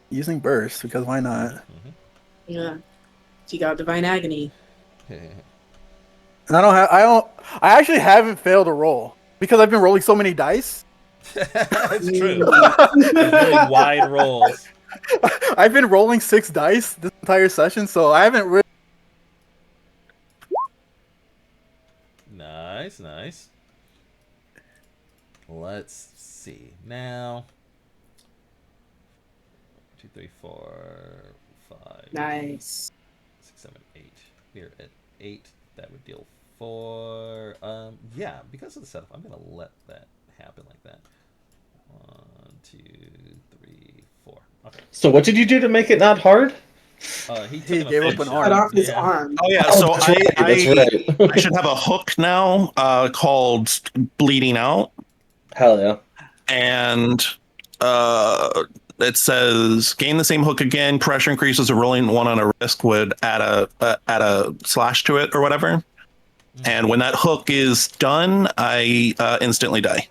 using burst because why not? Yeah. You got Divine Agony. And I actually haven't failed a roll because I've been rolling so many dice. It's true. Really wide rolls. I've been rolling 6 dice this entire session, so I haven't really. Nice. Let's see. Now 2, 3, 4, 5. Nice. 6, 7, 8. We're at 8. That would deal 4. Yeah, because of the setup, I'm gonna let that happen like that. 1, 2, 3, 4. Okay. So what did you do to make it not hard? He took He an gave up offense an shot. Cut off his Yeah. arm. Oh yeah, Oh, so that's right. That's right. I should have a hook now called Bleeding Out, Hell yeah. and it says gain the same hook again. Pressure increases. A rolling one on a risk would add a slash to it or whatever. And when that hook is done, I instantly die.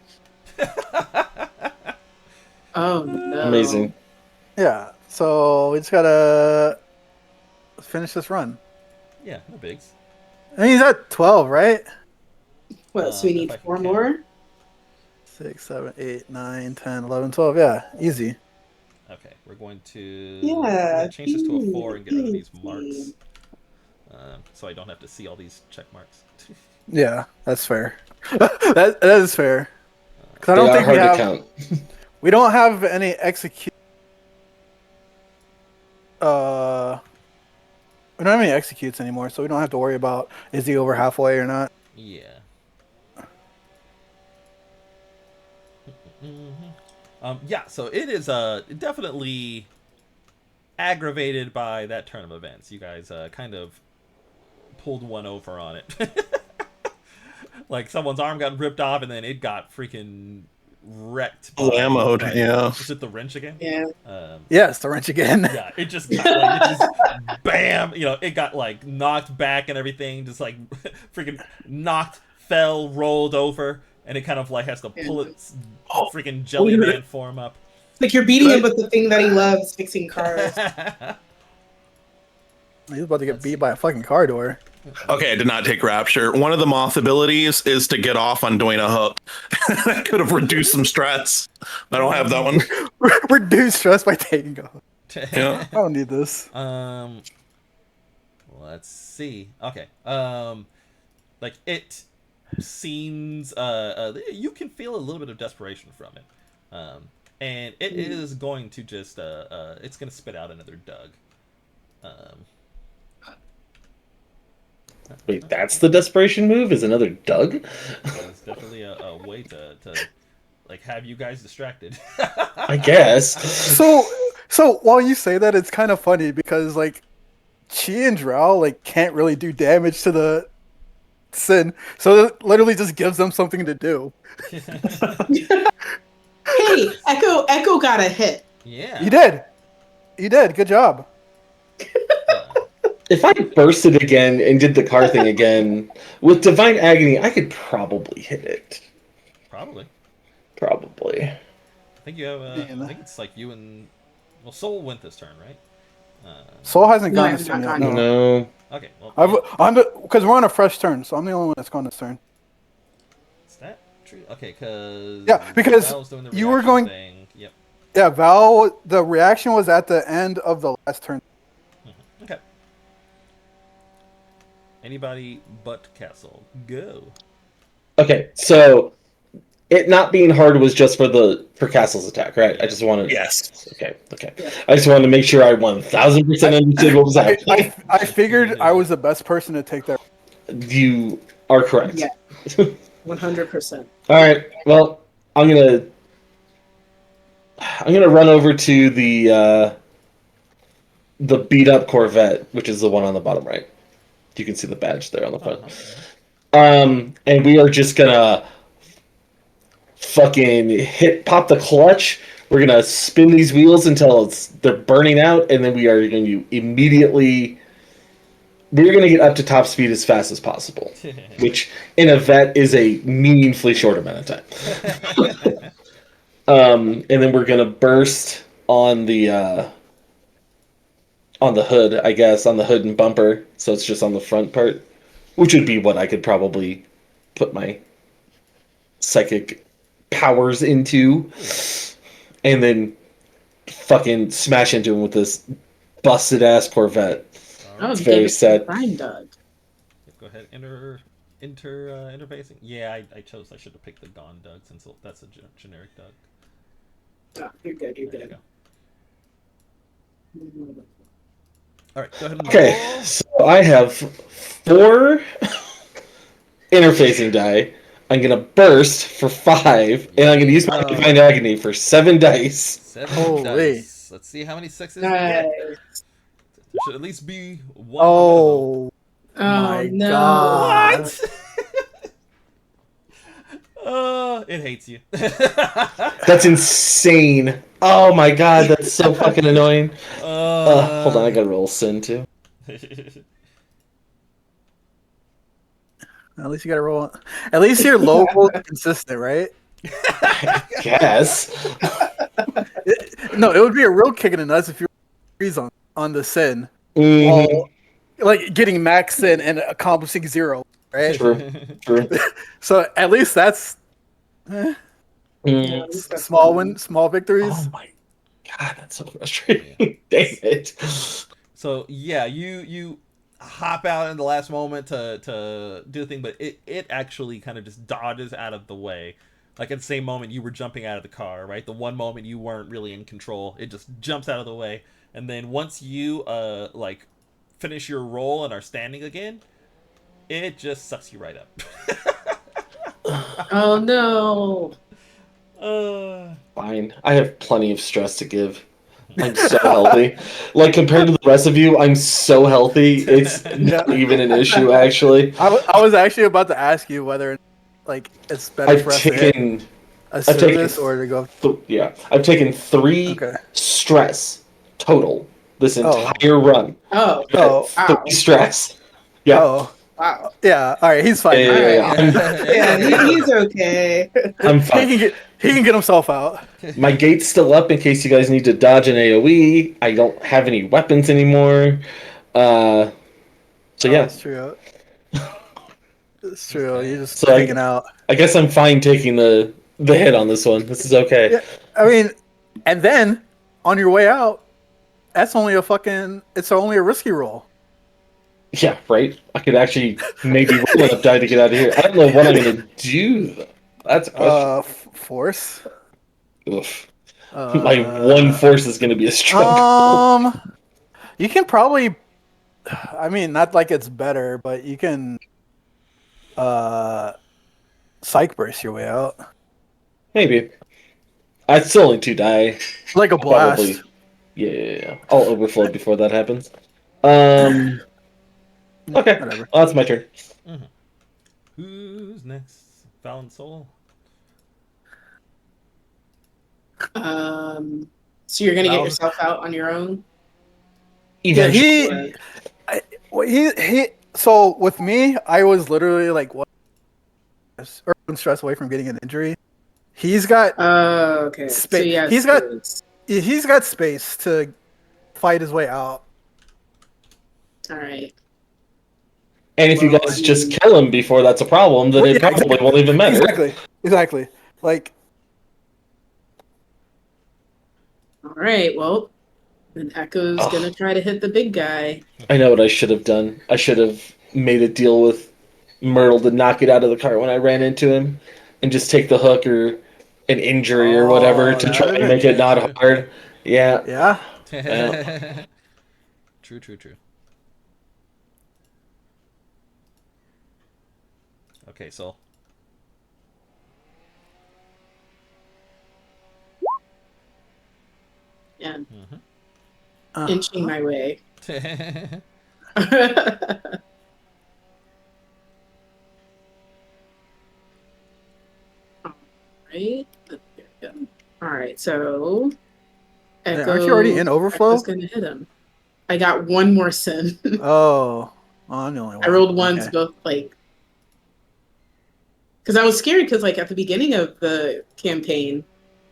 Oh no. Amazing. Yeah. So we just gotta finish this run. Yeah, no bigs. I mean, he's at 12, right? What? So we If need I can 4 count. more. 6, 7, 8, 9, 10, 11, 12. Yeah, easy. Okay, we're going to Yeah. change this to a 4 and get rid of these easy. marks, so I don't have to see all these check marks. Yeah, that's fair. that is fair. Because I They don't are think we hard to have. count. We don't have any we don't have any executes anymore, so we don't have to worry about is he over halfway or not. Yeah. Yeah, so it is definitely aggravated by that turn of events. You guys kind of pulled one over on it. Like someone's arm got ripped off and then it got freaking wrecked. Blammoed, by, yeah. Is it the wrench again? Yeah. Yes, the wrench again. Yeah, it just got like, it just bam, it got like knocked back and everything, just like freaking knocked, fell, rolled over, and it kind of like has to pull its freaking jelly man form up. Like you're beating him with the thing that he loves, fixing cars. He's about to get beat by a fucking car door. Okay, I did not take Rapture. One of the moth abilities is to get off on doing a hook. I could have reduced some stress. I don't have that one. Reduce stress by taking off. Yeah. I don't need this. Let's see. Okay. Like it seems you can feel a little bit of desperation from it. And it is going to just it's going to spit out another Doug. Wait, that's the desperation move? Is another Doug? It's definitely a way to like have you guys distracted. I guess. So while you say that, it's kind of funny because like Chi and Drow like can't really do damage to the Sin, so it literally just gives them something to do. Hey, Echo got a hit. Yeah. You did. Good job. If I bursted again and did the car thing again with Divine Agony, I could probably hit it. Probably. Probably. I think you have. I think it's like you and Soul went this turn, right? Soul hasn't No, gone I've this not turn yet. gone No. No. Okay. Well, Because we're on a fresh turn, so I'm the only one that's gone this turn. is that true? Okay, because because Val's doing the you were reaction going- thing. Yep. Yeah, Val. The reaction was at the end of the last turn. Okay. Anybody but Castle. Go. Okay, so it not being hard was just for Castle's attack, right? I just wanted. Yes. Okay. I just wanted to make sure I 1000% understood what was happening. I figured I was the best person to take that. You are correct. Yeah. 100%. All right. Well, I'm gonna run over to the beat up Corvette, which is the one on the bottom right. You can see the badge there on the front. And we are just gonna fucking pop the clutch. We're gonna spin these wheels until they're burning out, and then we are going to immediately. We're going to get up to top speed as fast as possible, which in a vet is a meaningfully short amount of time. And then we're going to burst on the hood, I guess, on the hood and bumper, so it's just on the front part, which would be what I could probably put my psychic powers into, and then fucking smash into him with this busted ass Corvette. Oh, It's you very gave it sad. Fine, Doug. Go ahead. Interfacing. Yeah, I chose. I should have picked the Gone Doug since that's a generic Doug. Oh, you're good. You're There you good. go. All right. Go ahead. And Okay, roll. so I have 4 interfacing die. I'm gonna burst for 5, and I'm gonna use my divine agony for 7 dice. 7 Holy. dice. Let's see how many 6s we get. Nice. There should at least be one minimum. Oh Oh my no. god. What? It hates you. That's insane. Oh my god, that's so fucking annoying. Hold on, I gotta roll sin too. At least you gotta roll. At least your low roll is consistent, right? Yes. No, it would be a real kick in the nuts if you were freeze on the sin. Mhm. While, like getting max sin and accomplishing 0, right? True. True. So at least that's Yeah, Mm. at least that's small fun. small victories. Oh my god, that's so frustrating. Dang it. So yeah, you hop out in the last moment to do the thing, but it actually kind of just dodges out of the way. Like at the same moment you were jumping out of the car, right? The one moment you weren't really in control, it just jumps out of the way. And then once you like finish your roll and are standing again, it just sucks you right up. Oh no. Fine. I have plenty of stress to give. I'm so healthy. Like compared to the rest of you, I'm so healthy. It's not even an issue actually. I was actually about to ask you whether like it's better I've for us to hit taken a I've taken service or to go. yeah. I've taken 3 Okay. stress total this Oh. entire run. Oh. Oh. 3 Wow. stress. Yeah. Oh. Wow. Yeah. All right. He's fine. Yeah. Yeah, he's okay. I'm He fine. can get himself out. My gate's still up in case you guys need to dodge an AoE. I don't have any weapons anymore. So yeah. That's true. It's true. You're just So hanging out. I guess I'm fine taking the hit on this one. This is okay. Yeah. I mean, and then on your way out, that's only a fucking. It's only a risky roll. Yeah, right. I could actually maybe roll enough die to get out of here. I don't know what I'm gonna do though. That's a question. Force. Oof. My one force is gonna be a struggle. You can probably. I mean, not like it's better, but you can. Psych burst your way out. Maybe. I'd still only 2 die. Like a blast. Probably. Yeah. I'll overflow before that happens. Okay. Whatever. Well, that's my turn. Mm-hmm. Who's next? Fallen Soul. So you're gonna get yourself out on your own? Yeah, Eventually. he. So with me, I was literally like one stress away from getting an injury. He's got Okay. So space. yeah, He's got space to fight his way out. all right. And if you guys just kill him before that's a problem, then it probably won't even matter. Exactly. Like. All right. Well, then Echo's gonna try to hit the big guy. I know what I should have done. I should have made a deal with Myrtle to knock it out of the car when I ran into him, and just take the hook or an injury or whatever to try and make it not hard. Yeah. Yeah. True. Okay, so. Yeah. Mm-hmm. Inching my way. Right. There we go. All right. So. Echo, Aren't you already in overflow? Echo's gonna hit him. I got one more sin. Oh, I'm the only one. I rolled ones both like. Because I was scared because like at the beginning of the campaign,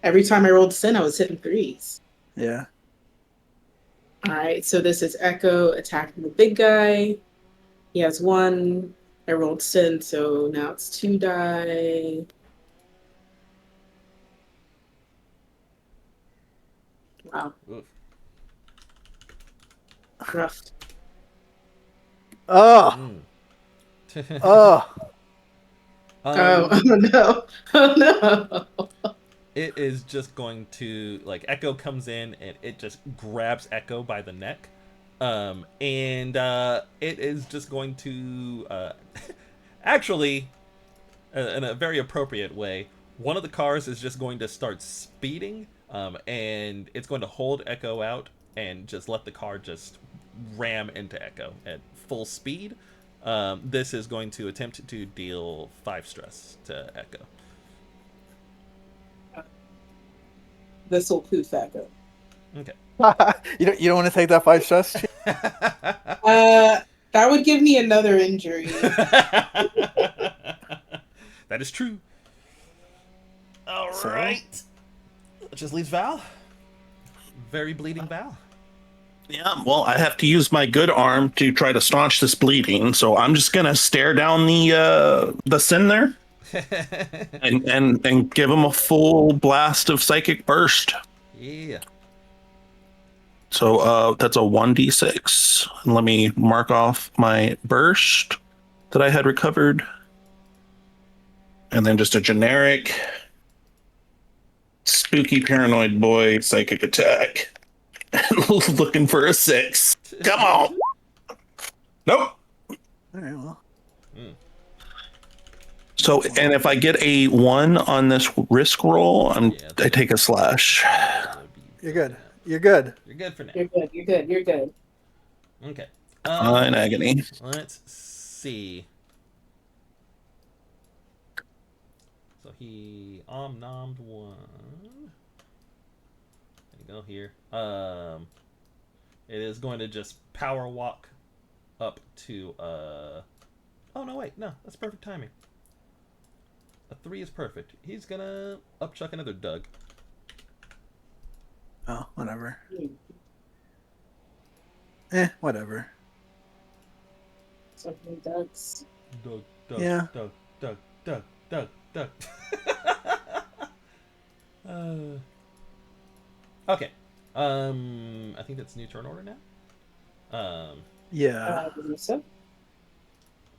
every time I rolled sin, I was hitting 3s. Yeah. All right, so this is Echo attacking the big guy. He has 1. I rolled sin, so now it's 2 die. Wow. Oof. Rough. Oh. Oh. Oh no. Oh no. It is just going to, like, Echo comes in and it just grabs Echo by the neck. And it is just going to actually in a very appropriate way. One of the cars is just going to start speeding, and it's going to hold Echo out and just let the car just ram into Echo at full speed. This is going to attempt to deal 5 stress to Echo. This will poof Echo. Okay. You don't want to take that 5 stress? Chief? That would give me another injury. That is true. All So? right. That just leaves Val. Very bleeding Val. Yeah, well, I have to use my good arm to try to staunch this bleeding, so I'm just gonna stare down the sin there and give him a full blast of psychic burst. Yeah. So that's a 1d6. And let me mark off my burst that I had recovered. And then just a generic spooky paranoid boy psychic attack. Looking for a 6. Come on. Nope. All right, well. So, and if I get a 1 on this risk roll, I take a slash. You're good. You're good. You're good for now. You're good. You're good. You're good. Okay. In agony. Let's see. So he omnommed 1. There you go here. It is going to just power walk up to oh no, wait, no, that's perfect timing. A 3 is perfect. He's gonna upchuck another Doug. Oh, whatever. Hmm. Whatever. So he does. Doug, Doug, Yeah. Doug, Doug, Doug, Doug, Doug. Okay. I think that's new turn order now. Yeah. So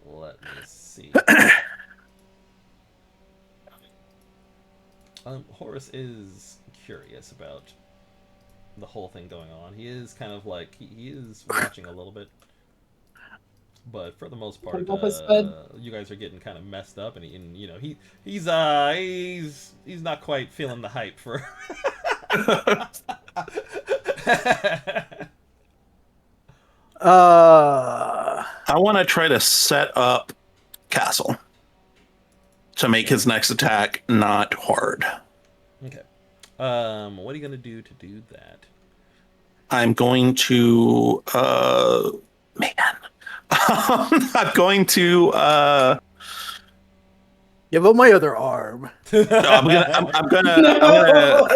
Let me see. Horace is curious about the whole thing going on. He is kind of like he is watching a little bit, but for the most part, you guys are getting kind of messed up, and you know he's not quite feeling the hype for. I want to try to set up Castle to make his next attack not hard. Okay. What are you gonna do to do that? I'm going to I'm going to Give up my other arm. I'm gonna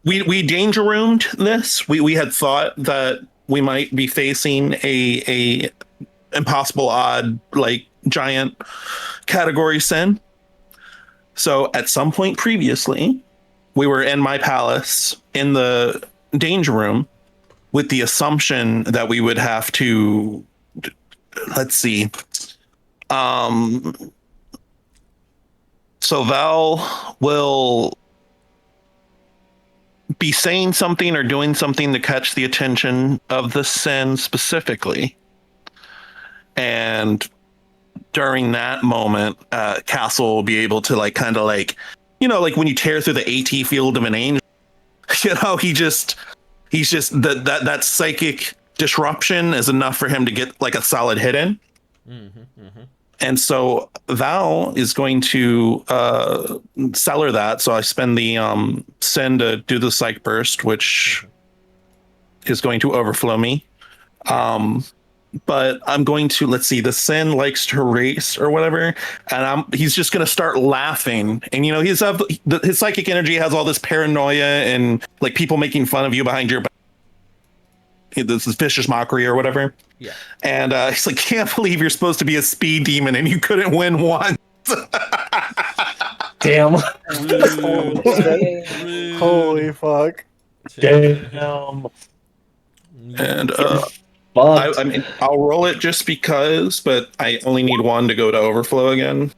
we danger roomed this. We had thought that we might be facing a impossible odd like giant category sin. So at some point previously, we were in my palace in the danger room with the assumption that we would have to, let's see. So Val will be saying something or doing something to catch the attention of the sin specifically. And during that moment, Castle will be able to like kind of like, you know, like when you tear through the AT field of an angel, you know, he's just that psychic disruption is enough for him to get like a solid hit in. And so Val is going to cellar that. So I spend the sin to do the psych burst, which is going to overflow me. But I'm going to, let's see, the sin likes to race or whatever, and he's just going to start laughing. And you know, his psychic energy has all this paranoia and like people making fun of you behind your back. This is vicious mockery or whatever. Yeah. And he's like, can't believe you're supposed to be a speed demon and you couldn't win once. Damn. Holy fuck. Damn. And Fucked. I mean, I'll roll it just because, but I only need 1 to go to overflow again.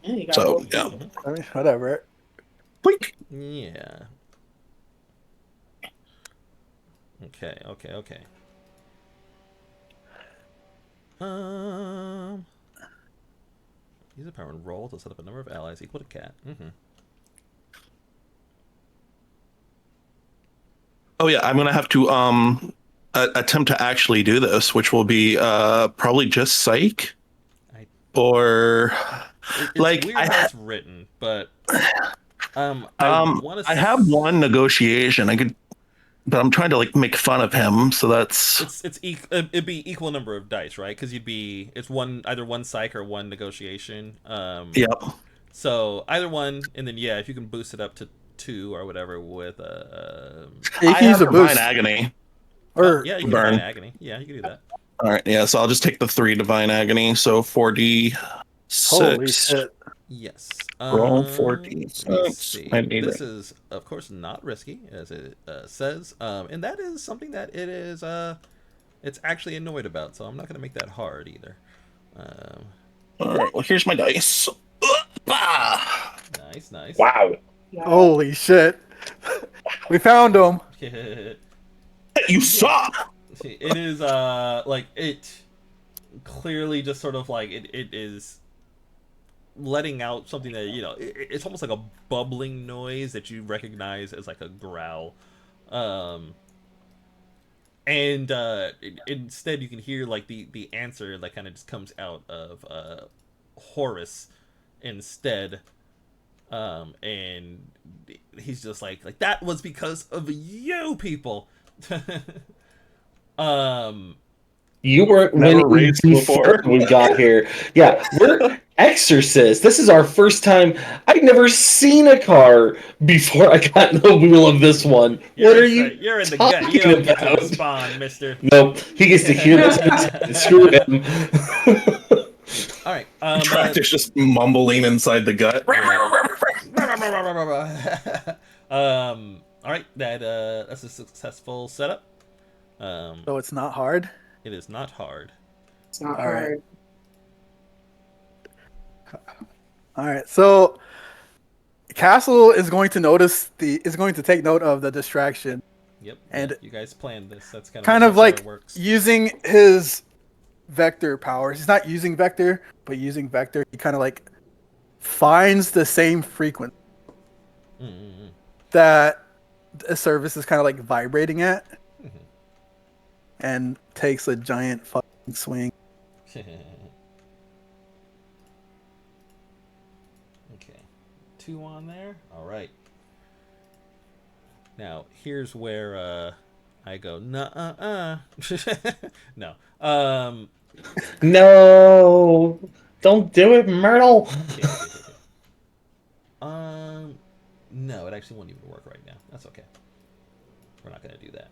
Yeah, you got So both. yeah. I mean, whatever. Boink. Yeah. Okay. Use a power and roll to set up a number of allies equal to cat. Mm-hmm. Oh yeah, I'm gonna have to attempt to actually do this, which will be probably just psych I, or it's like weird how it's written, but I want I have to. one negotiation. I could, but I'm trying to like make fun of him, so that's It'd be equal number of dice, right? Because it's either one psych or one negotiation. yep. So either one, and then yeah, if you can boost it up to 2 or whatever with Yeah, you I can use have a divine boost. agony. Or yeah, you can divine Burn. agony. Yeah, you can do that. All right, yeah. So I'll just take the 3 divine agony. So 4d holy 6. shit. Yes. Roll Let's 4d6. see. I need This it. is, of course, not risky, as it says, and that is something that it is. It's actually annoyed about, so I'm not going to make that hard either. All right. Well, here's my dice. Ah! Nice, nice. Wow. Holy shit. We found him. You saw. It is like it clearly just sort of like it is letting out something that it's almost like a bubbling noise that you recognize as like a growl, and instead you can hear like the answer that kind of just comes out of Horus instead, and he's just like that was because of you people. um You weren't Never winning raced before before. we got here. Yeah, we're exorcists. This is our first time. I'd never seen a car before I got in the wheel of this one. What are you you're in the gut. talking You don't get to about? respond, mister. Nope, he gets to hear this in his head. Screw him. All right. Tractor's just mumbling inside the gut. All right. That's a successful setup. So it's not hard. It is not hard. It's not All right. hard. All right. So Castle is going to take note of the distraction. Yep. And yeah, you guys planned this. That's kind that's of how like it works. using his vector powers. He's not using vector, but using vector, he kind of like finds the same frequency Mm-hmm. that a service is kind of like vibrating at, Mm-hmm. and takes a giant fucking swing. Okay. 2 on there. All right. Now, here's where I go, nuh-uh-uh. No. No, don't do it, Myrtle. No, it actually won't even work right now. That's okay. We're not going to do that.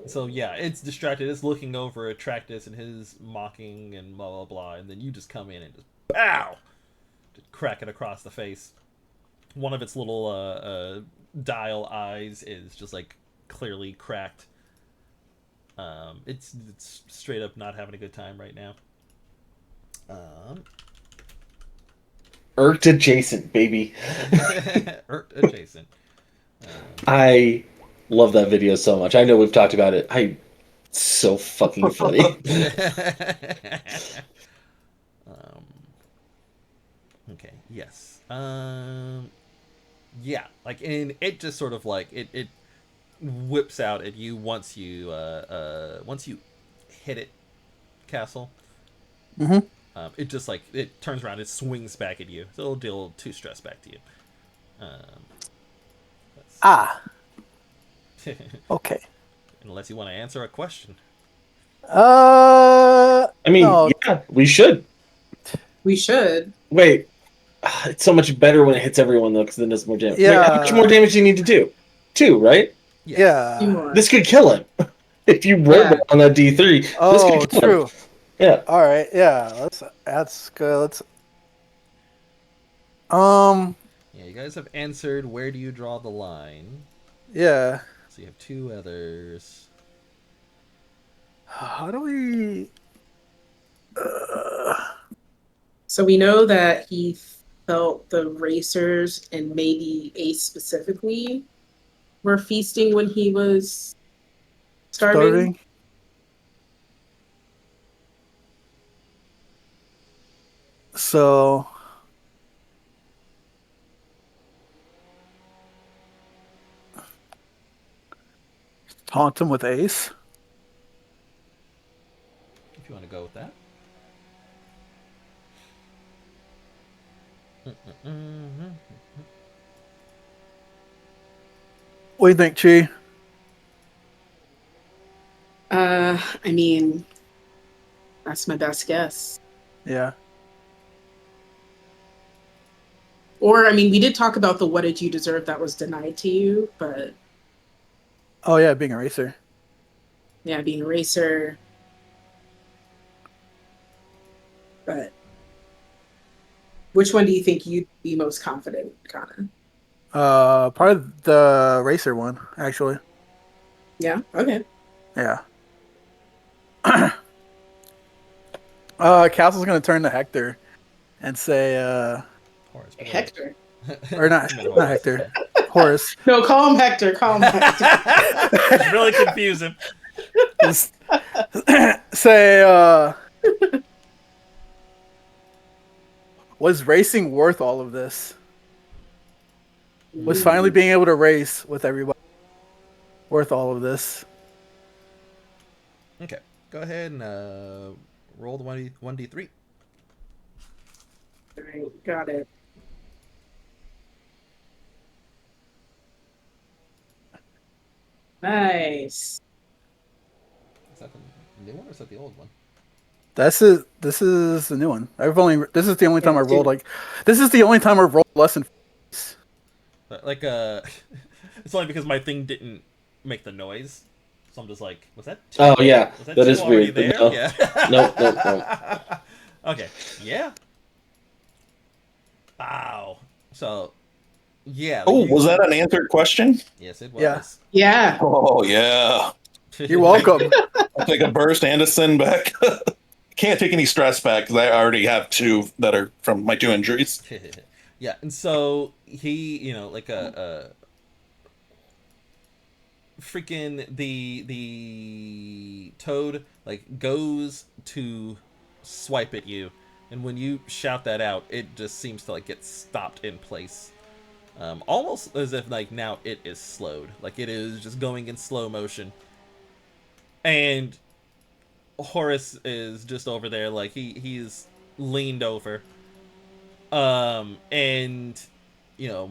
So, yeah, it's distracted. It's looking over at Tractus and his mocking and blah, blah, blah. And then you just come in and just, pow! Just crack it across the face. One of its little dial eyes is just, like, clearly cracked. It's straight up not having a good time right now. Irked adjacent, baby. Irked adjacent. I love that video so much. I know we've talked about it. So fucking funny. Okay. Yes. Yeah. Like, and it just sort of like it whips out at you once you hit it, Castle. Mm-hmm. It just like it turns around, it swings back at you, so it'll deal 2 stress back to you. Okay. Unless you want to answer a question. I mean, no. yeah, we should. We should. Wait, it's so much better when it hits everyone though, because then it does more damage. Yeah. Wait, how much more damage do you need to do? 2, right? Yes. Yeah. 2 more. This could kill him. If you roll Yeah. that on that D3, this Oh, could kill true. him. Yeah. All right. Yeah. That's good. Let's. Yeah, you guys have answered. Where do you draw the line? Yeah. So you have 2 others. How do we? So we know that he felt the racers and maybe Ace specifically were feasting when he was starving. So taunt him with Ace. If you want to go with that. What do you think, Chi? I mean, that's my best guess. Yeah. Or, I mean, we did talk about the what did you deserve that was denied to you, but Oh yeah, being a racer. yeah, being a racer. But which one do you think you'd be most confident, Kana? Probably the racer one, actually. Yeah, okay. Yeah. Castle's gonna turn to Hector and say, Horace, but Hector. or not, You meant not Horace. Hector, Horace. No, call him Hector. Call him Hector. Just really confuse him. Just say, was racing worth all of this? Was finally being able to race with everybody worth all of this? Okay, go ahead and roll the 1d3. All right, got it. Nice. Is that the new one or is that the old one? This is the new one. This is the only time Yeah, I rolled dude. this is the only time I've rolled less than. But like it's only because my thing didn't make the noise, so I'm just like, was that two? Oh yeah, Was that that two is already weird. But there? no, Yeah. no. Okay. Yeah. Wow. So, yeah. Oh, you- was that an answered question? Yes, it Yeah. was. Yeah. Oh yeah. You're welcome. I'll take a burst and a sin back. Can't take any stress back because I already have two that are from my two injuries. Yeah, and so he, like a freaking the toad like goes to swipe at you, and when you shout that out, it just seems to like get stopped in place, almost as if like now it is slowed, like it is just going in slow motion, and Horace is just over there, like he's leaned over, and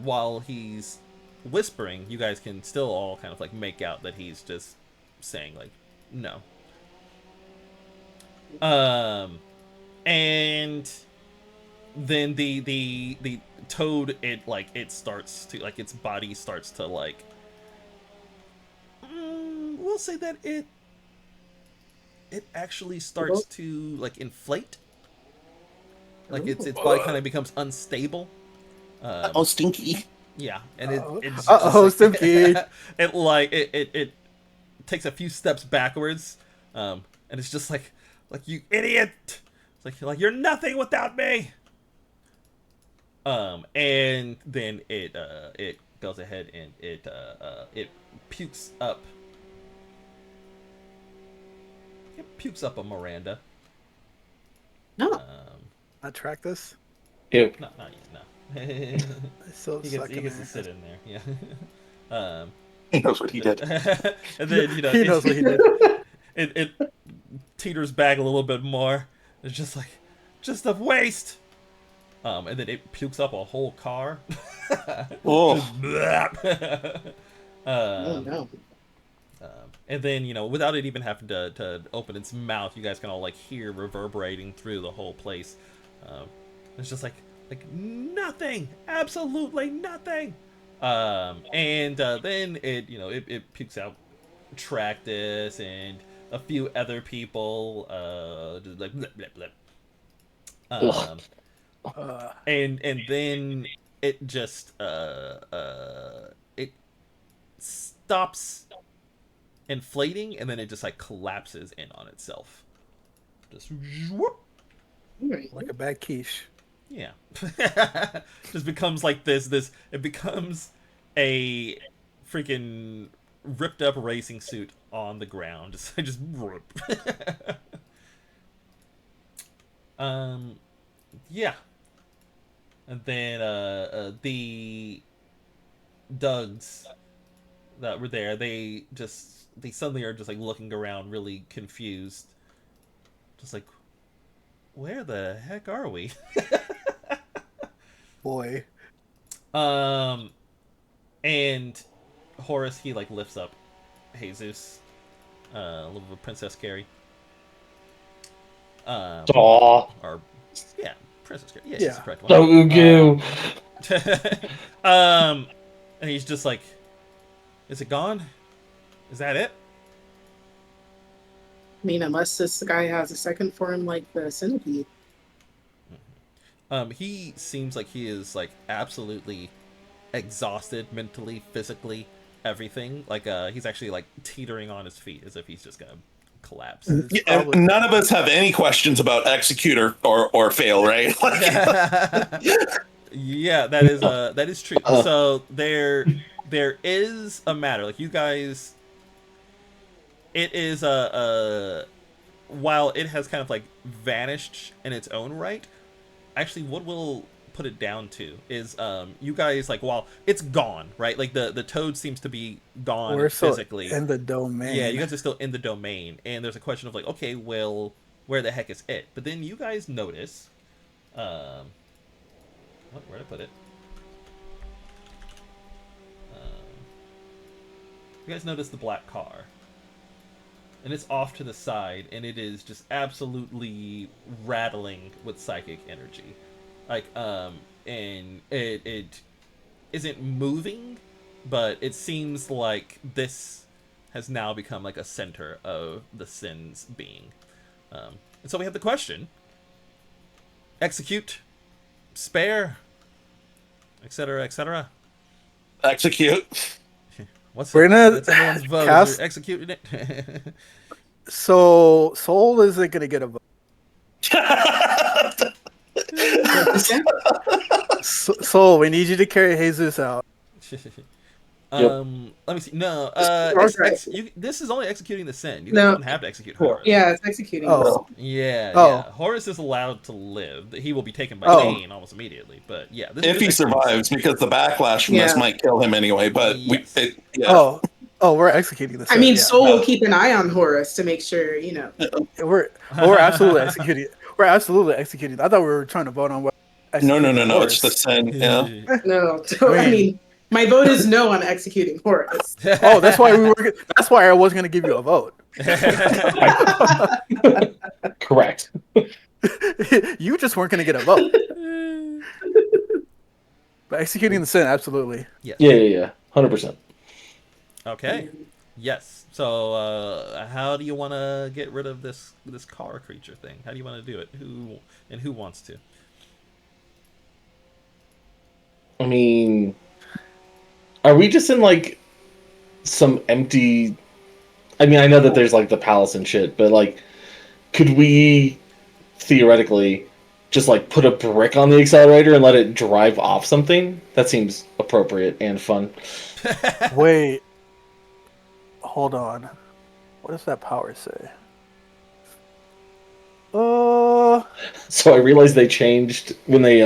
while he's whispering, you guys can still all kind of like make out that he's just saying like no. And then the toad, it starts to like, its body starts to like, we'll say that it actually starts to like inflate, like its body kind of becomes unstable. Oh, stinky. Yeah, and it's Uh-oh, just like, Stimky. it takes a few steps backwards, and it's just like you idiot. It's like you're nothing without me. And then it goes ahead and it pukes up. It pukes up a Miranda. No. I track this. Ew. No, not yet. No. I still he suck gets in to there. sit in there. Yeah. He knows what he did. And then He knows what he did. It teeters back a little bit more. It's just like, just a waste. And then it pukes up a whole car. Oh. Just blap. Oh no. And then, without it even having to open its mouth, you guys can all like hear reverberating through the whole place. It's just like nothing, absolutely nothing. And then it pukes out Tractus and a few other people, just like blip, blip, blip. And then it just it stops inflating, and then it just like collapses in on itself. Just whoop. Like a bad quiche. Yeah. Just becomes like this it becomes a freaking ripped up racing suit on the ground. Just rip. Yeah. And then the Dougs that were there, they suddenly are just like looking around, really confused, just like, where the heck are we? Boy. um, and Horace, he like lifts up Jesus, little Princess Carrie. Aw. Or yeah, Princess Carrie. Yeah, she's the Yeah. correct one. So goo. And he's just like, is it gone? Is that it? I mean, unless this guy has a second form like the centipede. He seems like he is like absolutely exhausted mentally, physically, everything. Like he's actually like teetering on his feet as if he's just gonna collapse. It's And probably none of us have any questions about executor or fail, right? Yeah, that is true. So there is a matter. Like you guys, it is a while it has kind of like vanished in its own right. Actually, what we'll put it down to is you guys, like, while it's gone, right? Like the toad seems to be gone we're still physically. in the domain. Yeah, you guys are still in the domain, and there's a question of like, okay, well, where the heck is it? But then you guys notice, where'd I put it? You guys notice the black car, and it's off to the side, and it is just absolutely rattling with psychic energy, like and it isn't moving, but it seems like this has now become like a center of the sin's being. And so we have the question: execute, spare, etc., etc. Execute. We're gonna what's everyone's vote? cast- Is you're executing it? So Soul isn't gonna get a vote. Soul, we need you to carry Jesus out. Let me see. No, this is only executing the sin. You guys No. don't have to execute Horus. Yeah, it's executing. Oh. Yeah, Oh. yeah. Horus is allowed to live. He will be taken by Oh. Cain almost immediately. But yeah, this If is he executing the survives, sin. because the backlash from this Yeah. might kill him anyway. But Yes. Oh, we're executing this. I mean, yeah. Soul will keep an eye on Horus to make sure, you know. We're absolutely executing. We're absolutely executing. I thought we were trying to vote on what. No. executing It's the Horus. sin. Yeah. No, I mean, my vote is no on executing Horus. Oh, that's why we were. That's why I was going to give you a vote. Correct. You just weren't going to get a vote. But executing the sin, absolutely. Yes. Yeah. 100%. Okay. Yes. So, how do you want to get rid of this car creature thing? How do you want to do it? Who wants to? I mean, are we just in like some empty? I mean, I know that there's like the palace and shit, but like, could we theoretically just like put a brick on the accelerator and let it drive off something? That seems appropriate and fun. Wait. Hold on. What does that power say? So I realized they changed when they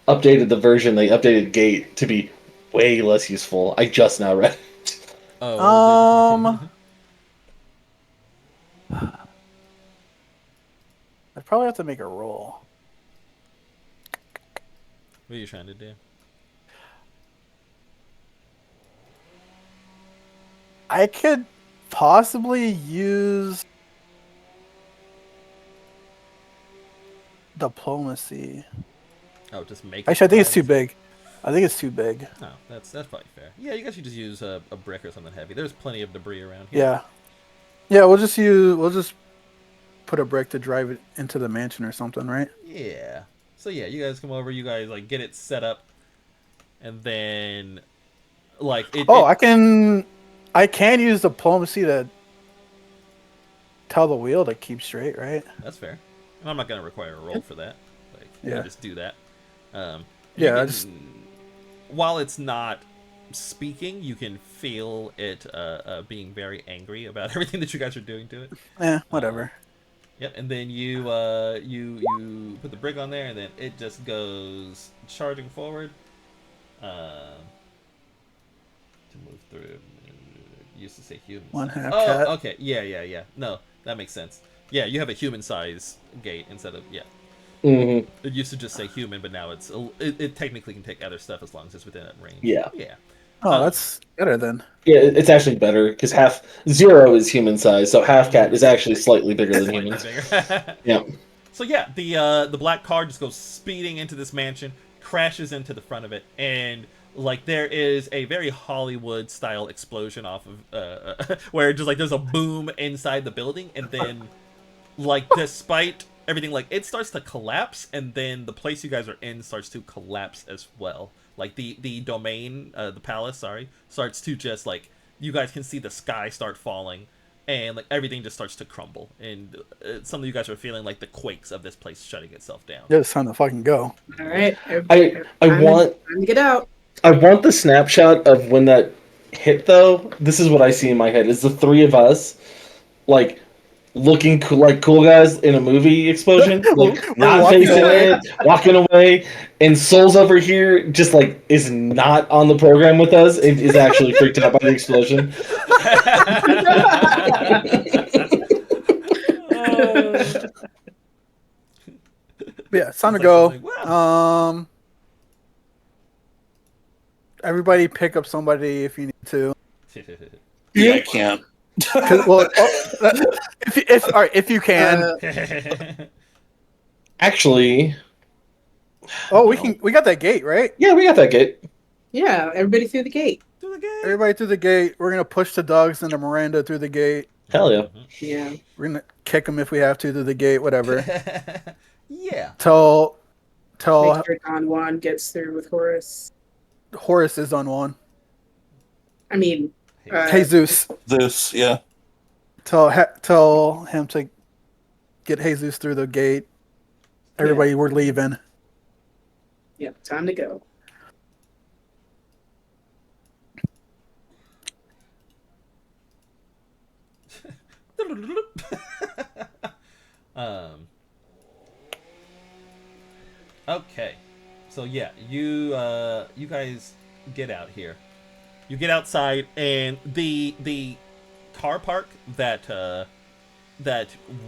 updated the version. They updated Gate to be way less useful. I just now read it. Oh. I'd probably have to make a roll. What are you trying to do? I could possibly use diplomacy. Oh, just make. Actually, I think it's too big. I think it's too big. No, that's probably fair. Yeah, you guys should just use a brick or something heavy. There's plenty of debris around here. Yeah. Yeah, we'll just put a brick to drive it into the mansion or something, right? Yeah. So yeah, you guys come over. You guys like get it set up, and then like it. Oh, I can use diplomacy to tell the wheel to keep straight, right? That's fair. And I'm not gonna require a roll for that. Like, you Yeah. can just do that. Yeah, you can- while it's not speaking, you can feel it being very angry about everything that you guys are doing to it. Yeah, whatever. Yep, and then you put the brick on there, and then it just goes charging forward to move through. Used to say human. One half Oh, cat. okay. Yeah. No, that makes sense. Yeah, you have a human size gate instead of Mm-hmm. It used to just say human, but now it technically can take other stuff as long as it's within that range. Yeah. Yeah. Oh, that's better then. Yeah, it's actually better because half zero is human size, so half cat is actually slightly bigger than Slightly humans. bigger. Yeah. So yeah, the black car just goes speeding into this mansion, crashes into the front of it, and like there is a very Hollywood style explosion off of where just like there's a boom inside the building, and then like despite everything, like it starts to collapse, and then the place you guys are in starts to collapse as well. Like the domain, the palace, sorry, starts to just like you guys can see the sky start falling, and like everything just starts to crumble, and some of you guys are feeling like the quakes of this place shutting itself down. Yeah, it's time to fucking go. All right. I want Time to get out. I want the snapshot of when that hit though. This is what I see in my head: is the three of us like looking cool, like cool guys in a movie explosion, like We're not walking facing away. it, walking away, and Soul's over here just like is not on the program with us. It is actually freaked out by the explosion. Yeah, it's time to It's like go. something, wow. Everybody pick up somebody if you need to. Yeah, I can't. 'Cause, well, all right, if you can. Actually, We got that gate, right? yeah, we got that gate. Yeah, everybody through the gate. Through the gate. Everybody through the gate. We're gonna push the dogs into Miranda through the gate. Hell yeah. Yeah. We're gonna kick them if we have to through the gate. Whatever. Yeah. Tell Make sure Don Juan gets through with Horace. Horace is on one. I mean, Jesus. This, yeah. Tell him to get Jesus through the gate. Everybody, we're leaving. yeah, time to go. um. Okay, so yeah, you guys get out here. You get outside, and the car park that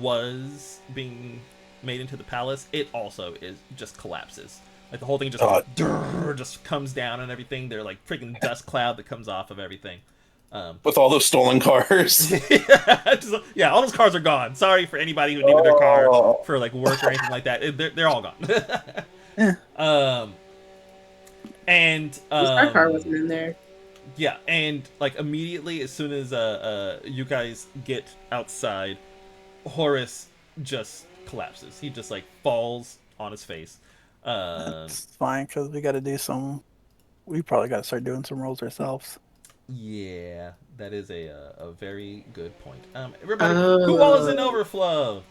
was being made into the palace, it also just collapses. Like the whole thing just comes down and everything. They're like freaking dust cloud that comes off of everything. With all those stolen cars. Yeah, all those cars are gone. Sorry for anybody who needed their car for like work or anything like that. They're all gone. Our car wasn't in there. Yeah, and like immediately as soon as you guys get outside, Horace just collapses. He just like falls on his face. It's fine because we got to do some. We probably got to start doing some rolls ourselves. Yeah, that is a very good point. Everybody, who all is in overflow?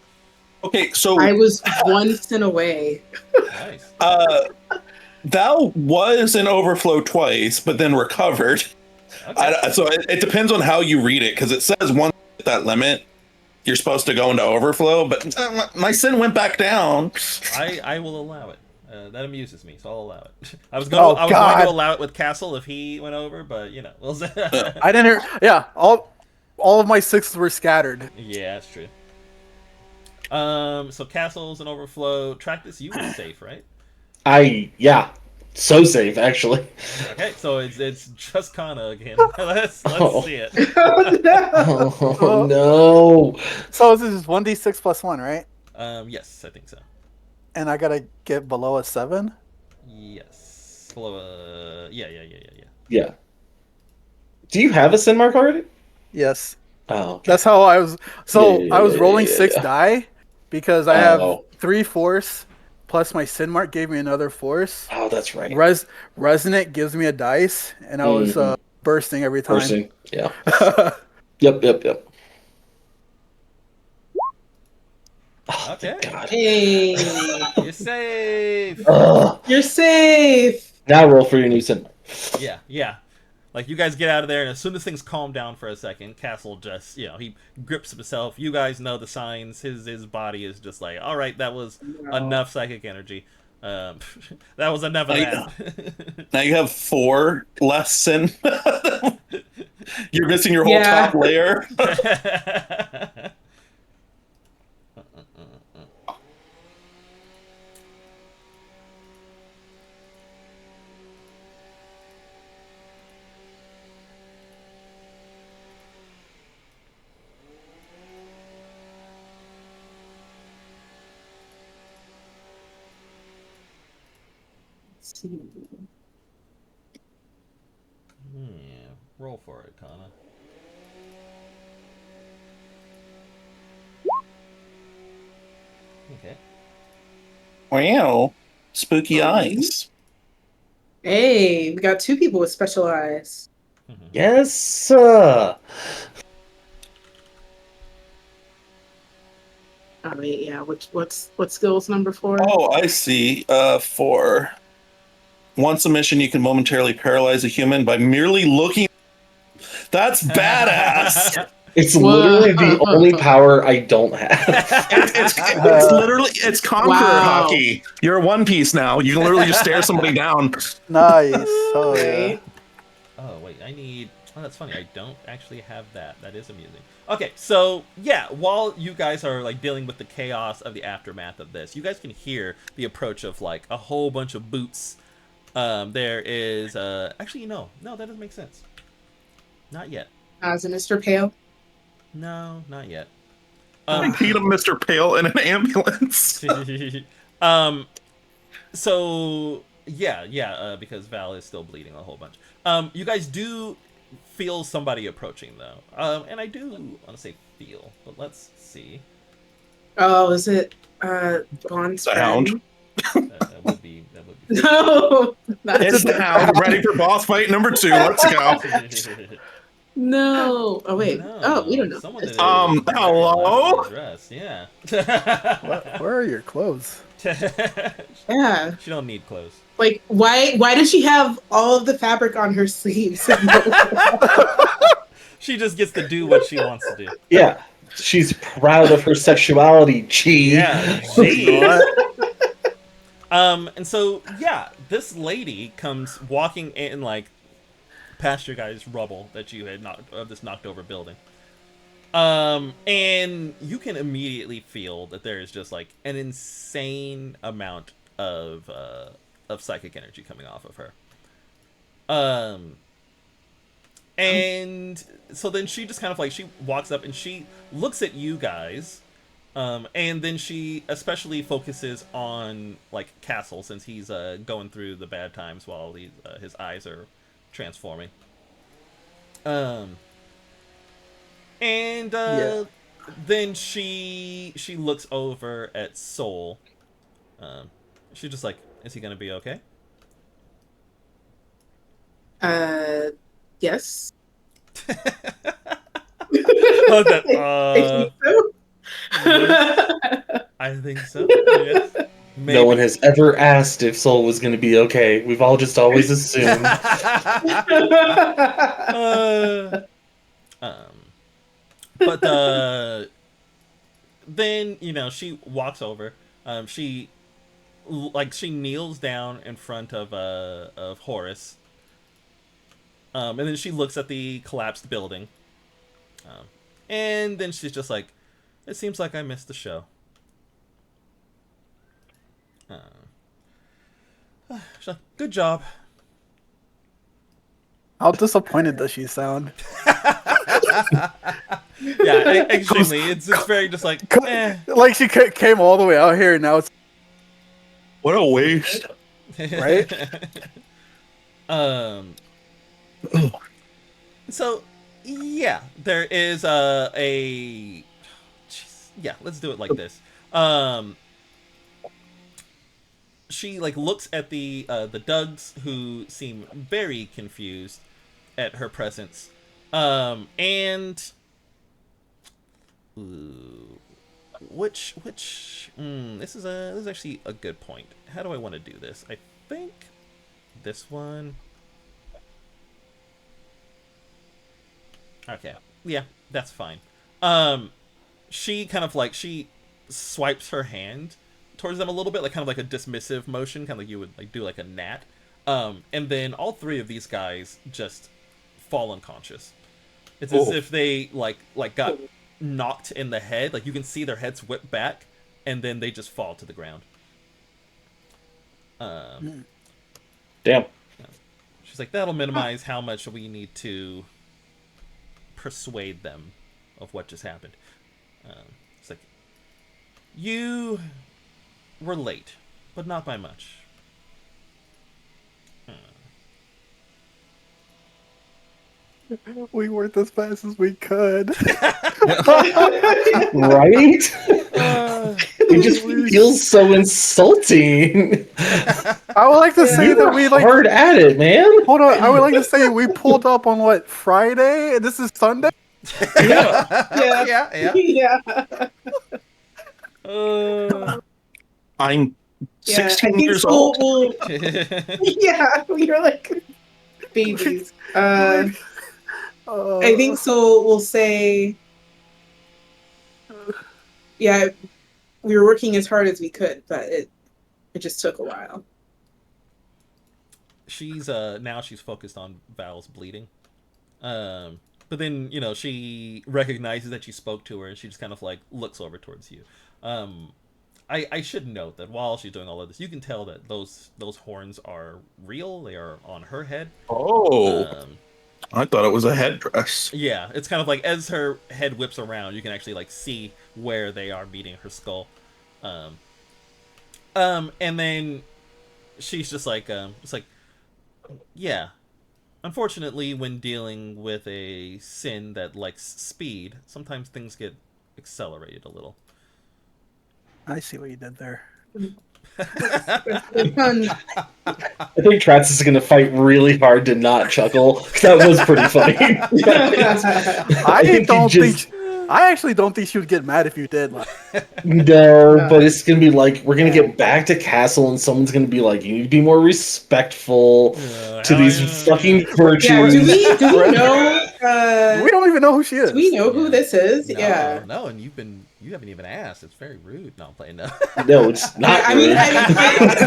Okay, so I was 1 cent away. Nice. Thou was in overflow twice, but then recovered. Okay. So it depends on how you read it, because it says once you hit that limit, you're supposed to go into overflow, but my sin went back down. I will allow it. That amuses me, so I'll allow it. I was going to allow it with Castle if he went over, but you know, we'll see. I didn't hear. Yeah, all of my sixes were scattered. Yeah, that's true. So Castle's an overflow. Tractus, you were safe, right? Yeah, so safe actually. Okay, so it's just Kana again. Let's see it. Oh no! So this is 1d6 plus 1, right? Yes, I think so. And I gotta get below a 7. Yes. Below, yeah. Yeah. Do you have a sin mark already? Yes. Oh, okay. That's how I was. So Yeah, I was rolling yeah. 6 die because I have 3 force plus my sin mark gave me another force. Oh, that's right. Resonant gives me a dice, and I was bursting every time. Bursting. Yeah. Yep. Oh, Okay. God. Hey, You're safe. Ugh. you're safe. Now roll for your new sin. Yeah. Like, you guys get out of there, and as soon as things calm down for a second, Castle just, he grips himself. You guys know the signs. His body is just like, all right, that was No. enough psychic energy. Um, that was enough of Now, that. now you have 4 less sin. You're missing your whole Yeah. top layer. Let's see. Yeah, roll for it, Kana. Okay. Wow. Spooky Um, eyes. Hey, we got 2 people with special eyes. Yes. Oh wait, yeah. What skills number 4? Oh, I see. For once a mission, you can momentarily paralyze a human by merely looking. That's badass. It's Whoa. literally the only power I don't have. It's literally it's conqueror Wow. hockey. You're a One Piece now. You can literally just stare somebody down. Nice. Oh yeah. Right? Oh, wait, I need... Oh, that's funny. I don't actually have that. That is amusing. Okay, so, yeah, while you guys are, like, dealing with the chaos of the aftermath of this, you guys can hear the approach of, like, a whole bunch of boots. There is, Actually, no, that doesn't make sense. Not yet. Is it Mr. Pale? No, not yet. I beat him, Mr. Pale, in an ambulance. So because Val is still bleeding a whole bunch. You guys do feel somebody approaching though, and I do want to say feel, but let's see. Oh, is it Bond's The Hound. friend? That would be. No, not It's the Hound, ready for boss fight number 2. Let's go. No. Oh wait. No, Oh, we don't know. someone that Um, is very hello? elaborately dressed, yeah. Where are your clothes? Yeah. She don't need clothes. Like, why does she have all of the fabric on her sleeves? She just gets to do what she wants to do. Yeah. She's proud of her sexuality, Chi. Yeah, You know what? And so, yeah, this lady comes walking in, like, past your guys' rubble that you had knocked, of this knocked over building. And you can immediately feel that there is just, like, an insane amount of psychic energy coming off of her. And so then she just kind of, like, she walks up and she looks at you guys. And then she especially focuses on, like, Castle, since he's going through the bad times while his eyes are transforming. And Yeah. then she looks over at Soul. She's just like, is he gonna be okay? Yes. Oh, that, I think so. I think so. Yes. Maybe. No one has ever asked if Soul was going to be okay. We've all just always assumed. But then she walks over. She kneels down in front of Horace. And then she looks at the collapsed building. And then she's just like, it seems like I missed the show. She's like, good job. How disappointed does she sound? Yeah, extremely. It's very just like, eh. Like she came all the way out here, and now it's What a waste. right. So, yeah, there is yeah, let's do it like this. She looks at the Dougs, who seem very confused at her presence, and which this is actually a good point. How do I want to do this? I think this one. Okay. Yeah, that's fine. She kind of like she swipes her hand towards them a little bit, like kind of like a dismissive motion, kind of like you would like do like a gnat. And then all three of these guys just fall unconscious. It's as if they like got knocked in the head. Like you can see their heads whip back, and then they just fall to the ground. Damn. She's like, that'll minimize how much we need to persuade them of what just happened. It's like, you were late, but not by much. We worked as fast as we could. Right? It just feels so insulting. I would like to say You're that we like. hard at it, man. Hold on, I would like to say we pulled up on what, Friday, and this is Sunday. Yeah. Yeah. I'm Yeah, 16 years old. Yeah, we were like babies. I think so. We'll say, yeah, we were working as hard as we could, but it just took a while. She's now she's focused on Val's bleeding. But then, you know, she recognizes that you spoke to her, and she just kind of like looks over towards you. I should note that while she's doing all of this, you can tell that those horns are real. They are on her head. Oh, I thought it was a headdress. Yeah, it's kind of like as her head whips around, you can actually like see where they are meeting her skull. And then she's just like, it's like, yeah. Unfortunately, when dealing with a sin that likes speed, sometimes things get accelerated a little. I see what you did there. It's fun. I think Travis is going to fight really hard to not chuckle, because that was pretty funny. I actually don't think she would get mad if you did. Like, No, but it's going to be like, we're going to get back to Castle, and someone's going to be like, you need to be more respectful to these fucking virtues. Yeah, do we know? we don't even know who she is. Do we know who this is? Yeah. No, and you haven't even asked. It's very rude. No, I'm playing. No. No, it's not. I mean,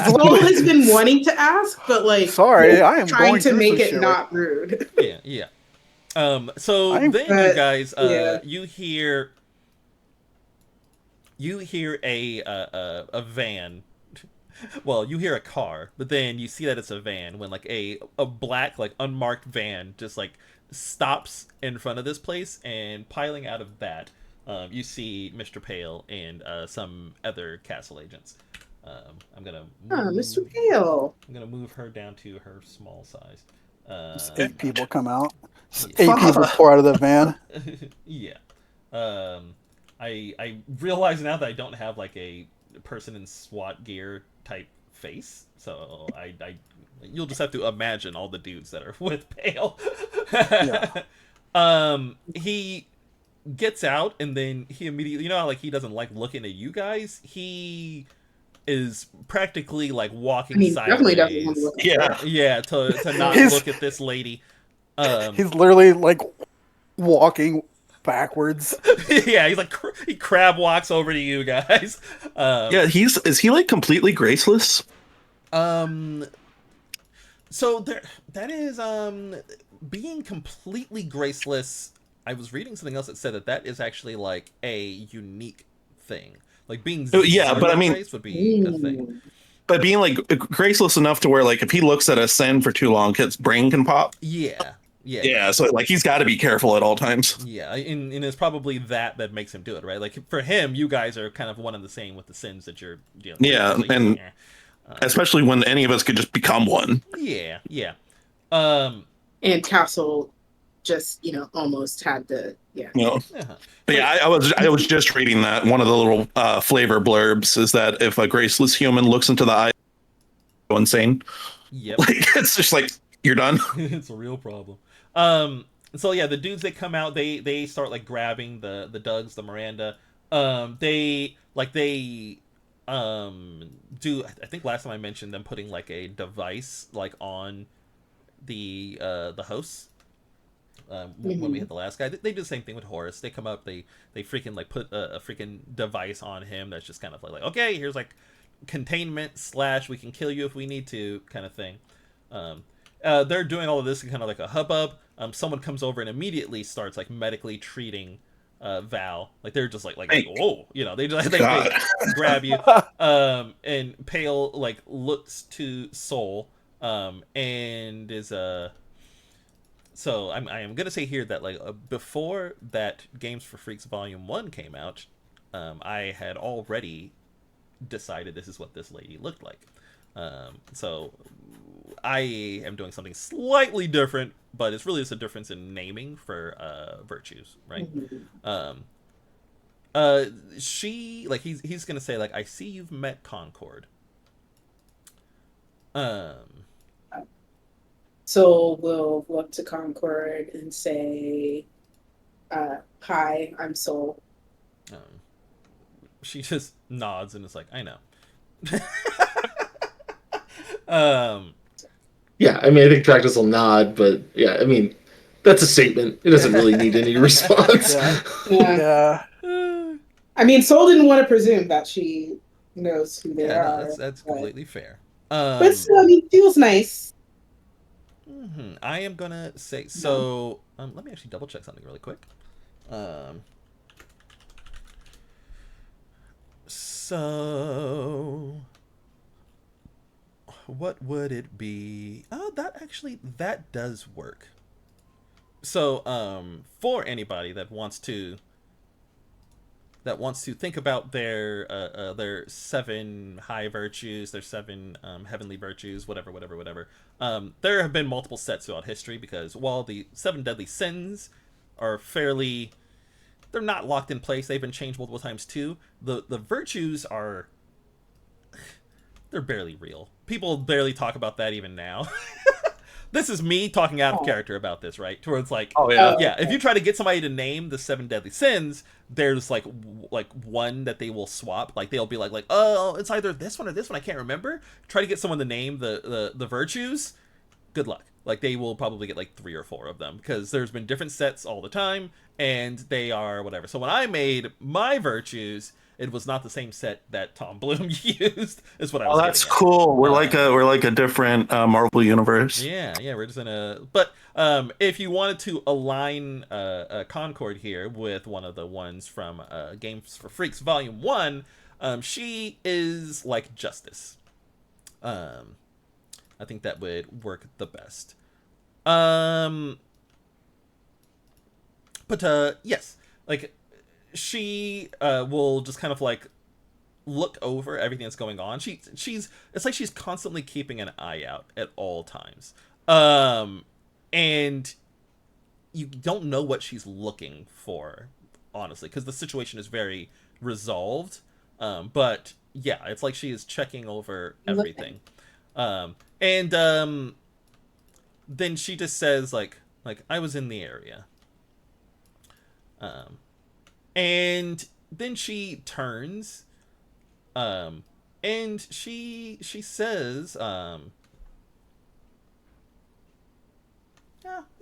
Soul has been wanting to ask, but like, sorry, I am trying going to through make some it shit. not rude. Yeah. So then you guys, you hear a van. Well, you hear a car, but then you see that it's a van when like a black like unmarked van just like stops in front of this place, and piling out of that, you see Mr. Pale and some other castle agents. I'm gonna Mr. Pale. I'm gonna move her down to her small size. Just 8 people come out. Yeah. 8 people pour out of the van. Yeah. I realize now that I don't have like a person in SWAT gear type face, so you'll just have to imagine all the dudes that are with Pale. Yeah. He gets out, and then he immediately, you know how like he doesn't like looking at you guys. He is practically like walking Definitely doesn't sideways. want to Yeah, to not He's- look at this lady. He's literally like walking backwards. Yeah, he's like he crab walks over to you guys. Yeah, is he like completely graceless? So that is being completely graceless. I was reading something else that said that is actually like a unique thing. Like being Yeah, but I mean, grace would be a thing. But being like graceless enough to where like if he looks at a sin for too long, his brain can pop. Yeah. So like he's got to be careful at all times. Yeah, and it's probably that makes him do it, right? Like for him, you guys are kind of one and the same with the sins that you're dealing with. Yeah, Like, and especially when any of us could just become one. Yeah. And Castle just, almost had to, You know? But yeah, I was just reading that one of the little flavor blurbs is that if a graceless human looks into the eye, go insane. Yep. Like it's just like you're done. It's a real problem. So yeah, the dudes that come out, they start like grabbing the Dougs, the Miranda. They do. I think last time I mentioned them putting like a device like on the hosts. When we hit the last guy, they do the same thing with Horus. They come up, they freaking like put a freaking device on him that's just kind of like okay, here's like containment / we can kill you if we need to kind of thing. They're doing all of this in kind of like a hubbub. Someone comes over and immediately starts like medically treating Val. Like they're just like whoa, you know, they just they grab you. And Pale like looks to Soul, and is so I am gonna say here that like before that Games for Freaks Volume 1 came out, I had already decided this is what this lady looked like. So I am doing something slightly different, but it's really just a difference in naming for virtues, right? She like he's gonna say like, I see you've met Concord. So we'll look to Concord and say, "Hi, I'm Soul." She just nods and is like, I know. Yeah, I mean, I think Practice will nod, but yeah, I mean, that's a statement. It doesn't really need any response. Yeah. I mean, Soul didn't want to presume that she knows who they are. No, that's completely fair. But still, I mean, feels nice. I am gonna say so. Let me actually double check something really quick. So what would it be? Oh, that does work. So for anybody that wants to think about their 7 high virtues, their 7 heavenly virtues, whatever. There have been multiple sets throughout history, because while the 7 deadly sins are fairly, they're not locked in place. They've been changed multiple times too. The virtues are, they're barely real. People barely talk about that even now. This is me talking out of character about this, right? To where it's like, yeah, if you try to get somebody to name the 7 deadly sins, there's like one that they will swap. Like they'll be like, oh, it's either this one or this one. I can't remember. Try to get someone to name the virtues. Good luck. Like they will probably get like 3 or 4 of them, because there's been different sets all the time, and they are whatever. So when I made my virtues, it was not the same set that Tom Bloom used. Is what I was. Oh, that's cool. We're like a different Marvel universe. Yeah, we're just in a. But if you wanted to align Concord here with one of the ones from Games for Freaks Volume 1, she is like Justice. I think that would work the best. But yes, like she will just kind of like look over everything that's going on. She's it's like she's constantly keeping an eye out at all times. And you don't know what she's looking for, honestly, because the situation is very resolved. But yeah, it's like she is checking over everything. And then she just says like I was in the area. And then she turns, and she says, yeah,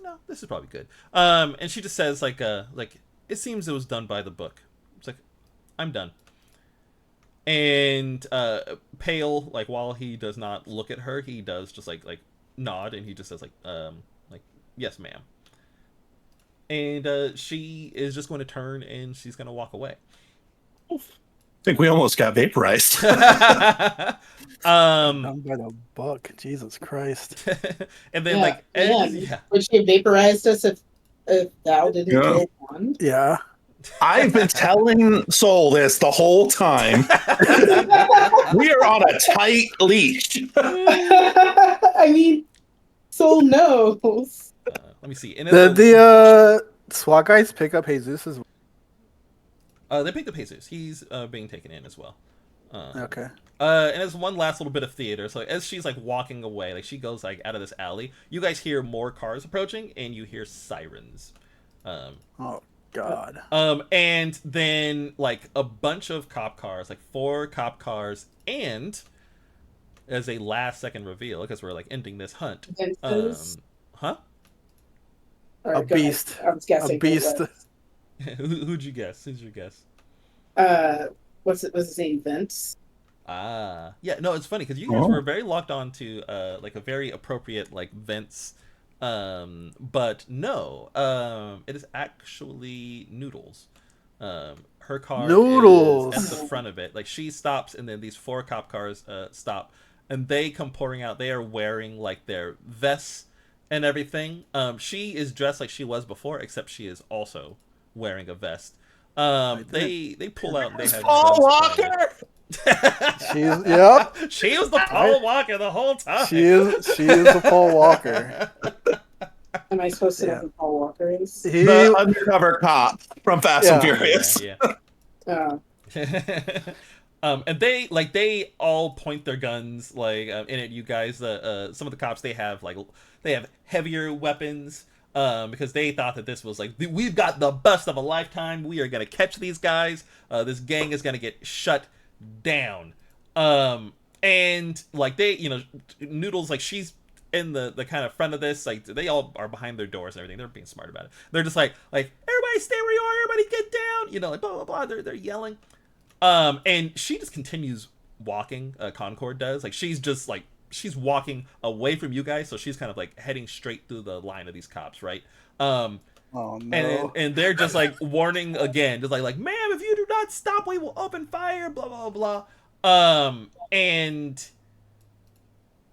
no, this is probably good. And she just says like it seems it was done by the book. It's like, I'm done. And Pale, like while he does not look at her, he does just like nod, and he just says like yes, ma'am. And she is just going to turn and she's going to walk away. I think we almost got vaporized. Done by the book, Jesus Christ. And then would she have vaporized us if Val didn't kill one? Yeah. I've been telling Soul this the whole time. We are on a tight leash. I mean, Soul knows. Let me see. Did the SWAT guys pick up Jesus as well? They picked up Jesus. He's being taken in as well. Okay. And there's one last little bit of theater. So as she's like walking away, like she goes like out of this alley, you guys hear more cars approaching, and you hear sirens. Oh God. And then like a bunch of cop cars, like 4 cop cars, and as a last second reveal, because we're like ending this hunt. Huh? Or A go ahead. beast. I was guessing. A beast. Who'd you guess? Who's your guess? What's his name? Vince. Yeah, no, it's funny because you guys were very locked on to like a very appropriate like Vince, but no, it is actually Noodles. Her car Noodles. is at the front of it. Like she stops, and then these 4 cop cars stop, and they come pouring out. They are wearing like their vests and everything. She is dressed like she was before, except she is also wearing a vest. They pull out. They have Paul guns pointed. Walker. She's yep. She was the Paul Walker the whole time. She is the Paul Walker. Am I supposed to know who Paul Walker is? The undercover cop from Fast and Furious. Yeah. And they all point their guns like in at you guys. Some of the cops they have heavier weapons because they thought that this was like we've got the bust of a lifetime. We are gonna catch these guys. This gang is gonna get shut down. And like Noodles like she's in the kind of front of this, like they all are behind their doors and everything. They're being smart about it. They're just like everybody stay where you are, everybody get down, like blah blah blah. They're yelling. And she just continues walking. Concord does. Like she's walking away from you guys, so she's kind of like heading straight through the line of these cops, right? Oh no. And they're just like warning again, just like ma'am, if you do not stop, we will open fire, blah blah blah. And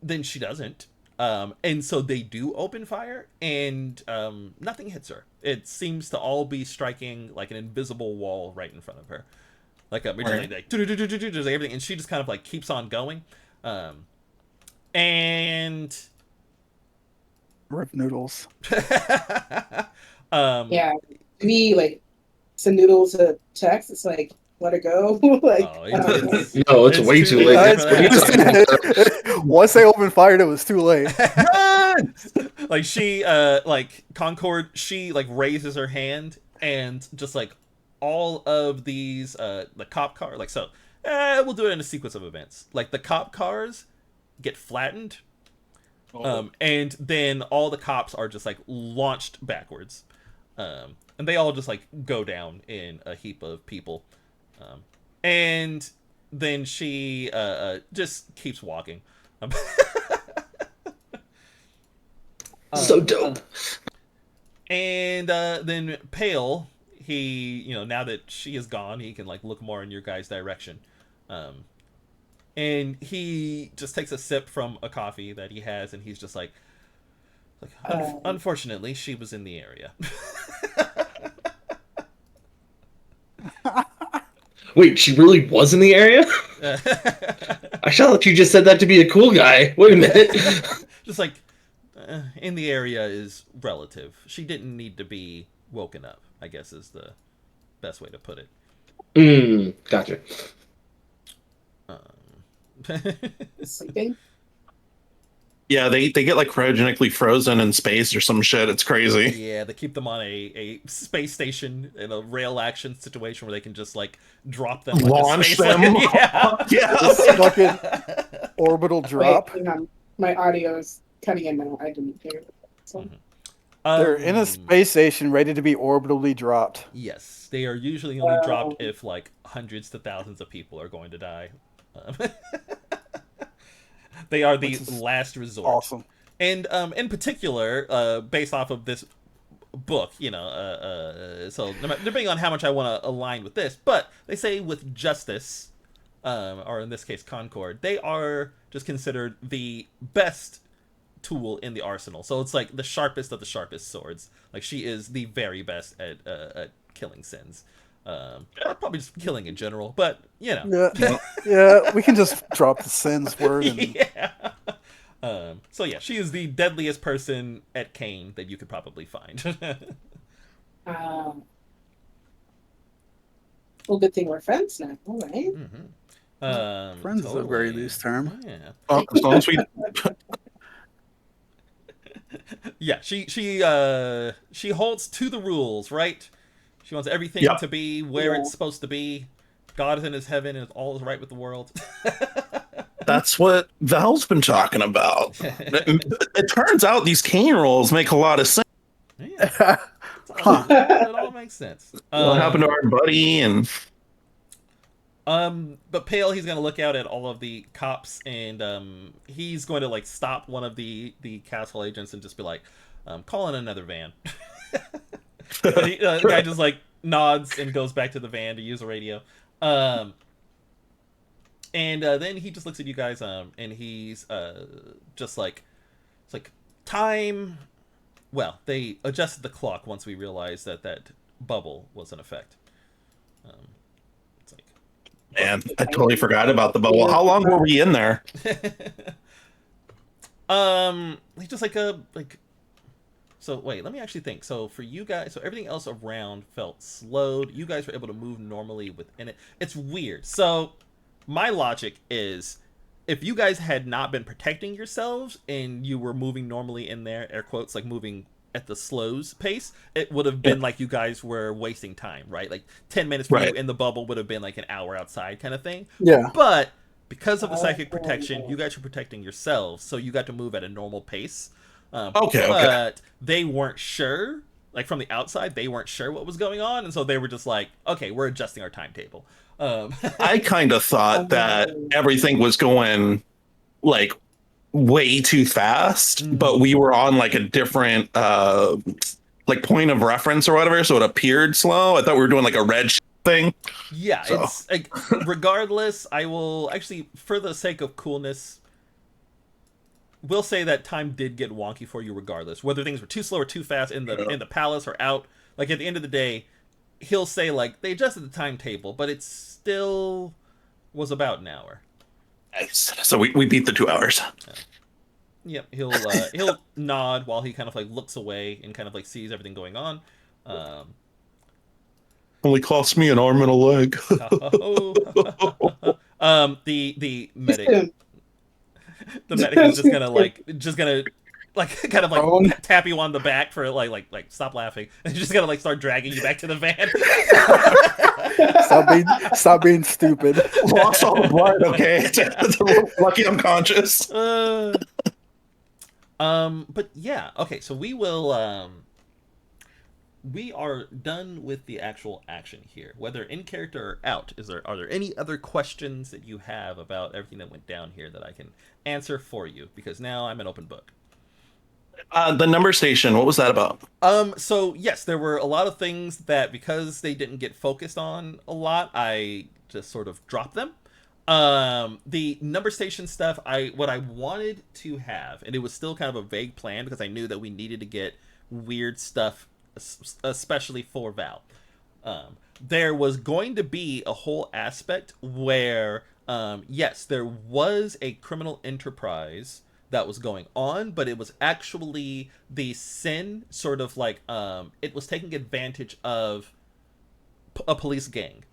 then she doesn't. And so they do open fire, and nothing hits her. It seems to all be striking like an invisible wall right in front of her, like everything, and she just kind of like keeps on going. And Rip Noodles. Yeah, we like send Noodles a text. It's like let her go. Like no, it's way too late. Once they opened fire, it was too late. Like she like Concord, she like raises her hand, and just like all of these the cop car like so we'll do it in a sequence of events. Like the cop cars get flattened, and then all the cops are just like launched backwards, and they all just like go down in a heap of people, and then she just keeps walking. So dope. And then Pale, he, now that she is gone, he can like look more in your guys' direction. And he just takes a sip from a coffee that he has, and he's just like unfortunately, she was in the area. Wait, she really was in the area? I thought you just said that to be a cool guy. Wait a minute. Just like in the area is relative. She didn't need to be woken up, I guess is the best way to put it. Gotcha. Sleeping. Yeah, they get like cryogenically frozen in space or some shit. It's crazy. Yeah, they keep them on a space station in a rail action situation where they can just like drop them, like launch them. Yeah. Fucking orbital drop. Wait, hang on. My audio is cutting in now. I didn't hear it. So. They're in a space station ready to be orbitally dropped. Yes, they are usually only dropped if like hundreds to thousands of people are going to die. They are the last resort. Awesome. And in particular, based off of this book, so depending on how much I want to align with this, but they say with Justice, or in this case Concord, they are just considered the best tool in the arsenal. So it's like the sharpest of the sharpest swords. Like she is the very best at killing sins. Or probably just killing in general, but Yeah, we can just drop the sins word. And... Yeah. So yeah, she is the deadliest person at Cain that you could probably find. Well, good thing we're friends now, all right? Mm-hmm. Friends is a very loose term. Yeah. As long as we Yeah, she holds to the rules, right? She wants everything to be where it's supposed to be. God is in his heaven and all is right with the world. That's what Val's been talking about. It turns out these Cain rules make a lot of sense. Yeah, Huh. it all makes sense. What happened to our buddy? And But Pale, he's gonna look out at all of the cops, and he's going to like stop one of the castle agents and just be like, "Call in another van." And the guy just like nods and goes back to the van to use a radio. Um, and then he just looks at you guys, and he's just like, it's like time. Well, they adjusted the clock once we realized that that bubble was in effect. Um, it's like, man, I totally forgot about the bubble. How long were we in there? He's just like a like. So wait, let me actually think. So for you guys, so everything else around felt slowed. You guys were able to move normally within it. It's weird. So my logic is, if you guys had not been protecting yourselves and you were moving normally in there, air quotes, like moving at the slows pace, it would have been like you guys were wasting time, right? Like 10 minutes for you Right. in the bubble would have been like an hour outside kind of thing. Yeah. But because of the psychic protection, you guys were protecting yourselves, so you got to move at a normal pace. Okay. But they weren't sure, like from the outside, they weren't sure what was going on, and so they were just like, okay, we're adjusting our timetable. I kind of thought that everything was going like way too fast, but we were on like a different like point of reference or whatever, so it appeared slow. I thought we were doing like a red thing. Yeah, So. it's like, regardless, I will actually, for the sake of coolness, we'll say that time did get wonky for you regardless, whether things were too slow or too fast in the palace or out. Like at the end of the day, he'll say like they adjusted the timetable, but it still was about an hour. Nice. So we beat the 2 hours. Yep, he'll nod while he kind of like looks away and kind of like sees everything going on. Only cost me an arm and a leg. The medic, the medic is just gonna kind of like Own. tap you on the back for like stop laughing, and he's just gonna like start dragging you back to the van. Stop being stupid. Lost all the blood. Okay, lucky I'm conscious. But yeah, okay. So we will. We are done with the actual action here, whether in character or out. Are there any other questions that you have about everything that went down here that I can answer for you? Because now I'm an open book. The number station. What was that about? So yes, there were a lot of things that, because they didn't get focused on a lot, I just sort of dropped them. The number station stuff, what I wanted to have, and it was still kind of a vague plan because I knew that we needed to get weird stuff, especially for Val. There was going to be a whole aspect where, yes, there was a criminal enterprise that was going on, but it was actually the sin sort of like, it was taking advantage of a police gang.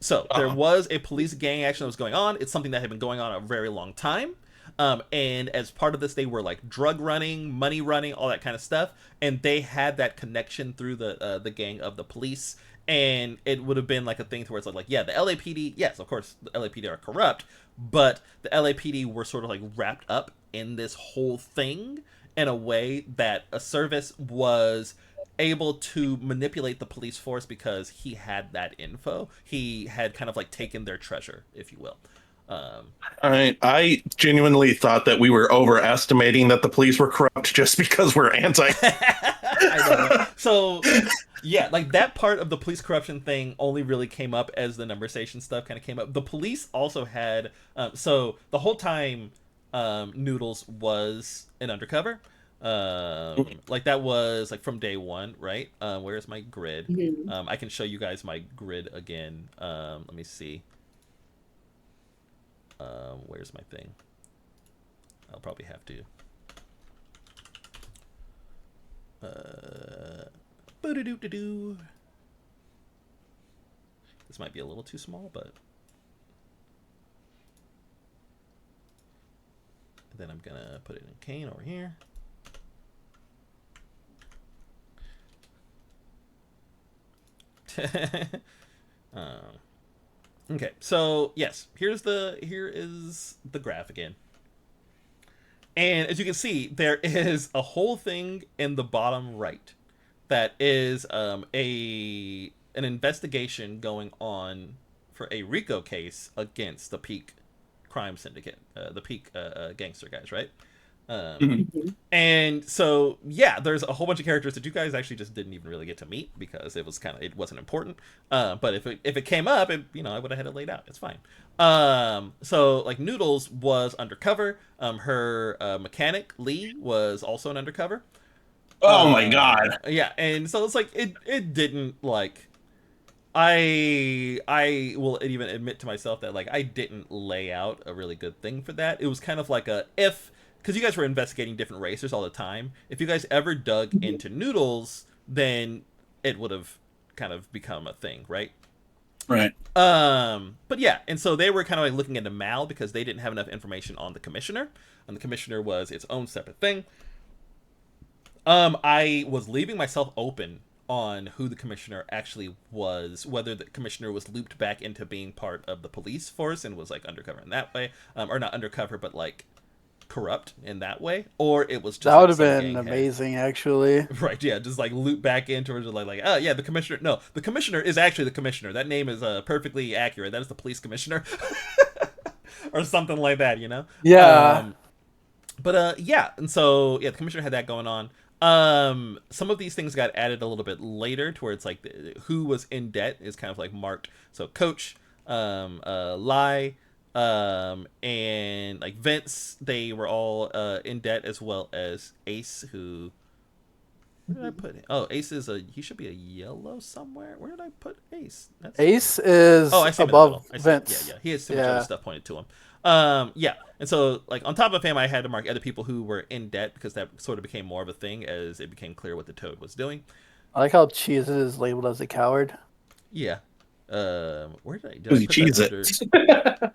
So there was a police gang action that was going on. It's something that had been going on a very long time. And as part of this, they were like drug running, money running, all that kind of stuff. And they had that connection through the gang of the police. And it would have been like a thing to where it's like, yeah, the LAPD, yes, of course, the LAPD are corrupt, but the LAPD were sort of like wrapped up in this whole thing in a way that a service was able to manipulate the police force because he had that info. He had kind of like taken their treasure, if you will. I genuinely thought that we were overestimating that the police were corrupt just because we're anti. I know. So yeah, like that part of the police corruption thing only really came up as the number station stuff kind of came up. The police also had so the whole time Noodles was an undercover. Like that was like from day one, right? Where's my grid? Mhm. I can show you guys my grid again. Let me see. Where's my thing? I'll probably have to. Boo-doo-doo-doo-doo. This might be a little too small, but then I'm gonna put it in Cain over here. Okay, so yes, here is the graph again. And as you can see, there is a whole thing in the bottom right that is an investigation going on for a RICO case against the Peak Crime Syndicate, the Peak gangster guys, right? Mhm. And so yeah, there's a whole bunch of characters that you guys actually just didn't even really get to meet because it wasn't important. But if it came up, I would have had it laid out. It's fine. So like Noodles was undercover. Her mechanic Lee was also an undercover. Oh my god. Yeah, and so it's like it didn't like I will even admit to myself that like I didn't lay out a really good thing for that. It was kind of like a if because you guys were investigating different racers all the time. If you guys ever dug into Noodles, then it would have kind of become a thing, right? Right. But yeah, and so they were kind of like looking into Mal because they didn't have enough information on the commissioner, and the commissioner was its own separate thing. I was leaving myself open on who the commissioner actually was, whether the commissioner was looped back into being part of the police force and was like undercover in that way, or not undercover, but like corrupt in that way, or it was just That would like have some been gang head. amazing, actually. Right, yeah, just like loop back into or just like, oh yeah, the commissioner. No, the commissioner is actually the commissioner. That name is perfectly accurate. That is the police commissioner, or something like that, you know? Yeah. But yeah, and so yeah, the commissioner had that going on. Some of these things got added a little bit later, to where it's like who was in debt is kind of like marked. So Coach, Lai, and like Vince, they were all in debt, as well as Ace, who. Where did I put it? Oh, Ace is he should be a yellow somewhere. Where did I put Ace? That's Ace is Oh, I see him in the above middle. I see. Vince. Yeah. He has too much other stuff pointed to him. Yeah. And so, like, on top of him, I had to mark other people who were in debt because that sort of became more of a thing as it became clear what the Toad was doing. I like how Cheez is labeled as a coward. Yeah. Where did I Because he put cheese that it. under? Did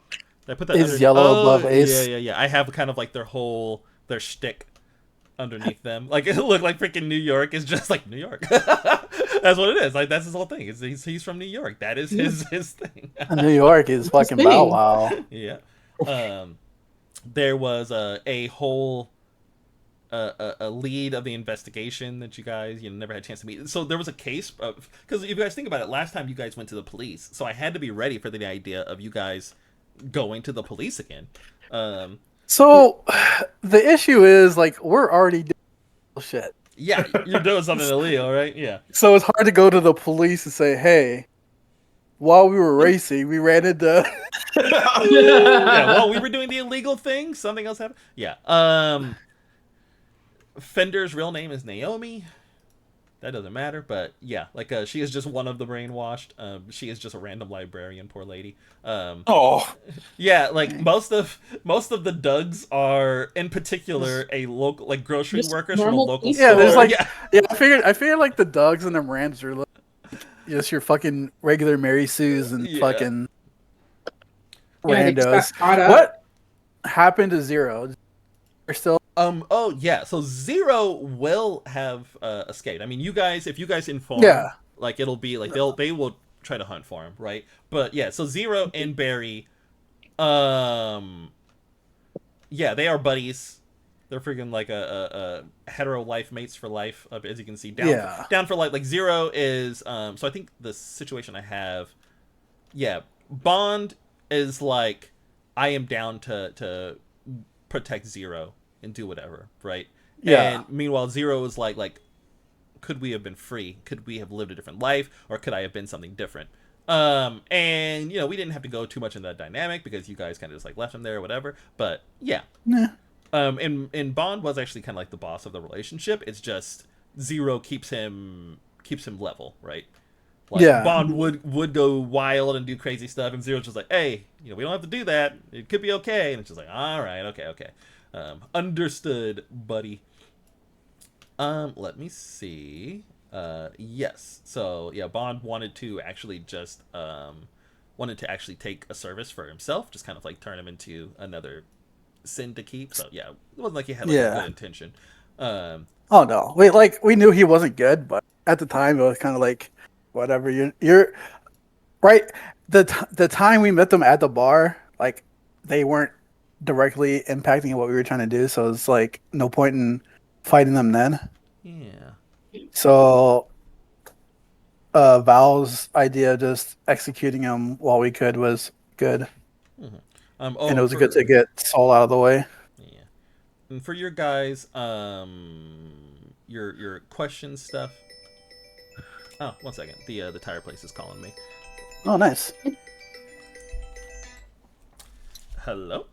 I put that Is under? yellow above Yeah, Ace. yeah. I have kind of like their shtick underneath them. Like, it looked like freaking New York is just like New York. That's what it is. Like, that's his whole thing. He's from New York. That is his thing. And New York is fucking Bow Wow. Yeah. There was a whole a lead of the investigation that you guys never had a chance to meet. So there was a case of, because if you guys think about it, last time you guys went to the police, so I had to be ready for the idea of you guys going to the police again. So the issue is like we're already doing shit. Yeah, you're doing something illegal, right? Yeah. So it's hard to go to the police and say, "Hey, while we were racing, we ran into." Yeah, well, we were doing the illegal thing. Something else happened. Yeah. Fender's real name is Naomi. That doesn't matter, but yeah, like she is just one of the brainwashed. She is just a random librarian, poor lady. Oh. Yeah, like most of the Dougs are, in particular, a local like grocery Just workers from a normal local people. Yeah, store. there's like, yeah. I figured like the Dougs and the Rams are like just your fucking regular Mary Sue's and Yeah. fucking Yeah, they just got randos. caught up. What happened to Zero? They're still. Oh yeah. So Zero will have escaped. I mean, if you guys inform, Yeah. like it'll be like they will try to hunt for him, right? But yeah. So Zero and Barry, yeah, they are buddies. They're freaking like a hetero life mates for life, as you can see. Down for life. Like Zero is so I think the situation I have, yeah, Bond is like, I am down to protect Zero and do whatever, right? Yeah. And meanwhile, Zero is like, could we have been free? Could we have lived a different life, or could I have been something different? And we didn't have to go too much into that dynamic because you guys kind of just like left him there or whatever. But yeah, Nah. and Bond was actually kind of like the boss of the relationship. It's just Zero keeps him level, right? Like, Yeah. Bond would go wild and do crazy stuff, and Zero's just like, hey, we don't have to do that. It could be okay. And it's just like, all right, okay. Understood, buddy. Let me see. Yes. So yeah, Bond wanted to actually take a service for himself, just kind of like turn him into another sin to keep. So yeah, it wasn't like he had like a good intention. Oh no, we knew he wasn't good, but at the time it was kind of like, whatever. You're right. The time we met them at the bar, like they weren't directly impacting what we were trying to do. So it's like no point in fighting them then. Yeah. So Val's idea of just executing him while we could was good. Oh, And it and was good for to get Saul out of the way. yeah, and for your guys, your question stuff. Oh, 1 second. The tire place is calling me. Oh, nice. Hello.